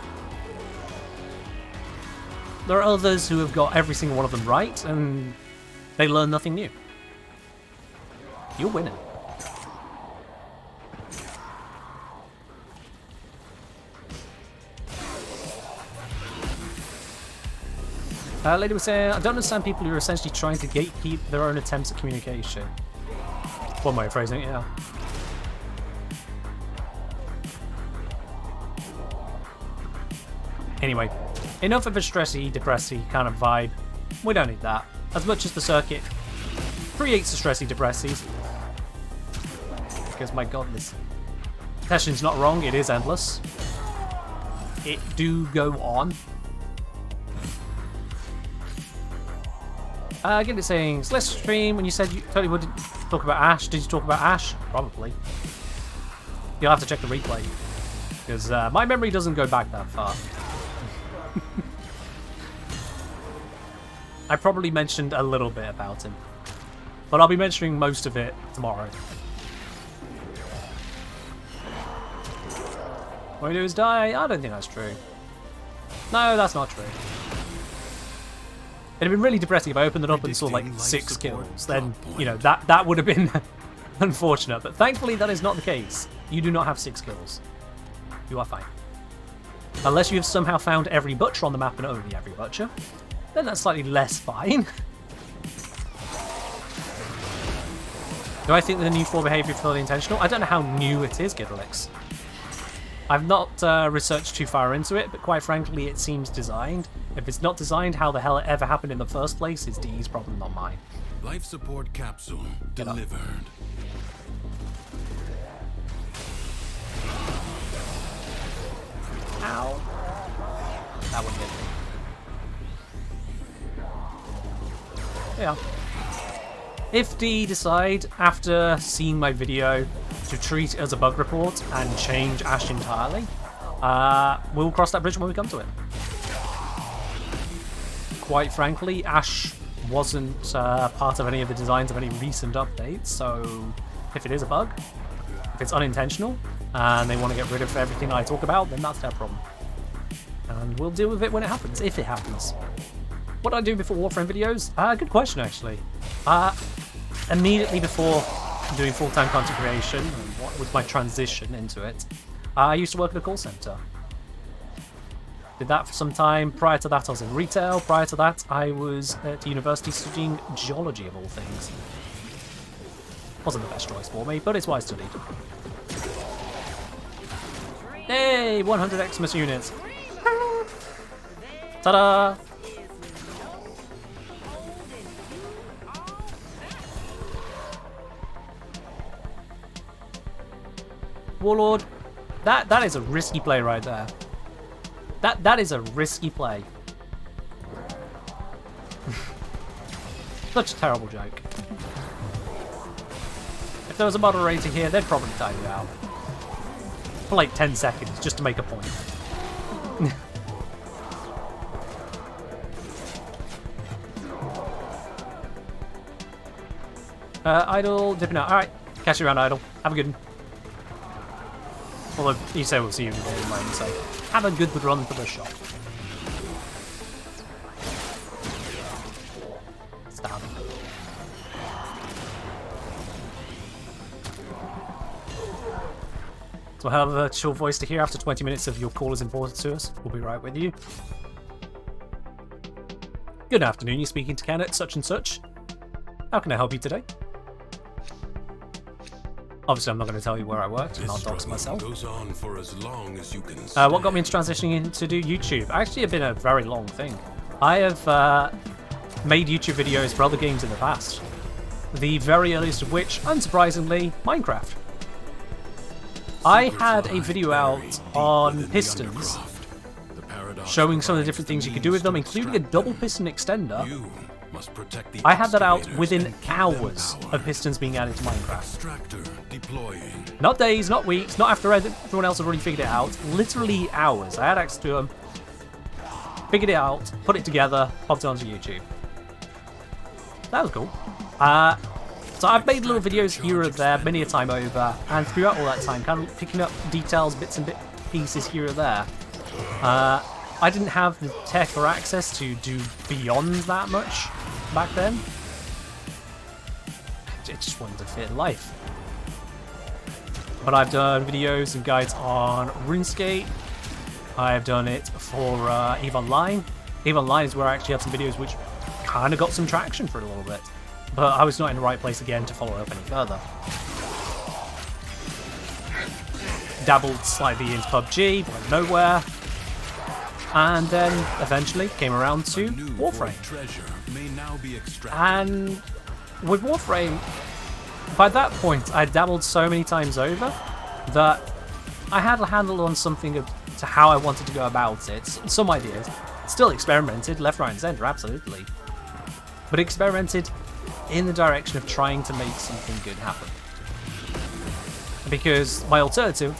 There are others who have got every single one of them right, and they learn nothing new. You're winning. Lady was saying, I don't understand people who are essentially trying to gatekeep their own attempts at communication. One way of phrasing it, yeah. Anyway, enough of a stressy, depressy kind of vibe. We don't need that. As much as the circuit creates the stressy, depressies. Because my god, this session's not wrong, it is endless. It do go on. Again, it's saying, Celeste stream, when you said you totally wouldn't talk about Ash, did you talk about Ash? Probably. You'll have to check the replay. Because my memory doesn't go back that far. I probably mentioned a little bit about him. But I'll be mentioning most of it tomorrow. What we do is die? I don't think that's true. No, that's not true. It'd have been really depressing if I opened it up and saw like 6 kills. Then, you know, that would have been unfortunate. But thankfully that is not the case. You do not have 6 kills. You are fine. Unless you have somehow found every butcher on the map and only every butcher. Then that's slightly less fine. Do I think the new floor behaviour is fully intentional? I don't know how new it is, Gidalix. I've not researched too far into it, but quite frankly, it seems designed. If it's not designed, how the hell it ever happened in the first place is DE's problem, not mine. Life support capsule delivered. Ow. That one hit me. Yeah. If D decide, after seeing my video, to treat it as a bug report and change Ash entirely, we'll cross that bridge when we come to it. Quite frankly, Ash wasn't part of any of the designs of any recent updates, so if it is a bug, if it's unintentional, and they want to get rid of everything I talk about, then that's their problem. And we'll deal with it when it happens, if it happens. What do I do before Warframe videos? Good question, actually. Immediately before doing full-time content creation, and what was my transition into it, I used to work at a call center. Did that for some time. Prior to that, I was in retail. Prior to that, I was at university studying geology, of all things. Wasn't the best choice for me, but it's what I studied. Hey, 100 Xmas units. Ta-da! Warlord, that is a risky play right there. That is a risky play. Such a terrible joke. If there was a moderator here, they'd probably time you out. For like 10 seconds, just to make a point. Idle, dipping out. Alright, catch you around, Idle. Have a good one. Although, you say we'll see you in a moment, so have a good run for the shop. Stab. So I have a short voice to hear after 20 minutes of your call is important to us. We'll be right with you. Good afternoon, you're speaking to Ken at such and such. How can I help you today? Obviously, I'm not going to tell you where I worked, and I'll dox myself. Goes on for as long as you can What got me into transitioning into do YouTube? Actually, it's been a very long thing. I have made YouTube videos for other games in the past. The very earliest of which, unsurprisingly, Minecraft. I had a video out on pistons, showing some of the different things you could do with them, including a double piston extender. I had that out within hours of pistons being added to Minecraft. Not days, not weeks, not after everyone else had already figured it out. Literally hours. I had access to them, figured it out, put it together, popped it onto YouTube. That was cool. So I've made little videos here or there many a time over, and throughout all that time, kind of picking up details, bits and pieces here or there. I didn't have the tech or access to do beyond that much back then. It just wanted to fit life. But I've done videos and guides on RuneScape. I've done it for EVE Online. EVE Online is where I actually had some videos which kind of got some traction for a little bit. But I was not in the right place again to follow up any further. Dabbled slightly into PUBG, but went nowhere. And then eventually came around to Warframe. And with Warframe, by that point, I dabbled so many times over that I had a handle on something to how I wanted to go about it. Some ideas. Still experimented, left, right, and centre, absolutely. But experimented in the direction of trying to make something good happen. Because my alternative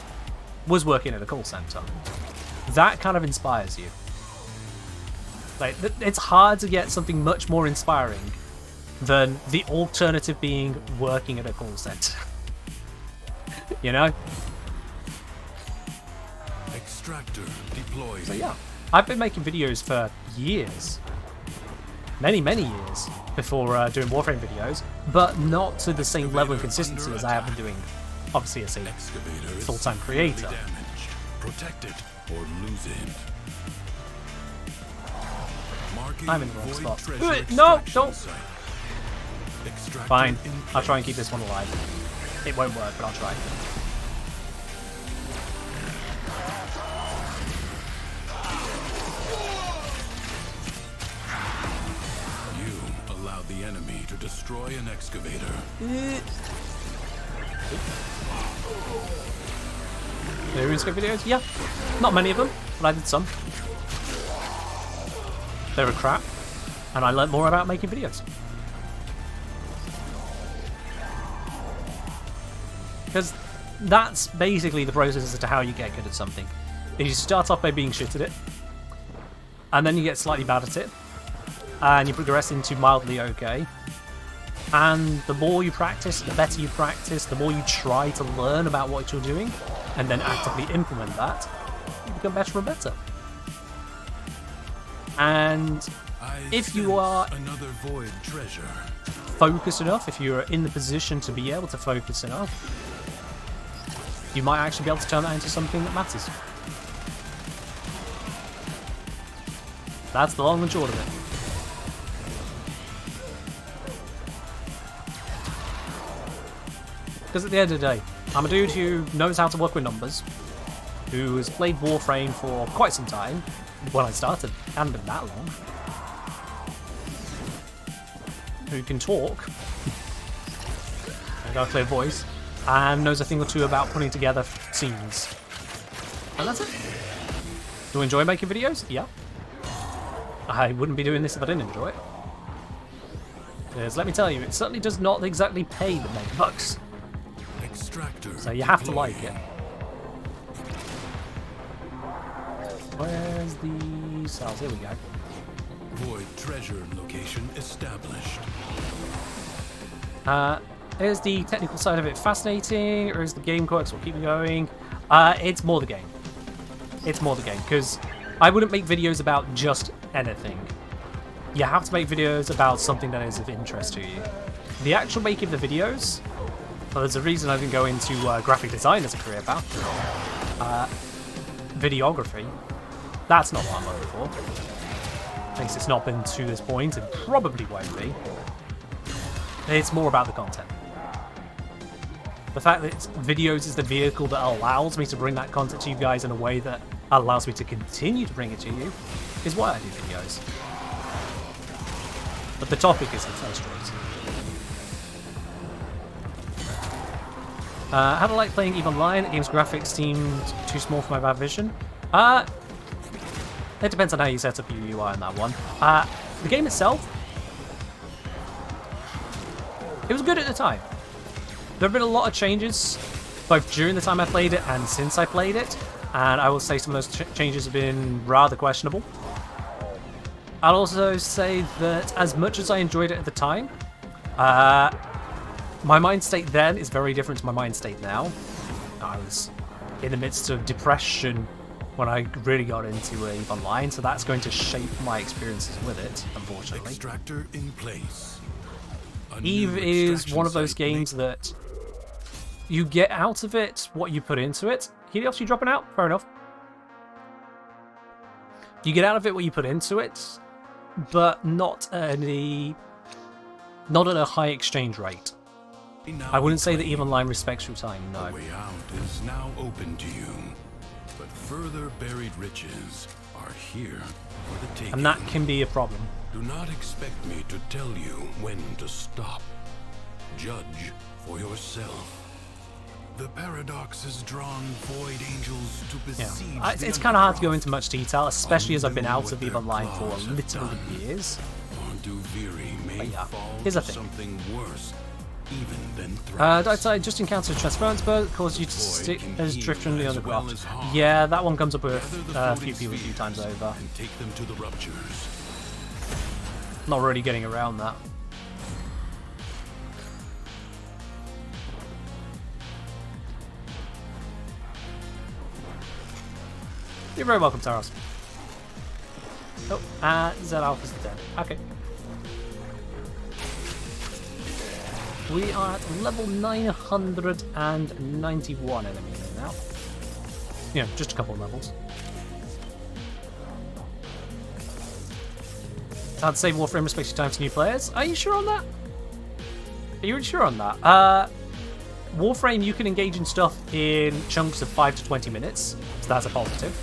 was working at a call centre. That kind of inspires you. Like, it's hard to get something much more inspiring than the alternative being working at a call centre. You know? Extractor deployed. So yeah, I've been making videos for years. Many years before doing Warframe videos, but not to the same level of consistency as I have been doing, obviously, as a full-time creator. Protect it or lose it. I'm in the wrong spot. No, don't! Fine, I'll try and keep this one alive. It won't work, but I'll try. The enemy to destroy an excavator. The RuneScape videos? Yeah. Not many of them, but I did some. They were crap, and I learned more about making videos. Because that's basically the process as to how you get good at something. You start off by being shit at it, and then you get slightly bad at it, and you progress into mildly okay. And the more you practice, the better you practice, the more you try to learn about what you're doing, and then actively implement that, you become better and better. And if you are another void treasure. Focused enough, if you're in the position to be able to focus enough, you might actually be able to turn that into something that matters. That's the long and short of it. Because at the end of the day, I'm a dude who knows how to work with numbers, who has played Warframe for quite some time. When I started, it hadn't been that long. Who can talk, got a clear voice, and knows a thing or two about putting together scenes. And that's it. Do I enjoy making videos? Yeah. I wouldn't be doing this if I didn't enjoy it. Because let me tell you, it certainly does not exactly pay the mega bucks. So you have to like it. Where's the cells? Here we go. Void treasure location established. Is the technical side of it fascinating, or is the game quirks what keep me going? It's more the game. It's more the game, because I wouldn't make videos about just anything. You have to make videos about something that is of interest to you. The actual making of the videos, well, there's a reason I didn't go into graphic design as a career path. Videography, that's not what I'm looking for. At least it's not been to this point, and probably won't be. It's more about the content. The fact that videos is the vehicle that allows me to bring that content to you guys in a way that allows me to continue to bring it to you is why I do videos. But the topic is the first choice. How do I like playing EVE Online? The game's graphics seemed too small for my bad vision. It depends on how you set up your UI on that one. The game itself, it was good at the time. There have been a lot of changes, both during the time I played it and since I played it, and I will say some of those changes have been rather questionable. I'll also say that as much as I enjoyed it at the time, my mind state then is very different to my mind state now. I was in the midst of depression when I really got into EVE Online, so that's going to shape my experiences with it, unfortunately. Extractor in place. EVE is one of those games that you get out of it what you put into it. Helios, you dropping out? Fair enough. You get out of it what you put into it, but not at a high exchange rate. I wouldn't say that EVE Online respects your time, no. The way out is now open to you, but further buried riches are here for the taking. And that can be a problem. Do not expect me to tell you when to stop. Judge for yourself. The paradox has drawn void angels to besiege. It's kind of hard to go into much detail, especially as I've been out of EVE Online for literally years. But yeah, here's the thing. Something worse, even than threats. Dark Side just encountered transference bug, caused you to stick as drift on the undercroft. Yeah, that one comes up with a few people a few times over. And take them to the ruptures. Not really getting around that. You're very welcome, Taros. Oh, Z Alpha's dead. Okay. We are at level 991 enemy now. Yeah, just a couple of levels. I'd say Warframe respects your time to new players. Are you sure on that? Are you sure on that? Warframe, you can engage in stuff in chunks of 5 to 20 minutes, so that's a positive.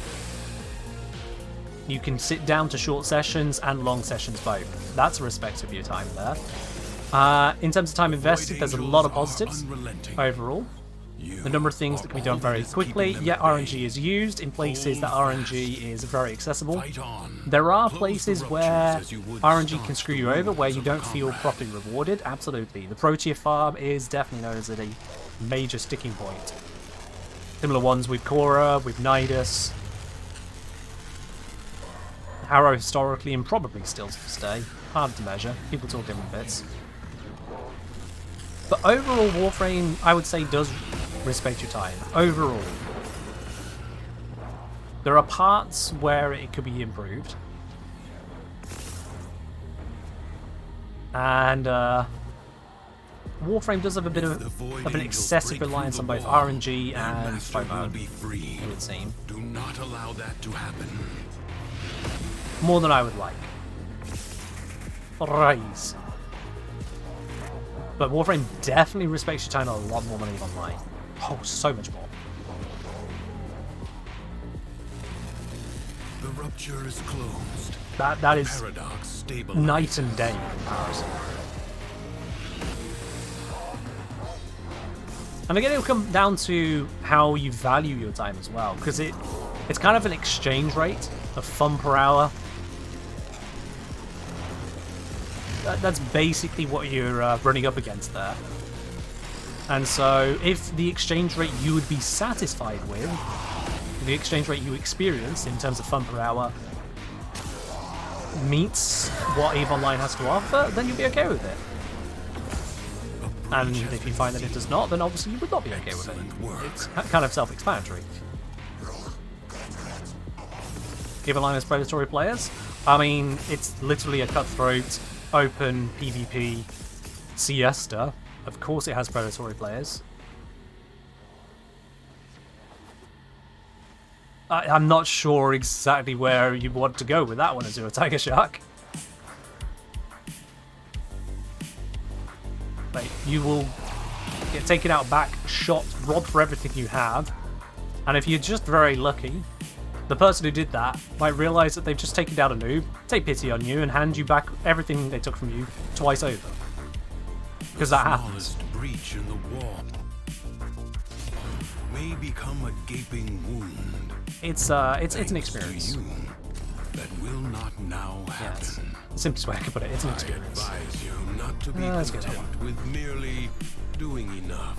You can sit down to short sessions and long sessions both. That's a respect of your time there. In terms of time invested, there's a lot of positives overall. The number of things that can be done very quickly. Yeah, RNG is used in places that RNG is very accessible. There are places where RNG can screw you over, where you don't feel properly rewarded. Absolutely. The Protea farm is definitely known as a major sticking point. Similar ones with Korra, with Nidus. Harrow historically, and probably still to this day. Hard to measure. People talk different bits. But overall, Warframe, I would say, does respect your time. Overall. There are parts where it could be improved. And Warframe does have a bit of an excessive reliance on both RNG and FOMO, it would seem. Do not allow that to happen. More than I would like. Rise. But Warframe definitely respects your time a lot more than EVE Online. Oh, so much more. The rupture is closed. That is Paradox night and day in comparison. And again, it'll come down to how you value your time as well, because it's kind of an exchange rate of fun per hour. That's basically what you're running up against there. And so if the exchange rate you would be satisfied with, the exchange rate you experience in terms of fun per hour, meets what EVE Online has to offer, then you'll be okay with it. And if you find that it does not, then obviously you would not be okay with it. It's kind of self-explanatory. Give a line as predatory players? I mean, it's literally a cutthroat, open PvP siesta. Of course it has predatory players. I'm not sure exactly where you want to go with that one, Azure Tiger Shark. Like, you will get taken out back, shot, robbed for everything you have, and if you're just very lucky, the person who did that might realise that they've just taken down a noob, take pity on you, and hand you back everything they took from you twice over. Because that happens. The breach in the wall may become a gaping wound. It's an experience. To you, that will not now happen. Yes. Simplest way I can put it, it's an experience. I advise you not to be content with merely doing enough.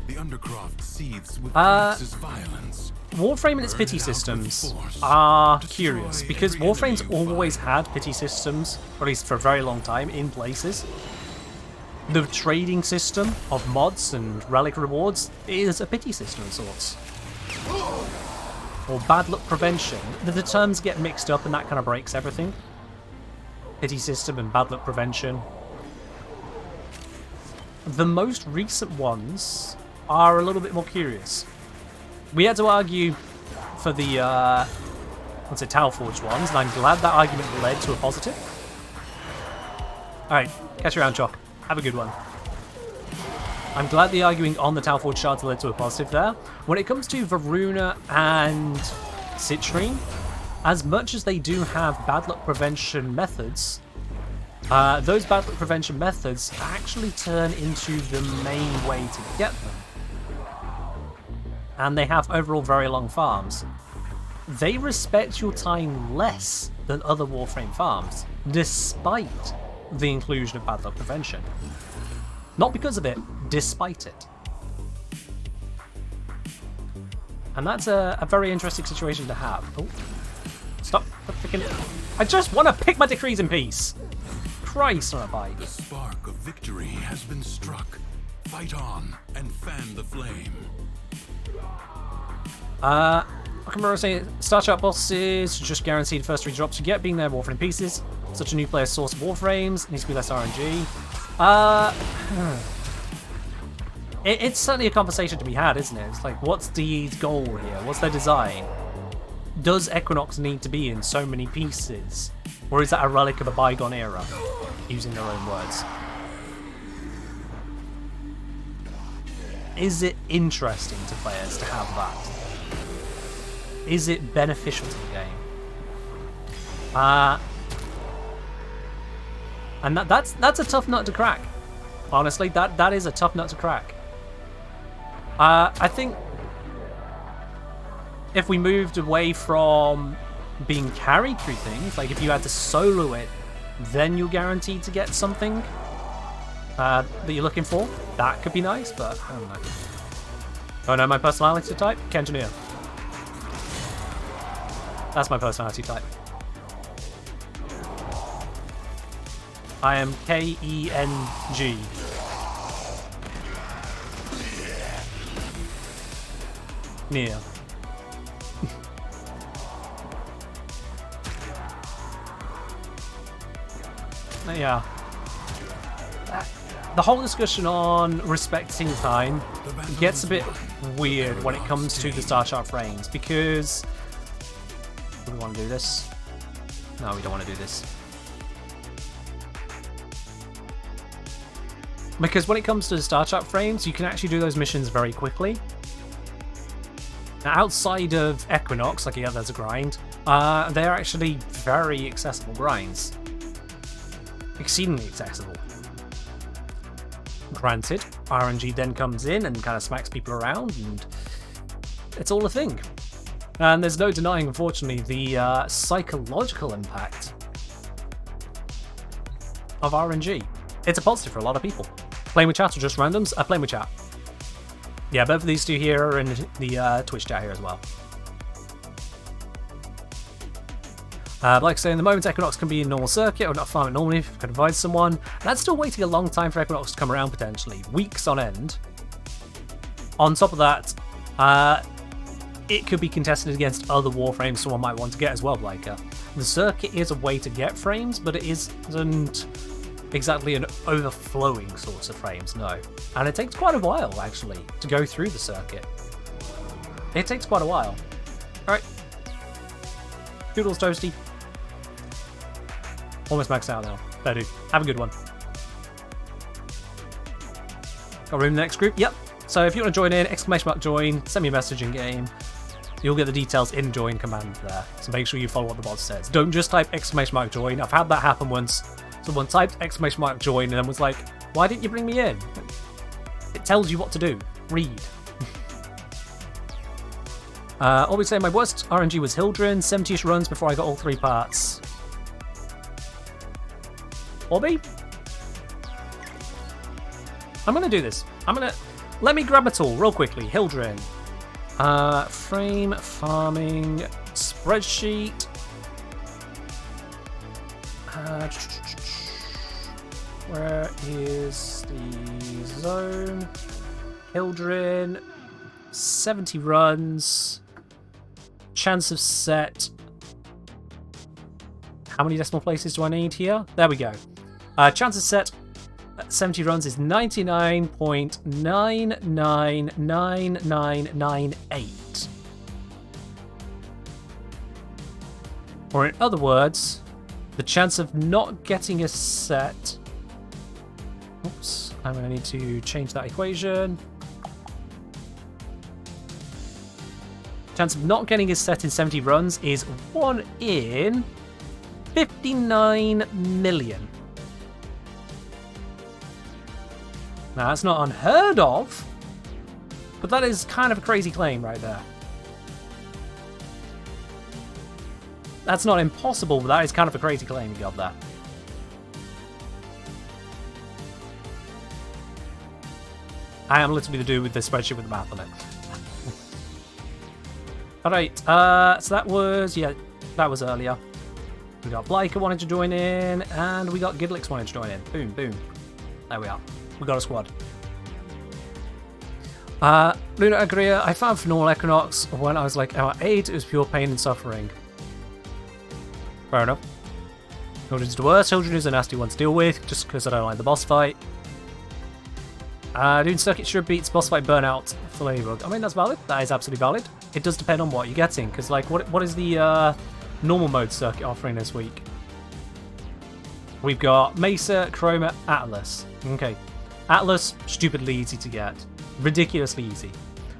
The Undercroft seethes with Francis' violence. Warframe and its pity systems are curious, because Warframe's always had pity systems, or at least for a very long time, in places. The trading system of mods and relic rewards is a pity system of sorts. Or bad luck prevention. The terms get mixed up and that kind of breaks everything. Pity system and bad luck prevention. The most recent ones are a little bit more curious. We had to argue for the Talforged ones, and I'm glad that argument led to a positive. Alright, catch you around, Chalk. Have a good one. I'm glad the arguing on the Talforged shards led to a positive there. When it comes to Varuna and Citrine, as much as they do have bad luck prevention methods, those bad luck prevention methods actually turn into the main way to get them. And they have overall very long farms. They respect your time less than other Warframe farms, despite the inclusion of bad luck prevention. Not because of it, despite it. And that's a very interesting situation to have. Oh, stop freaking... I just want to pick my decrees in peace! Christ on a bike. The spark of victory has been struck. Fight on and fan the flame. I can remember saying Star Chart bosses just guaranteed first 3 drops you get, being their Warframe pieces. Such a new player's source of Warframes, needs to be less RNG. It's certainly a conversation to be had, isn't it? It's like, what's the goal here? What's their design? Does Equinox need to be in so many pieces? Or is that a relic of a bygone era? Using their own words. Is it interesting to players to have that? Is it beneficial to the game? And that's a tough nut to crack. Honestly, that is a tough nut to crack. I think if we moved away from being carried through things, like if you had to solo it, then you're guaranteed to get something that you're looking for, that could be nice, but I don't know. Oh no, my personality type? Kengineer. That's my personality type. I am K-E-N-G. Near. Yeah. The whole discussion on respecting time gets a bit weird when it comes to the Star Chart frames, because... Do we want to do this? No, we don't want to do this. Because when it comes to the Star Chart frames, you can actually do those missions very quickly. Now, outside of Equinox, like, yeah, there's a grind, they're actually very accessible grinds. Exceedingly accessible. Granted, RNG then comes in and kind of smacks people around, and it's all a thing. And there's no denying, unfortunately, the psychological impact of RNG. It's a positive for a lot of people. Playing with chat or just randoms? Playing with chat. Yeah, both of these two here are in the Twitch chat here as well. Like I say, in the moment, Equinox can be in normal circuit or not farm it normally if you can advise someone. That's still waiting a long time for Equinox to come around, potentially. Weeks on end. On top of that, it could be contested against other Warframes someone might want to get as well, like the circuit is a way to get frames, but it isn't exactly an overflowing source of frames, no. And it takes quite a while, actually, to go through the circuit. It takes quite a while. Alright. Doodles Toasty. Almost maxed out now. Fair dude. Have a good one. Got room in the next group? Yep. So if you want to join in, !join, send me a message in game. You'll get the details in join command there. So make sure you follow what the bot says. Don't just type !join. I've had that happen once. Someone typed !join and then was like, why didn't you bring me in? It tells you what to do. Read. Always say my worst RNG was Hildren, 70ish runs before I got all 3 parts. Obby? I'm gonna do this. Let me grab a tool real quickly. Hildren. Frame farming spreadsheet. Where is the zone? Hildren. 70 runs. Chance of set. How many decimal places do I need here? There we go. Chance of set at 70 runs is 99.999998. Or in other words, the chance of not getting a set. Oops, I'm going to need to change that equation. Chance of not getting a set in 70 runs is 1 in 59 million. Now, that's not unheard of, but that is kind of a crazy claim right there. That's not impossible, but that is kind of a crazy claim you got there. I am literally the dude with the spreadsheet with the math on it. Alright, so that was earlier. We got Blyker wanting to join in, and we got Gidlix wanting to join in. Boom, boom. There we are. We got a squad. Luna Agria, I found for normal Equinox when I was like hour 8, it was pure pain and suffering. Fair enough. Children's the worst. Children is a nasty one to deal with, just because I don't like the boss fight. Doing circuit sure beats boss fight burnout flavor. I mean, that's valid. That is absolutely valid. It does depend on what you're getting, because like, what is the normal mode circuit offering this week? We've got Mesa, Chroma, Atlas. Okay. Atlas, stupidly easy to get. Ridiculously easy.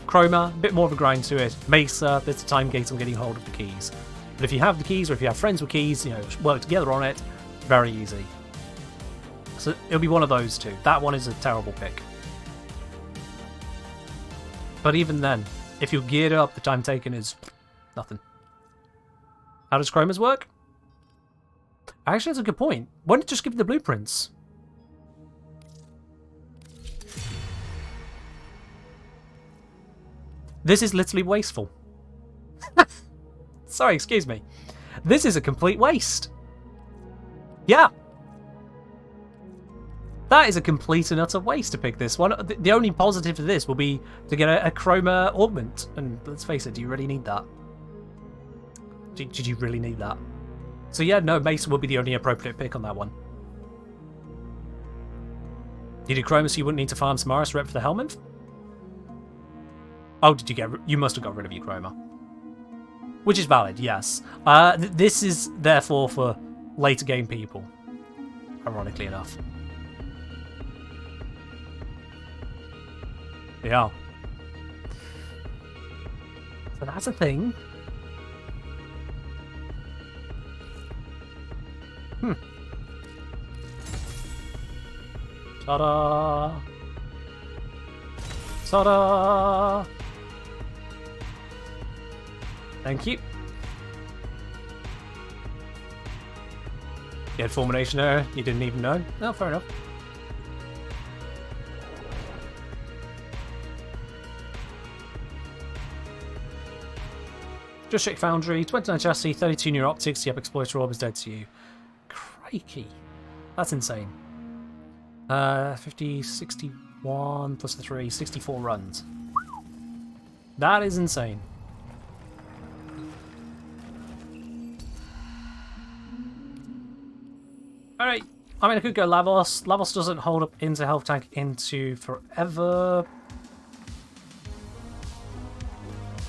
Chroma, a bit more of a grind to it. Mesa, there's a time gate on getting hold of the keys. But if you have the keys, or if you have friends with keys, you know, work together on it, very easy. So it'll be one of those two. That one is a terrible pick. But even then, if you're geared up, the time taken is nothing. How does Chroma's work? Actually, that's a good point. Why don't you just give you the blueprints? This is literally wasteful. Sorry, excuse me. This is a complete waste. Yeah. That is a complete and utter waste to pick this one. The only positive to this will be to get a Chroma augment. And let's face it, do you really need that? Did you really need that? So yeah, no, Mesa will be the only appropriate pick on that one. You did Chroma so you wouldn't need to farm Samaris rep for the helmet? Oh, did you get... You must have got rid of your Chroma. Which is valid, yes. This is therefore for later game people. Ironically enough. Yeah. So that's a thing. Ta-da! Ta-da! Thank you. You had formulation error, you didn't even know? No, fair enough. Just Shake Foundry, 29 chassis, 32 new optics, yep, Exploiter Orb is dead to you. Crikey. That's insane. 50, 61 plus the 3, 64 runs. That is insane. Alright, I mean I could go Lavos. Lavos doesn't hold up into health tank into forever.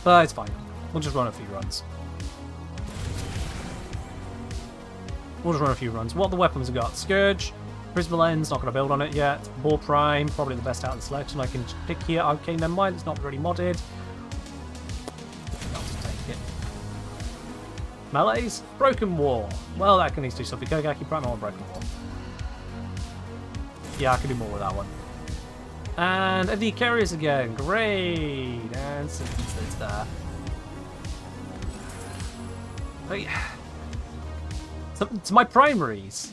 But it's fine. We'll just run a few runs. What are the weapons we got? Scourge, Prisma Lens, not going to build on it yet. Warframe, probably the best out of the selection I can pick here. Okay, never mind, it's not really modded. I'll just take it. Melees, Broken War. Well, that can need to do something. Kogaki Primal or Broken War. Yeah, I can do more with that one. And the carriers again. Great. And it's there. But, so my primaries.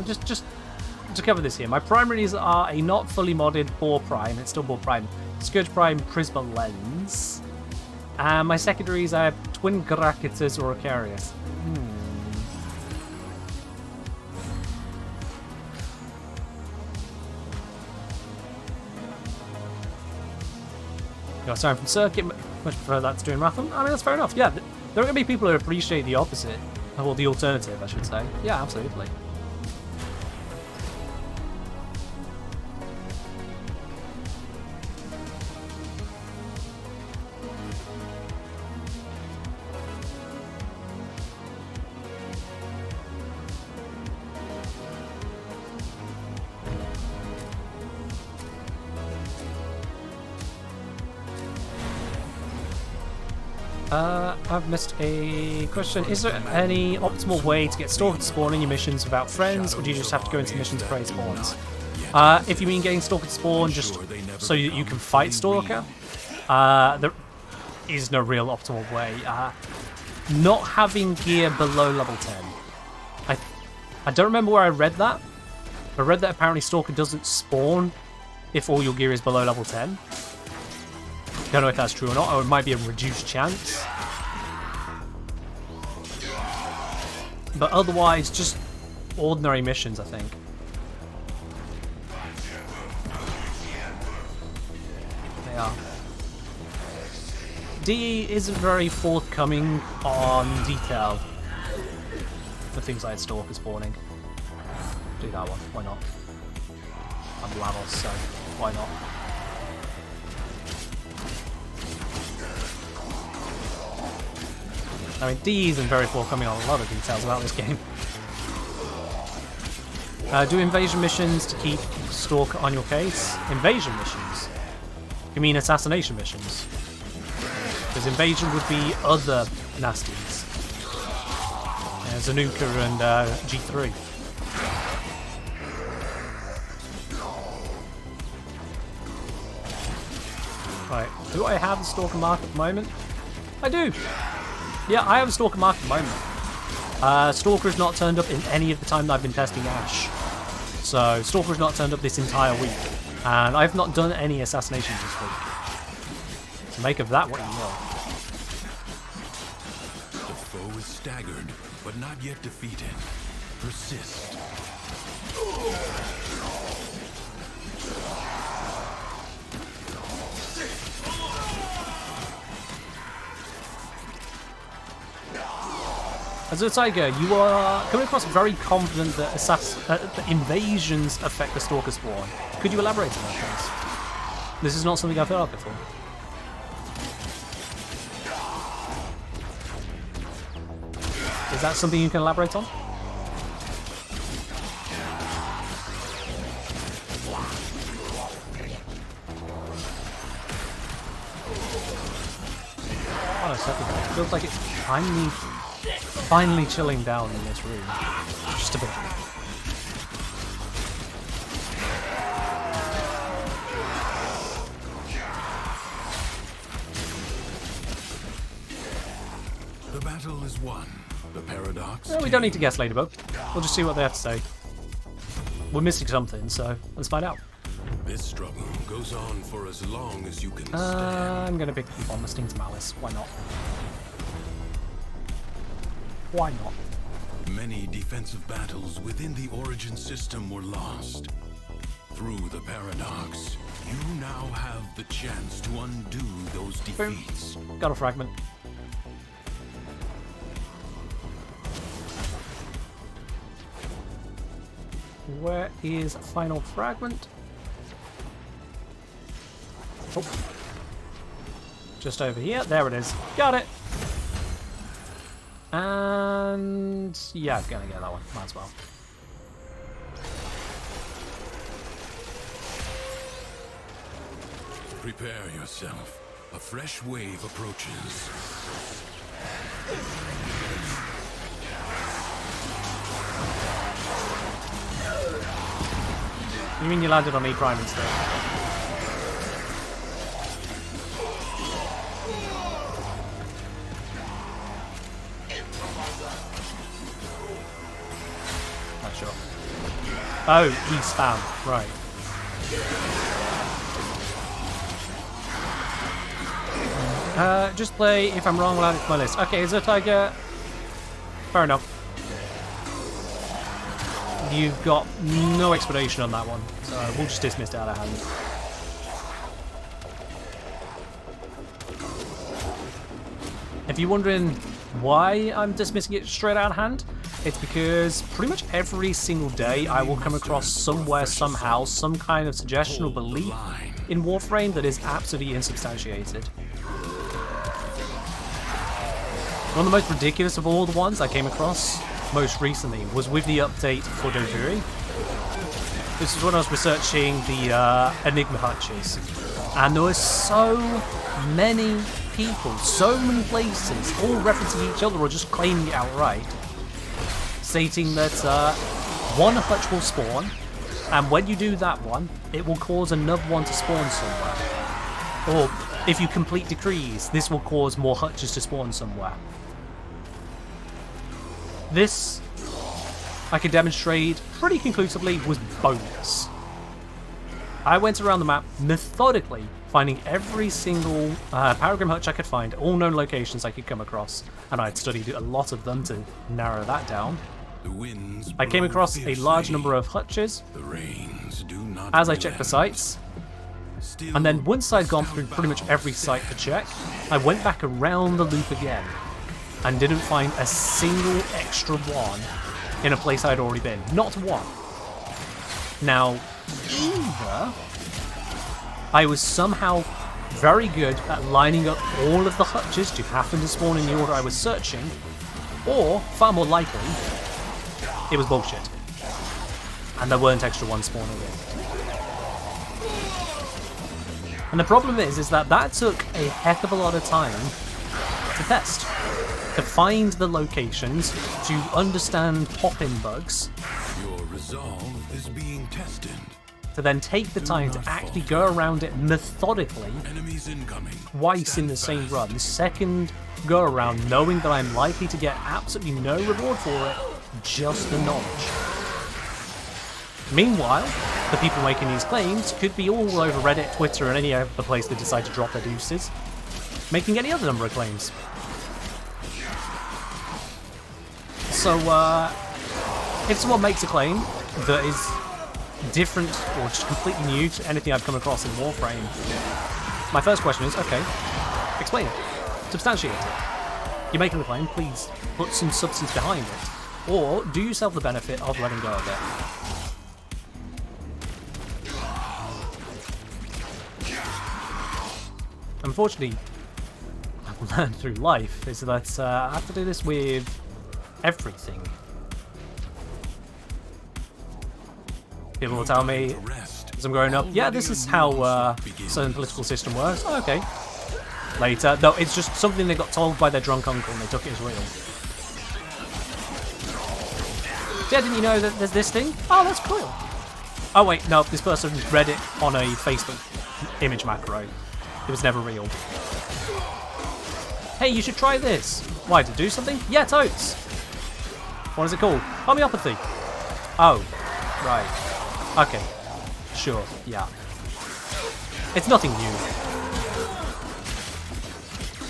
Just to cover this here, my primaries are a not fully modded Boar Prime. It's still Boar Prime. Scourge Prime Prisma Lens. And my secondaries are Twin Gracketters or Acarius. Got a sign from Circuit. Much prefer that to doing Ratham. I mean, that's fair enough. Yeah, there are going to be people who appreciate the opposite. Or the alternative, I should say. Yeah, absolutely. I've missed a question. Is there any optimal way to get Stalker to spawn in your missions without friends, or do you just have to go into missions to create spawns? If you mean getting Stalker to spawn just so you can fight Stalker, there is no real optimal way. Not having gear below level 10. I don't remember where I read that. I read that apparently Stalker doesn't spawn if all your gear is below level 10. Don't know if that's true or not, or it might be a reduced chance. But otherwise, just ordinary missions, I think. They are. DE isn't very forthcoming on detail for things like Stalker spawning. Do that one, why not? I'm Lavos, so why not? I mean, DE isn't very forthcoming on a lot of details about this game. Do invasion missions to keep Stalker on your case. Invasion missions? You mean assassination missions? Because invasion would be other nasties. Zanuka and G3. Right, do I have a Stalker mark at the moment? I do! Yeah, I have a Stalker mark at the moment. Stalker has not turned up in any of the time that I've been testing Ash. So, Stalker has not turned up this entire week. And I've not done any assassinations this week. So make of that what you will. The foe is staggered, but not yet defeated. Persist. As a Tiger, you are coming across very confident that that invasions affect the Stalker spawn. Could you elaborate on that, please? This is not something I've heard of before. Is that something you can elaborate on? Oh, it feels like it's finally chilling down in this room. Just a bit. The battle is won. The paradox. Well, we don't need to guess, Ladybug. We'll just see what they have to say. We're missing something, so let's find out. This struggle goes on for as long as you can stand. I'm gonna pick up on the Sting's Malice. Why not? Why not? Many defensive battles within the Origin system were lost. Through the paradox, you now have the chance to undo those defeats. Got a fragment. Where is final fragment? Oh. Just over here. There it is. Got it. And yeah, I'm gonna get that one. Might as well. Prepare yourself. A fresh wave approaches. You mean you landed on E Prime instead? Not sure. Oh, E spam, right. Just play if I'm wrong, I'll add it to my list. Okay, is there a tiger? Fair enough. You've got no explanation on that one, so we'll just dismiss it out of hand. If you're wondering why I'm dismissing it straight out of hand, it's because pretty much every single day I will come across somewhere, somehow, some kind of suggestion or belief in Warframe that is absolutely insubstantiated. One of the most ridiculous of all the ones I came across most recently was with the update for Dojiri. This is when I was researching the Enigma hutches, and there were so many people, so many places, all referencing each other or just claiming it outright, stating that one hutch will spawn, and when you do that one, it will cause another one to spawn somewhere. Or if you complete decrees, this will cause more hutches to spawn somewhere. This, I can demonstrate pretty conclusively, was bogus. I went around the map methodically, finding every single Paragram hutch I could find, all known locations I could come across, and I'd studied a lot of them to narrow that down. I came across a large number of hutches as I checked the sites, and then once I'd gone through pretty much every site to check, I went back around the loop again, and didn't find a single extra one in a place I'd already been. Not one. Now, either I was somehow very good at lining up all of the hutches to happen to spawn in the order I was searching, or, far more likely, it was bullshit. And there weren't extra ones spawning in. And the problem is that took a heck of a lot of time to test. To find the locations, to understand pop-in bugs, Your resolve is being tested. to then take the time to actually go around it methodically Enemies incoming. twice in the same run. The second go around, knowing that I'm likely to get absolutely no reward for it, just the knowledge. Meanwhile, the people making these claims could be all over Reddit, Twitter, and any other place they decide to drop their deuces, making any other number of claims. So, if someone makes a claim that is different or just completely new to anything I've come across in Warframe, my first question is, okay, explain it. Substantiate it. You're making the claim, please put some substance behind it. Or do yourself the benefit of letting go of it. Unfortunately, I've learned through life is that I have to do this with everything. People will tell me as I'm growing up, yeah, this is how certain political system works. Oh, okay. Later, no, it's just something they got told by their drunk uncle and they took it as real. Yeah, didn't you know that there's this thing? Oh, that's cool. Oh wait, no, this person read it on a Facebook image macro. It was never real. Hey, you should try this. Why, to do something? Yeah, totes. What is it called? Homeopathy. Oh, right. Okay. Sure, yeah. It's nothing new.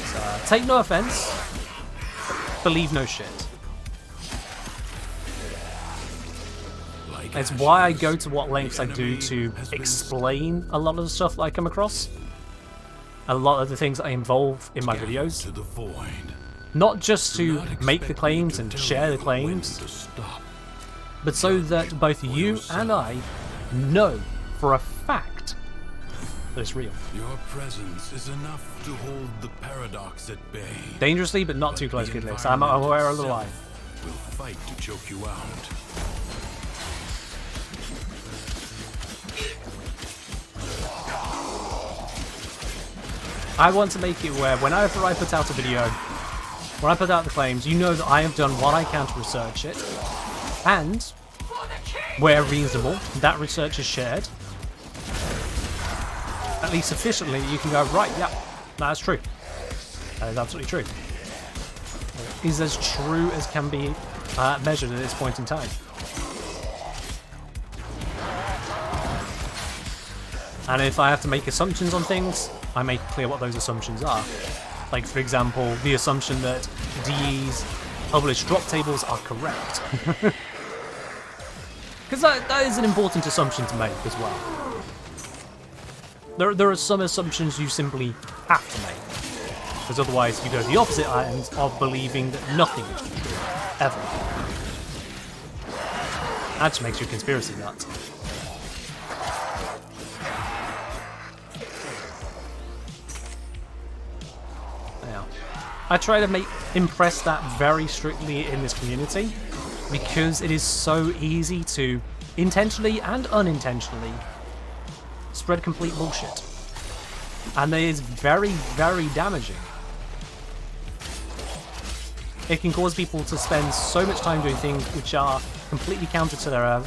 So, take no offense. Believe no shit. It's why I go to what lengths I do to explain a lot of the stuff that I come across. A lot of the things I involve in my videos. Not just to make the claims and share the claims, but so that both you and I know for a fact that it's real. Your presence is enough to hold the paradox at bay. Dangerously, but not too close, Kidlix. I'm aware of the line. Will fight to choke you out. I want to make it where whenever I put out a video, when I put out the claims, you know that I have done what I can to research it, and where reasonable, that research is shared. At least sufficiently, you can go, right, yeah, that's true. That is absolutely true. It is as true as can be measured at this point in time. And if I have to make assumptions on things, I make clear what those assumptions are. Like, for example, the assumption that DE's published drop tables are correct. Because that is an important assumption to make as well. There are some assumptions you simply have to make. Because otherwise you go the opposite end of believing that nothing is true, ever. That just makes you a conspiracy nut. I try to impress that very strictly in this community, because it is so easy to, intentionally and unintentionally, spread complete bullshit. And it is very, very damaging. It can cause people to spend so much time doing things which are completely counter to their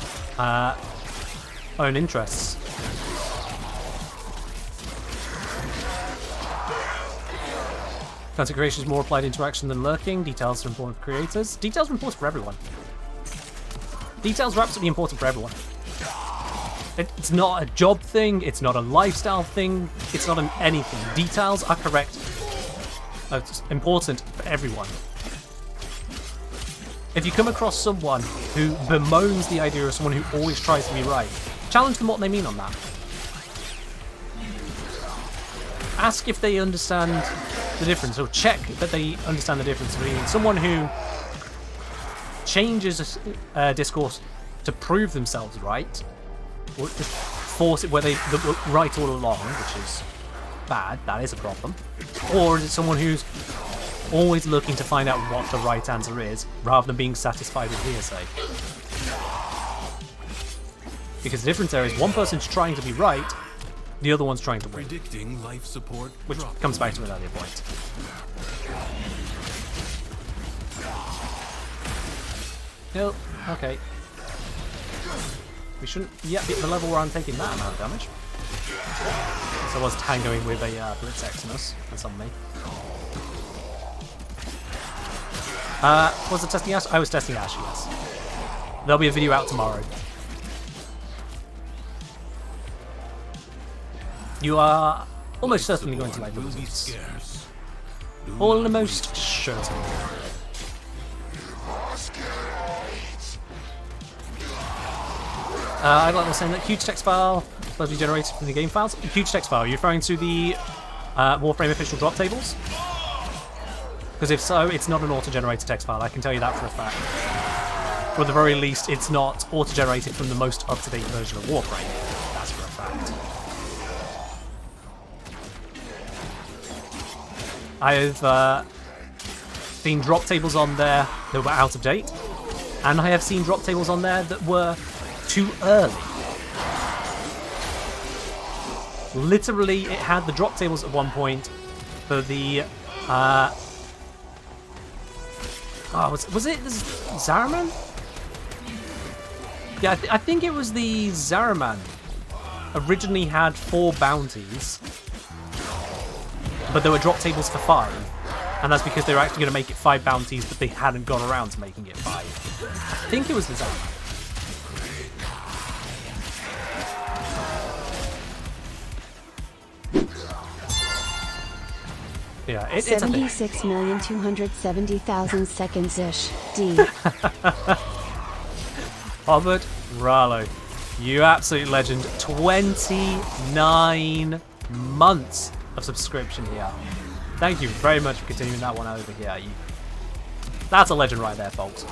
own interests. Content creation is more applied interaction than lurking. Details are important for creators. Details are important for everyone. Details are absolutely important for everyone. It's not a job thing, it's not a lifestyle thing, it's not an anything. Details are correct. It's important for everyone. If you come across someone who bemoans the idea of someone who always tries to be right, challenge them what they mean on that. Ask if they understand the difference, or check that they understand the difference between someone who changes discourse to prove themselves right, or to force it where they were right all along, which is bad, that is a problem, or is it someone who's always looking to find out what the right answer is, rather than being satisfied with hearsay? Because the difference there is one person's trying to be right, the other one's trying to win. Predicting life support, which comes back to an earlier point. No, okay. We shouldn't yet be at the level where I'm taking that amount of damage. So I was tangoing with a Blitz Eximus, that's on me. Was it testing Ash? I was testing Ash, yes. There'll be a video out tomorrow. You are almost certainly going to like the results. Almost certain. I'd like to say that huge text file supposed to be generated from the game files. Huge text file, are you referring to the Warframe official drop tables? Because if so, it's not an auto-generated text file, I can tell you that for a fact. Or at the very least, it's not auto-generated from the most up-to-date version of Warframe. That's for a fact. I've seen drop tables on there that were out of date, and I have seen drop tables on there that were too early. Literally, it had the drop tables at one point for the was it Zaraman? Yeah, I think it was the Zaraman. Originally had 4 bounties, but there were drop tables for 5, and that's because they were actually going to make it 5 bounties, but they hadn't got around to making it 5. I think it was the Zaraman. Yeah, it's a thing. 76,270,000 seconds-ish. D. Robert Rallo, you absolute legend. 29 months of subscription here. Thank you very much for continuing that one over here. That's a legend right there, folks.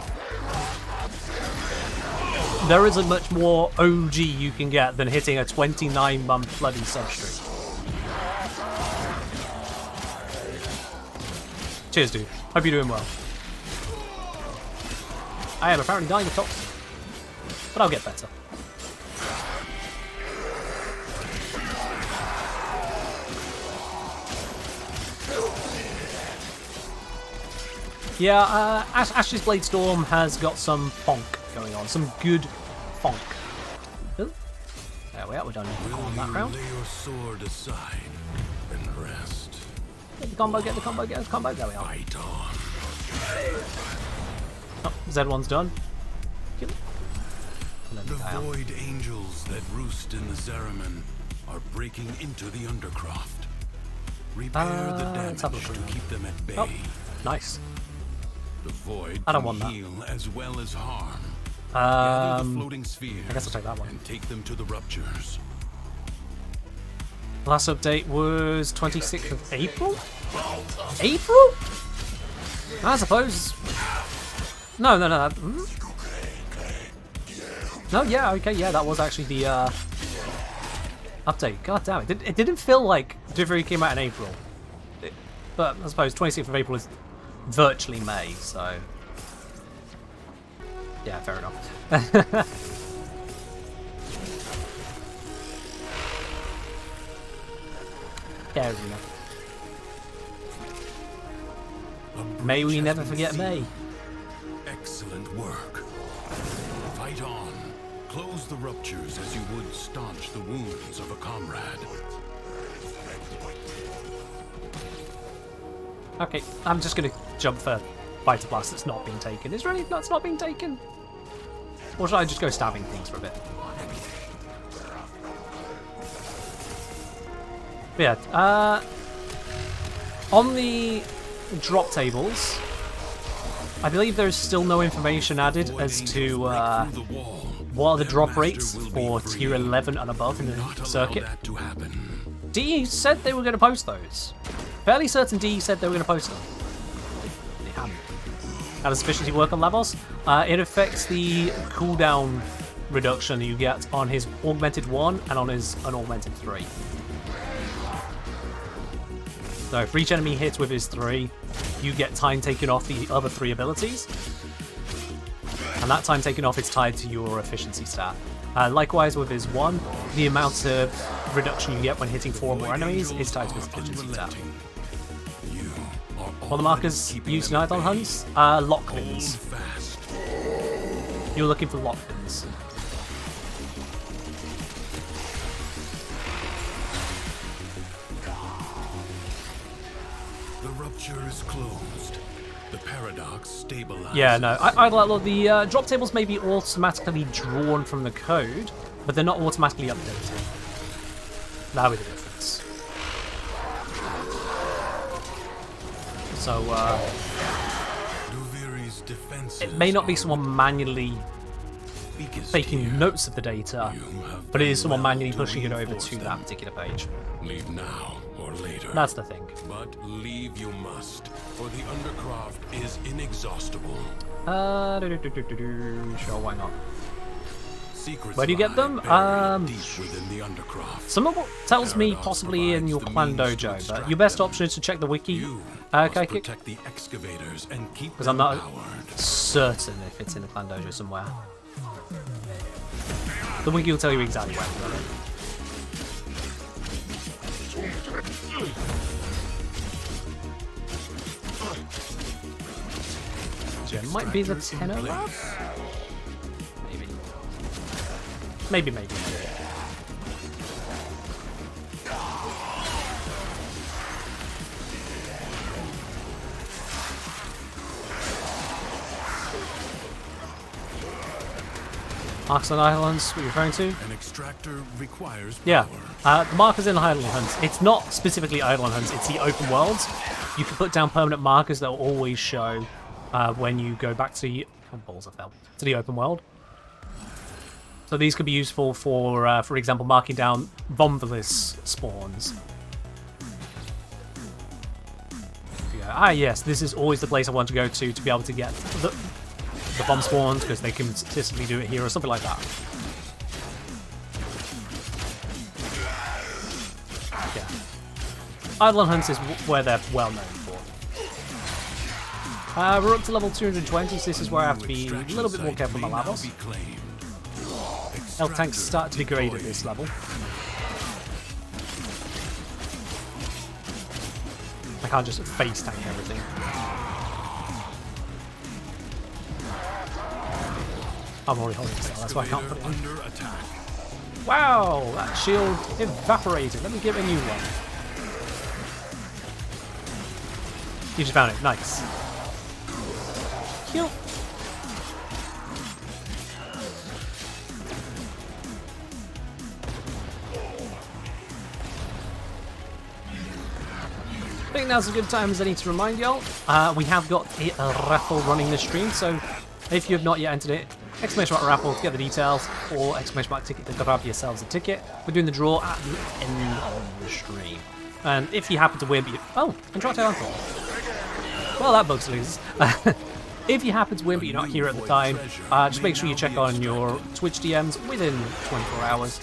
There isn't much more OG you can get than hitting a 29-month bloody sub streak. Cheers, dude. Hope you're doing well. I am apparently dying of toxin, but I'll get better. Yeah, Ash's Blade Storm has got some funk going on, some good funk. Ooh. There we are, we're done on that round. Lay your sword aside and rest. Get the combo, get the combo, get the combo. There we are. Fight on. Oh, Z1's done. Kill it. The void angels that roost in the Zeraman are breaking into the Undercroft. Repair the let's have a damage look to around. keep them at bay. Oh, nice. The void I don't can want that. heal as well as harm. Gather the floating spheres I guess I'll take that one. and take them to the ruptures. Last update was 26th of April? April? I suppose. No. No, yeah, okay, yeah, that was actually the update. God damn it. It didn't feel like Delivery came out in April. But I suppose 26th of April is virtually May, so. Yeah, fair enough. Fair enough. May we never forget May. Excellent work. Fight on. Close the ruptures as you would staunch the wounds of a comrade. Okay, I'm just gonna jump for Fighter Blast that's not being taken. Is there any that's not being taken? Or should I just go stabbing things for a bit? But yeah, on the drop tables, I believe there's still no information added as to what are the drop rates for tier 11 and above in the circuit. DE said they were going to post those. Fairly certain DE said they were going to post them. They haven't. How does efficiency work on Lavos? It affects the cooldown reduction you get on his augmented 1 and on his unaugmented 3. So for each enemy hit with his 3, you get time taken off the other 3 abilities. And that time taken off is tied to your efficiency stat. Likewise with his 1, the amount of reduction you get when hitting 4 or more enemies is tied to his efficiency stat. What are the markers used tonight on hunts? Lockbins. You're looking for lockbins. The rupture is closed. The paradox stabilizes. Yeah, no, I like the drop tables may be automatically drawn from the code, but they're not automatically updated. That'll be the difference. So, it may not be someone manually taking notes of the data, but it is someone manually pushing it over to that particular page. Leave now or later. That's the thing. But leave you must, for the Undercroft is inexhaustible. Sure, why not? Secrets Where do you get them? deep within the Undercroft. Someone tells me possibly in your clan dojo, but your best option is to check the wiki. Okay, Protect the excavators and keep because them I'm not powered. certain if it's in the clan dojo somewhere. The wiki will tell you exactly where to go. It might be the tenor lab? Maybe. Maybe. Marks on islands, what you're referring to? An extractor requires power. Yeah, the markers in Island Hunts, it's not specifically Island Hunts, it's the open worlds. You can put down permanent markers that will always show when you go back to the, to the open world. So these could be useful for example, marking down Vomvalis spawns. Ah yes, this is always the place I want to go to be able to get the bomb spawns, because they can consistently do it here or something like that. Yeah. Island Hunts is where they're well known for. We're up to level 220, so this is where I have to be a little bit more careful with my levels. Health tanks start to degrade at this level. I can't just face tank everything. I'm already holding this now, that's why I can't put it in. Wow, that shield evaporated. Let me give it a new one. You just found it, nice. Cute. I think now's a good time as any to remind y'all. We have got a raffle running this stream, so if you have not yet entered it, exclamation mark raffle to get the details, or exclamation mark ticket to grab yourselves a ticket. We're doing the draw at the end of the stream. And if you happen to win, oh, contractile landfall. Well, that bugs loose. If you happen to win but you're not here at the time, just make sure you check on your Twitch DMs within 24 hours,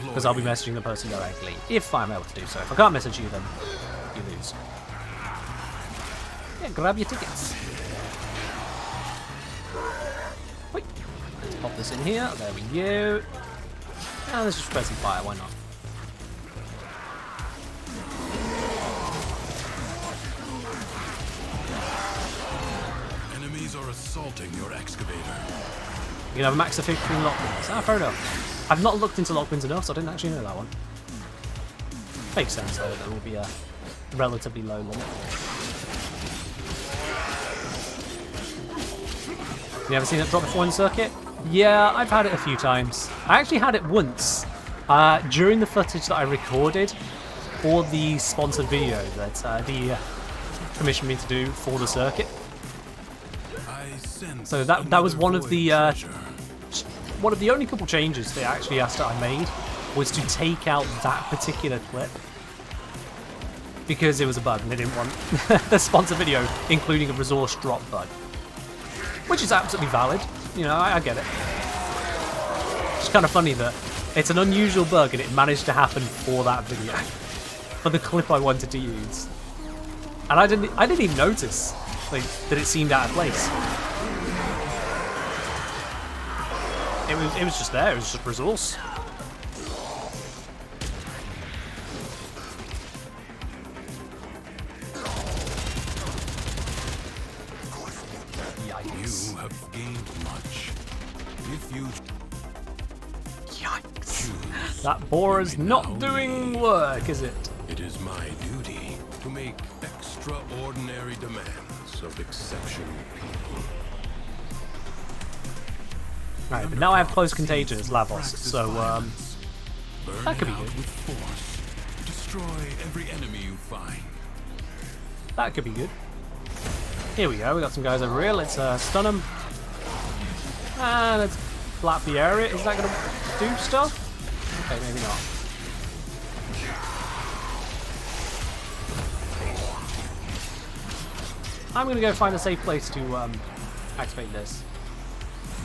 because I'll be messaging the person directly, if I'm able to do so. If I can't message you, then you lose. Yeah, grab your tickets. Wait, let's pop this in here. There we go. Now let's just press some fire, why not? Enemies are assaulting your excavator. You can have a max of 15 lockpins. Ah, fair enough. I've not looked into lockpins enough, so I didn't actually know that one. Makes sense though, there will be a relatively low limit. You ever seen it drop before in the circuit? Yeah, I've had it a few times. I actually had it once during the footage that I recorded for the sponsored video that the commissioned me to do for the circuit. So that was one of the only couple changes they actually asked that I made, was to take out that particular clip because it was a bug and they didn't want the sponsor video including a resource drop bug, which is absolutely valid. You know, I get it. It's kind of funny that it's an unusual bug and it managed to happen for that video, for the clip I wanted to use, and I didn't even notice that it seemed out of place. It was just there. It was just resource. You have gained much. If you Yikes! That boar is not doing work, is it? It is my duty to make extraordinary demands of exceptional people. Right, but now I have close contagion as Lavos, so that could be good. With force. Destroy every enemy you find. That could be good. Here we go, we got some guys over here, let's stun them. And let's flap the area. Is that going to do stuff? Okay, maybe not. I'm going to go find a safe place to activate this.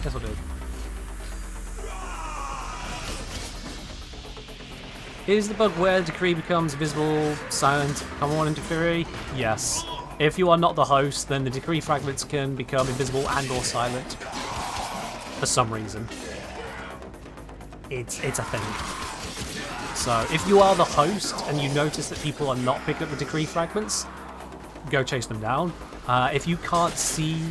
Guess we'll do. Is the bug where the decree becomes visible, silent, common 1 and 3? Yes. If you are not the host, then the decree fragments can become invisible and or silent. For some reason. It's a thing. So, if you are the host and you notice that people are not picking up the decree fragments, go chase them down. If you can't see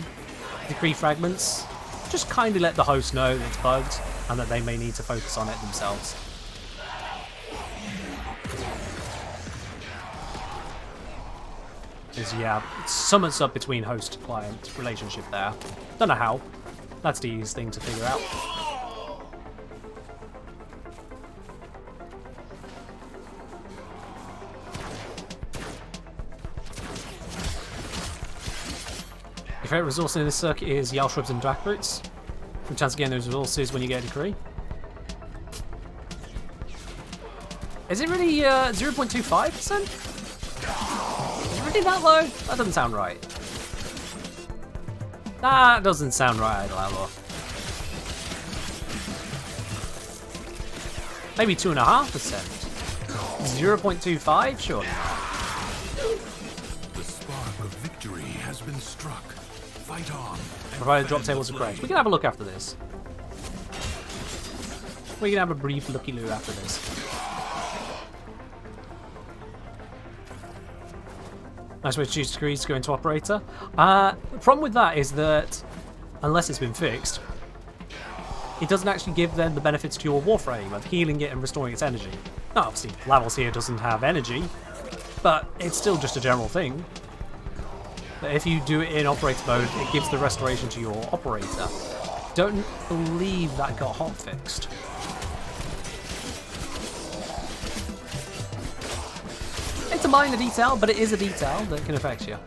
decree fragments, just kindly let the host know that it's bugged and that they may need to focus on it themselves. Because, yeah, something's up between host-client relationship there. Don't know how. That's the easiest thing to figure out. Your favourite resource in this circuit is Yell Shrubs and Drac Roots. Good chance to gain those resources when you get a decree. Is it really 0.25%? Is it really that low? That doesn't sound right. That doesn't sound right, Lalo. Maybe 2.5%. 0.25, sure. The spark of victory has been struck. Fight on. Provided drop tables are correct. We can have a look after this. We can have a brief looky-loo after this. Nice way to choose degrees to go into operator. The problem with that is that, unless it's been fixed, it doesn't actually give them the benefits to your Warframe of healing it and restoring its energy. Now, obviously, Lavos here doesn't have energy, but it's still just a general thing. But if you do it in operator mode, it gives the restoration to your operator. Don't believe that got hotfixed. It's a minor detail, but it is a detail that can affect you.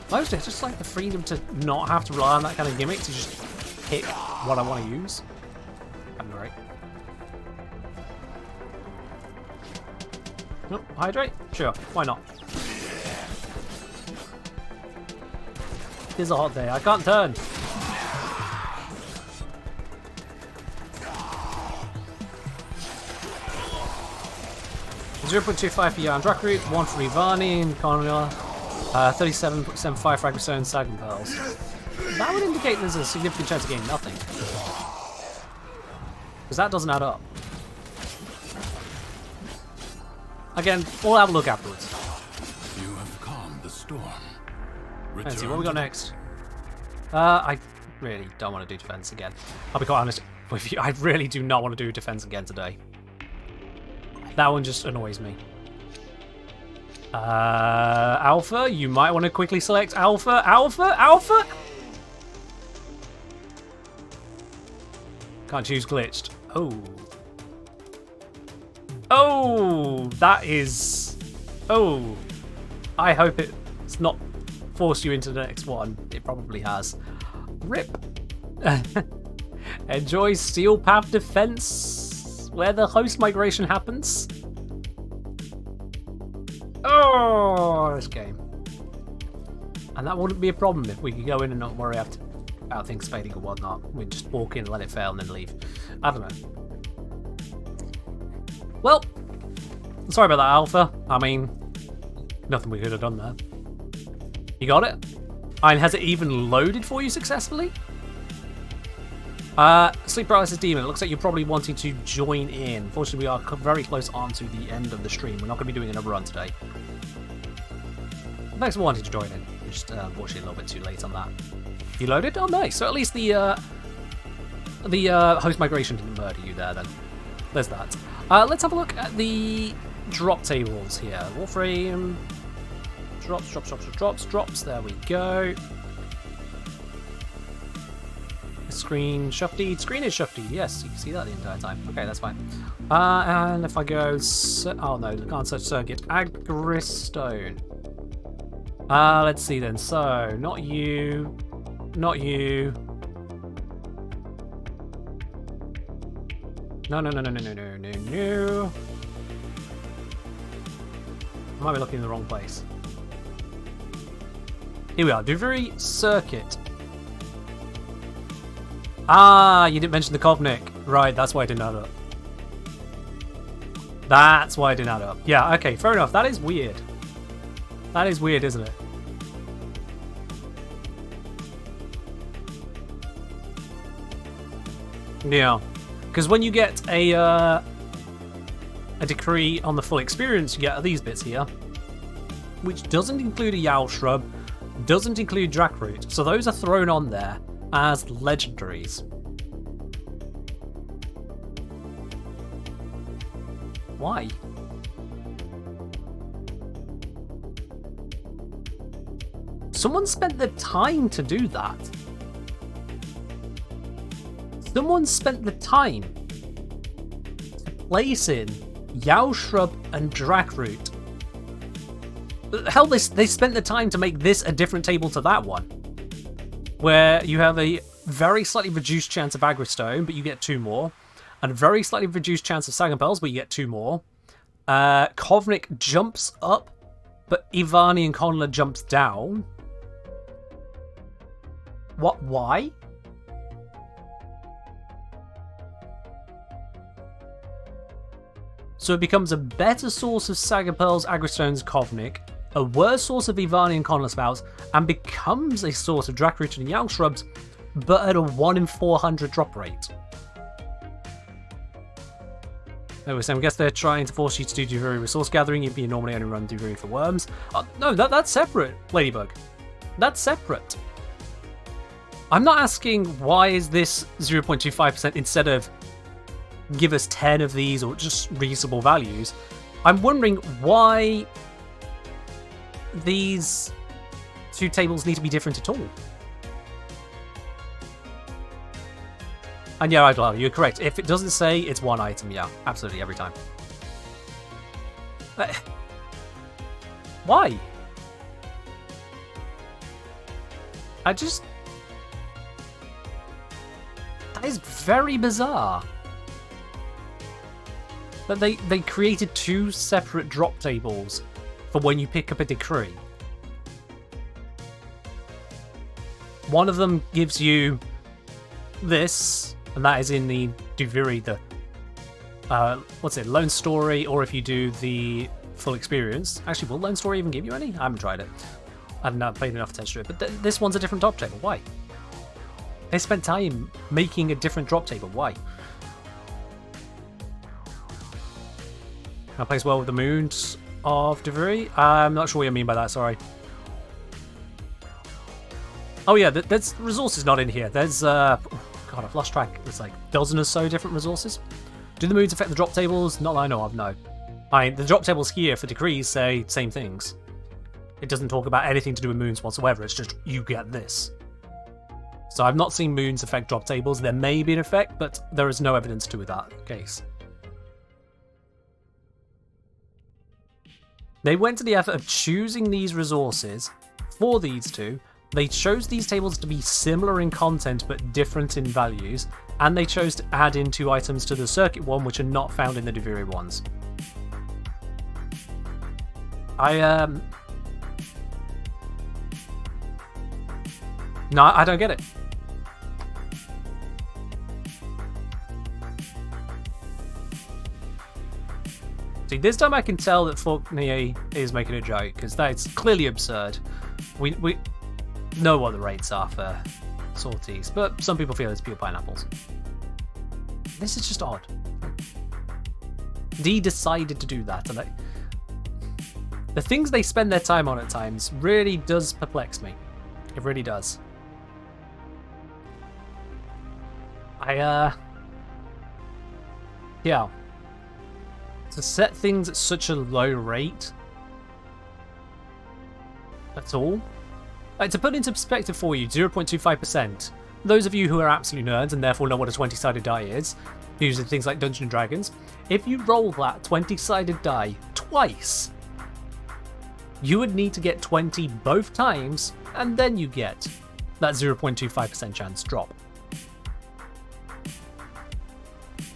Mostly, it's just like the freedom to not have to rely on that kind of gimmick to just hit what I want to use. I'm right. Nope, hydrate? Sure, why not? It is a hot day, I can't turn. .25 for Yarn Drackroot, 1 for Ivani and Conwell, 37.75 Fragmentstone and Sagging Pearls. That would indicate there's a significant chance of getting nothing. Because that doesn't add up. Again, we'll have a look afterwards. You have calmed the storm. Let's see, what we got next? I really don't want to do defense again. I'll be quite honest with you, I really do not want to do defense again today. That one just annoys me. Alpha, you might want to quickly select Alpha. Alpha? Alpha? Can't choose glitched. Oh. Oh, that is... Oh. I hope it's not forced you into the next one. It probably has. RIP. Enjoy Steel Path Defense, where the host migration happens. Oh, this game. And that wouldn't be a problem if we could go in and not worry about things fading or whatnot. We'd just walk in, let it fail, and then leave. I don't know. Well, sorry about that, Alpha. I mean, nothing we could have done there. You got it? And has it even loaded for you successfully? Sleep Paralysis Demon, it looks like you're probably wanting to join in. Fortunately, we are very close on to the end of the stream. We're not going to be doing another run today. Thanks for wanting to join in. We're just unfortunately a little bit too late on that. You loaded? Oh, nice. So at least the host migration didn't murder you there then. There's that. Let's have a look at the drop tables here. Warframe. Drops. There we go. Screen shuftied. Screen is shuftied. Yes, you can see that the entire time. Okay, that's fine. And if I go... oh no, can't search circuit. Agristone. Let's see then. So, not you. Not you. No. I might be looking in the wrong place. Here we are. Duviri Circuit. Ah, you didn't mention the Kovnik. Right, that's why I didn't add up. That's why I didn't add up. Yeah, okay, fair enough. That is weird. That is weird, isn't it? Yeah. Because when you get a decree on the full experience, you get these bits here. Which doesn't include a Yowl Shrub, doesn't include Drackroot. So those are thrown on there as legendaries. Why? Someone spent the time to do that. Someone spent the time to place in Yowl Shrub and Drackroot Hell, they spent the time to make this a different table to that one, where you have a very slightly reduced chance of Agristone, but you get 2 more, and a very slightly reduced chance of Sagan Pearls, but you get 2 more. Kovnik jumps up, but Ivani and Conla jumps down. What? Why? So it becomes a better source of Saga Pearls, Agristones, Kovnik, a worse source of Ivani and Conla Spouts, and becomes a source of Dracaroot and Young Shrubs, but at a 1 in 400 drop rate. Anyway, so I guess they're trying to force you to do Duviri resource gathering if you normally only run Duviri for worms. No, that's separate, Ladybug. That's separate. I'm not asking why is this 0.25% instead of give us 10 of these or just reasonable values. I'm wondering why these 2 tables need to be different at all. And yeah, you're correct. If it doesn't say it's 1 item, yeah, absolutely, every time. Why? That is very bizarre. That they created 2 separate drop tables for when you pick up a decree. One of them gives you this, and that is in the Duviri, the Lone Story, or if you do the full experience. Actually, will Lone Story even give you any? I haven't tried it. I haven't played enough attention to it, but this one's a different drop table. Why? They spent time making a different drop table. Why? That plays well with the moons of Duviri. I'm not sure what you mean by that, sorry. Oh yeah, there's resources not in here. There's, God, I've lost track. There's like a dozen or so different resources. Do the moons affect the drop tables? Not that I know of, no. The drop tables here for decrees say same things. It doesn't talk about anything to do with moons whatsoever. It's just, you get this. So I've not seen moons affect drop tables. There may be an effect, but there is no evidence to that case. They went to the effort of choosing these resources for these 2. They chose these tables to be similar in content but different in values, and they chose to add in 2 items to the circuit one which are not found in the Duviri ones. No, I don't get it. See, this time I can tell that Faulkner is making a joke, because that's clearly absurd. We know what the rates are for sorties, but some people feel it's pure pineapples. This is just odd. D decided to do that, and the things they spend their time on at times really does perplex me. It really does. Yeah. To set things at such a low rate at all. To put into perspective for you, 0.25%. Those of you who are absolute nerds and therefore know what a 20-sided die is, using things like Dungeons & Dragons, if you roll that 20-sided die twice, you would need to get 20 both times, and then you get that 0.25% chance drop.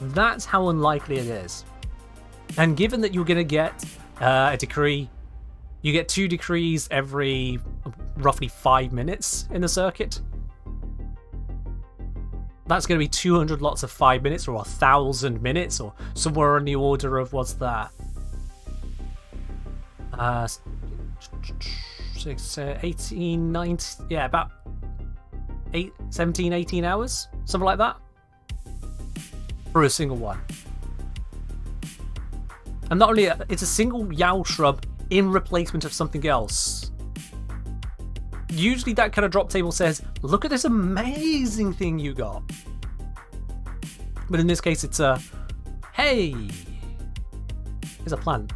That's how unlikely it is. And given that you're going to get a decree, you get 2 decrees every roughly 5 minutes in the circuit. That's going to be 200 lots of 5 minutes, or 1,000 minutes, or somewhere on the order of, what's that? 18, 19, yeah, about 17, 18 hours, something like that, for a single one. And not only, it's a single Yow Shrub in replacement of something else. Usually that kind of drop table says, look at this amazing thing you got. But in this case it's a, hey, here's a plant.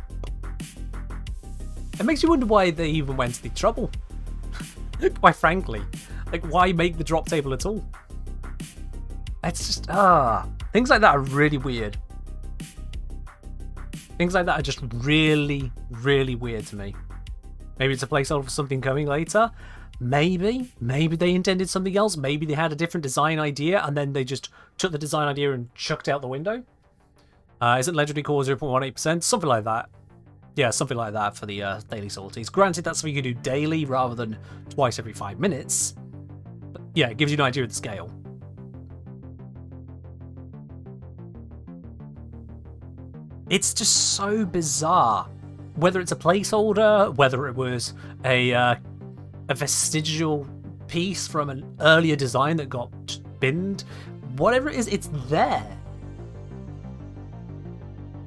It makes you wonder why they even went to the trouble. Quite frankly. Like, why make the drop table at all? It's just, things like that are really weird. Things like that are just really, really weird to me. Maybe it's a placeholder for something coming later. Maybe they intended something else. Maybe they had a different design idea and then they just took the design idea and chucked it out the window. Isn't legendary core 0.18%? Something like that. Yeah, something like that for the daily sorties. Granted, that's something you can do daily rather than twice every 5 minutes. But yeah, it gives you an idea of the scale. It's just so bizarre. Whether it's a placeholder, whether it was a vestigial piece from an earlier design that got binned, whatever it is, it's there.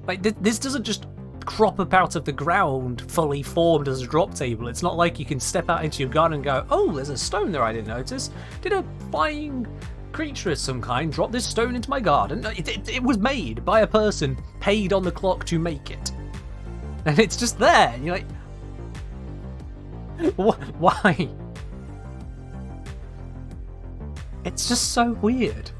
Like, this doesn't just crop up out of the ground fully formed as a drop table. It's not like you can step out into your garden and go, oh, there's a stone there I didn't notice. Did a flying creature of some kind drop this stone into my garden? It was made by a person paid on the clock to make it. And it's just there. And you're like, why? It's just so weird.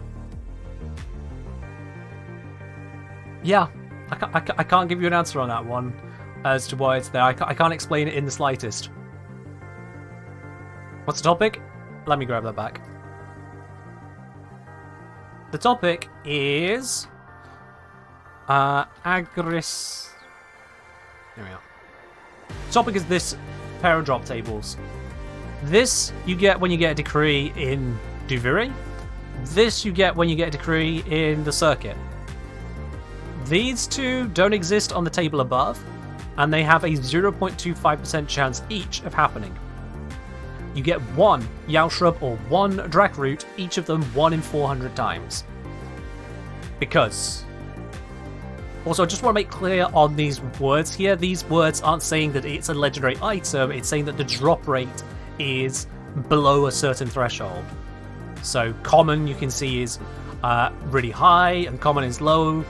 Yeah. I can't give you an answer on that one as to why it's there. I can't explain it in the slightest. What's the topic? Let me grab that back. The topic is Agris. There we are. The topic is this pair of drop tables. This you get when you get a decree in Duviri. This you get when you get a decree in the circuit. These two don't exist on the table above, and they have a 0.25% chance each of happening. You get one Yalshrub or one Drakroot, each of them 1 in 400 times. Because. Also, I just want to make clear on these words here, these words aren't saying that it's a legendary item, it's saying that the drop rate is below a certain threshold. So common, you can see, is really high, and common is low.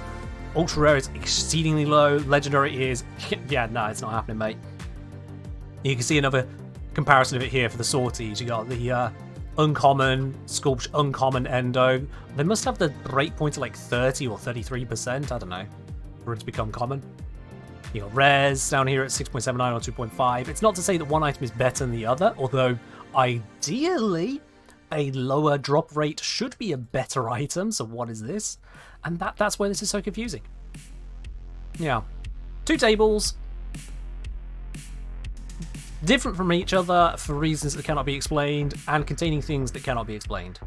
Ultra rare is exceedingly low. Legendary is... yeah, no, it's not happening, mate. You can see another comparison of it here for the sorties. You got the uncommon, Sculpt, uncommon, endo. They must have the break point at like 30 or 33%, I don't know, for it to become common. You got rares down here at 6.79 or 2.5. It's not to say that one item is better than the other, although ideally a lower drop rate should be a better item, so what is this? And that's where this is so confusing. Yeah. Two tables. Different from each other for reasons that cannot be explained, and containing things that cannot be explained.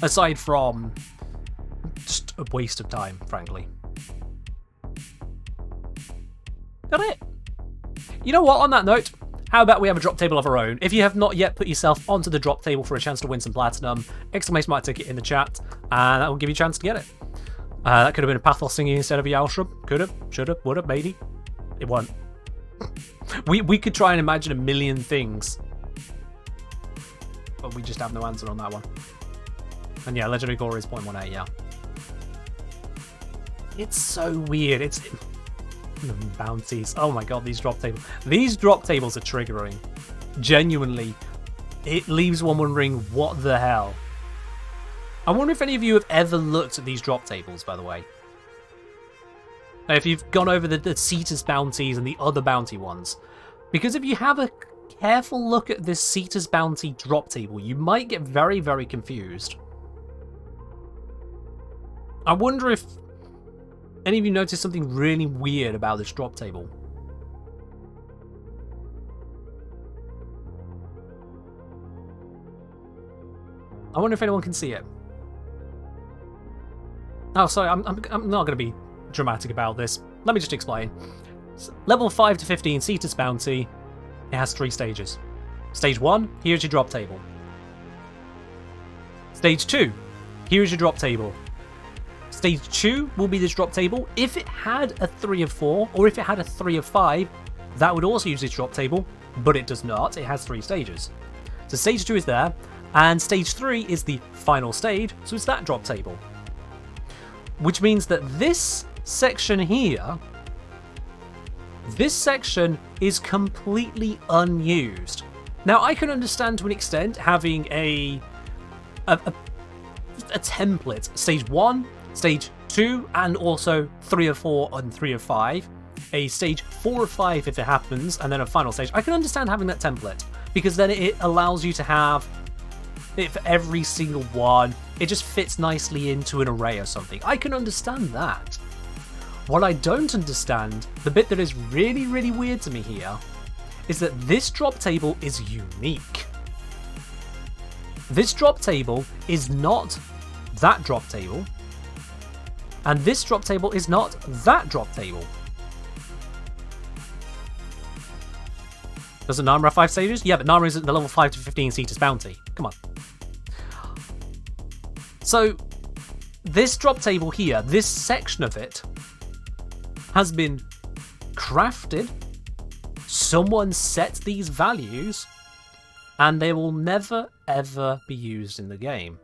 Aside from just a waste of time, frankly. Got it. You know what, on that note, how about we have a drop table of our own? If you have not yet put yourself onto the drop table for a chance to win some platinum, exclamation mark ticket in the chat, and that will give you a chance to get it. That could have been a Pathos singing instead of a Yalshrub. Could have, should have, would have, maybe. It won't. We could try and imagine a million things, but we just have no answer on that one. And yeah, legendary core is 0.18, yeah. It's so weird. It's... bounties. Oh my god, these drop tables. These drop tables are triggering. Genuinely. It leaves one wondering, what the hell? I wonder if any of you have ever looked at these drop tables, by the way. Now, if you've gone over the Cetus bounties and the other bounty ones. Because if you have a careful look at this Cetus bounty drop table, you might get very, very confused. I wonder if any of you noticed something really weird about this drop table. I wonder if anyone can see it. Oh, sorry, I'm not going to be dramatic about this. Let me just explain. Level 5 to 15 Cetus bounty, it has 3 stages. Stage 1, here's your drop table. Stage 2, here's your drop table. Stage 2 will be this drop table. If it had a 3 of 4, or if it had a 3 of 5, that would also use this drop table, but it does not. It has 3 stages. So stage 2 is there, and stage 3 is the final stage, so it's that drop table. Which means that this section here, this section is completely unused. Now, I can understand to an extent having a template. Stage 1, Stage 2, and also 3 of 4 and 3 of 5. a stage 4 or 5 if it happens, and then a final stage, I can understand having that template, because then it allows you to have it for every single one. It just fits nicely into an array or something. I can understand that. What I don't understand, the bit that is really, really weird to me here, is that this drop table is unique. This drop table is not that drop table, and this drop table is not that drop table. Doesn't Narmer have 5 stages? Yeah, but Narmer is at the level 5 to 15 Cetus bounty. Come on. So, this drop table here, this section of it, has been crafted. Someone set these values, and they will never ever be used in the game.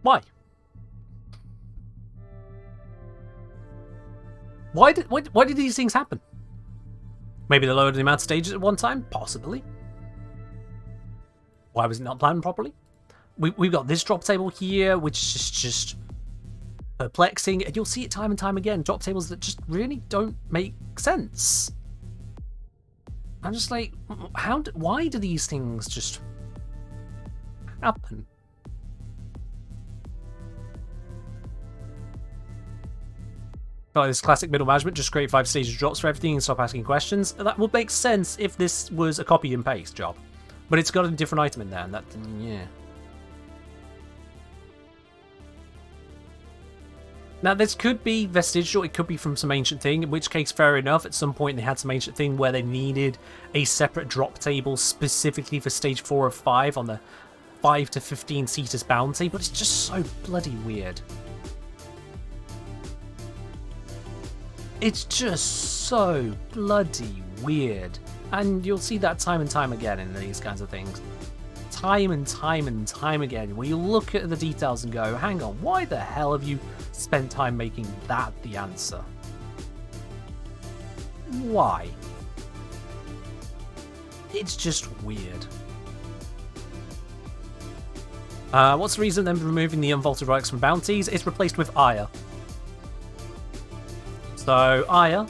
Why? Why did these things happen? Maybe they lowered the amount of stages at one time? Possibly. Why was it not planned properly? We've got this drop table here, which is just perplexing, and you'll see it time and time again. Drop tables that just really don't make sense. I'm just like, why do these things just happen? Like this classic middle management, just create 5 stages drops for everything and stop asking questions. That would make sense if this was a copy and paste job. But it's got a different item in there, and that, yeah. Now, this could be vestigial, it could be from some ancient thing, in which case, fair enough, at some point they had some ancient thing where they needed a separate drop table specifically for stage 4 or 5 on the 5 to 15 Cetus bounty, but it's just so bloody weird. It's just so bloody weird. And you'll see that time and time again in these kinds of things. Time and time and time again, where you look at the details and go, hang on, why the hell have you spent time making that the answer? Why? It's just weird. What's the reason then for removing the unvaulted relics from bounties? It's replaced with Ire. So, Ire.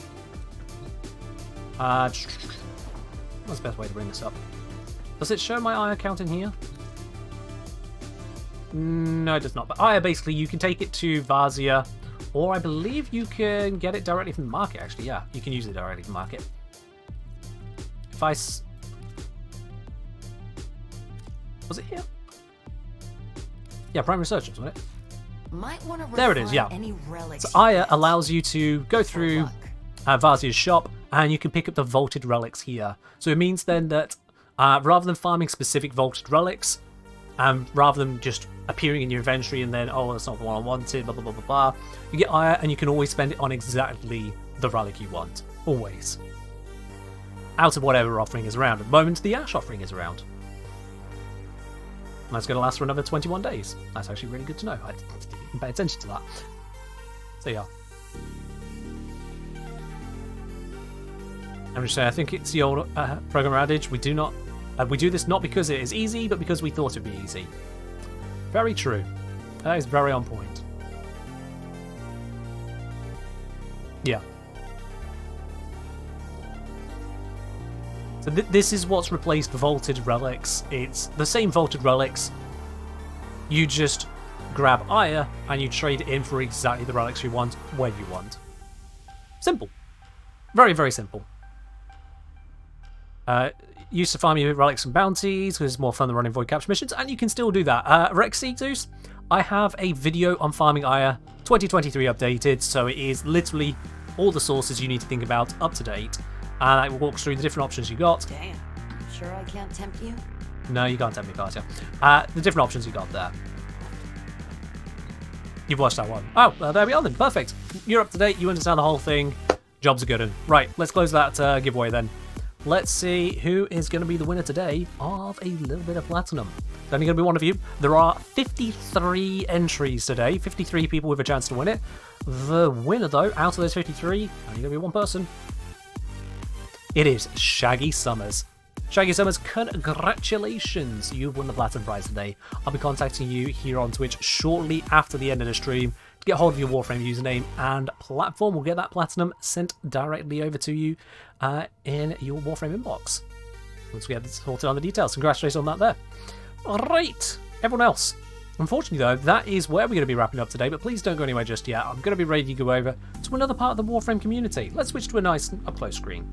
What's the best way to bring this up? Does it show my Ire count in here? No, it does not. But Ire, basically, you can take it to Vazia, or I believe you can get it directly from the market, actually. Yeah, you can use it directly from the market. If I... Was it here? Yeah, Prime Resurgence, wasn't it? Might want to there it is, yeah. Any relics so Ire allows you to go through Vazia's shop, and you can pick up the vaulted relics here. So it means then that rather than farming specific vaulted relics, rather than just appearing in your inventory and then, oh, that's not the one I wanted, blah, blah, blah, blah, blah, you get Ire and you can always spend it on exactly the relic you want. Always. Out of whatever offering is around. At the moment, the Ash offering is around. And that's going to last for another 21 days. That's actually really good to know. I didn't even pay attention to that. So yeah. I'm just saying, I think it's the old programmer adage, we do this not because it is easy, but because we thought it'd be easy. Very true. That is very on point. Yeah. So this is what's replaced the vaulted relics. It's the same vaulted relics. You just grab Ire and you trade it in for exactly the relics you want, when you want. Simple. Very, very simple. Used to farm your relics and bounties because it's more fun than running void capture missions, and you can still do that. Rexitus, I have a video on farming Ire 2023 updated, so it is literally all the sources you need to think about up to date. And it walks through the different options you got. Damn. Sure I can't tempt you? No, you can't tempt me, Carter. The different options you got there. You've watched that one. Oh, there we are then. Perfect. You're up to date. You understand the whole thing. Job's a good one. Right, let's close that giveaway then. Let's see who is going to be the winner today of a little bit of platinum. It's only going to be one of you. There are 53 entries today. 53 people with a chance to win it. The winner, though, out of those 53, only going to be one person. It is Shaggy Summers. Shaggy Summers, congratulations! You've won the Platinum Prize today. I'll be contacting you here on Twitch shortly after the end of the stream to get hold of your Warframe username and platform. We'll get that Platinum sent directly over to you in your Warframe inbox. Once we get sorted on the details. Congratulations on that there. Alright, everyone else. Unfortunately though, that is where we're going to be wrapping up today, but please don't go anywhere just yet. I'm going to be ready to go over to another part of the Warframe community. Let's switch to a nice up-close screen.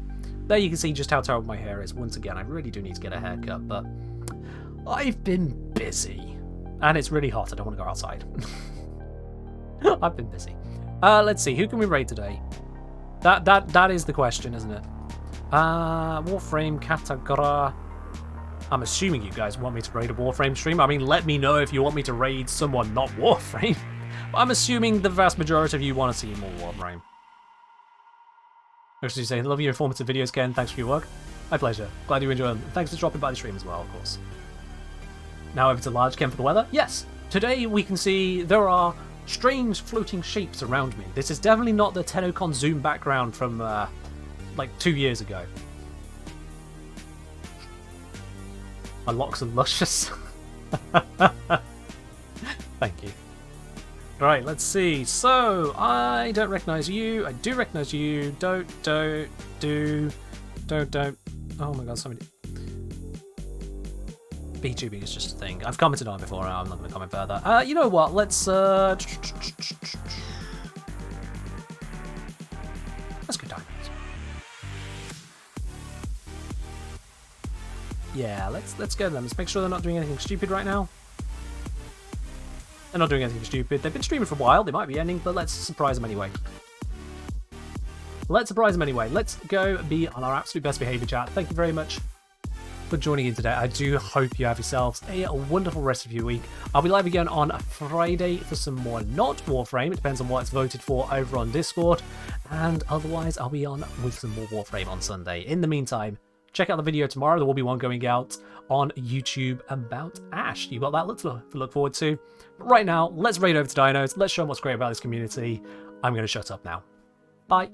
There you can see just how terrible my hair is. Once again, I really do need to get a haircut, but I've been busy. And it's really hot, I don't want to go outside. I've been busy. Let's see, who can we raid today? That is the question, isn't it? Warframe category. I'm assuming you guys want me to raid a Warframe stream. I mean, let me know if you want me to raid someone not Warframe. But I'm assuming the vast majority of you want to see more Warframe. Actually saying, love your informative videos, Ken. Thanks for your work. My pleasure. Glad you enjoy them. Thanks for dropping by the stream as well, of course. Now over to Large Ken for the weather. Yes, today we can see there are strange floating shapes around me. This is definitely not the TennoCon Zoom background from like 2 years ago. My locks are luscious. Thank you. Right, let's see. So, I don't recognize you. I do recognize you. Don't. Oh my god, somebody. VTubing is just a thing. I've commented on it before. I'm not going to comment further. You know what? Let's go diamonds. Yeah, let's go then. Let's make sure they're not doing anything stupid right now. They're not doing anything stupid. They've been streaming for a while. They might be ending, but let's surprise them anyway. Let's surprise them anyway. Let's go be on our absolute best behavior, chat. Thank you very much for joining in today. I do hope you have yourselves a wonderful rest of your week. I'll be live again on Friday for some more not Warframe. It depends on what it's voted for over on Discord. And otherwise, I'll be on with some more Warframe on Sunday. In the meantime, check out the video tomorrow. There will be one going out on YouTube about Ash. You've got that to look forward to. But right now, let's raid over to Dinos. Let's show them what's great about this community. I'm going to shut up now. Bye.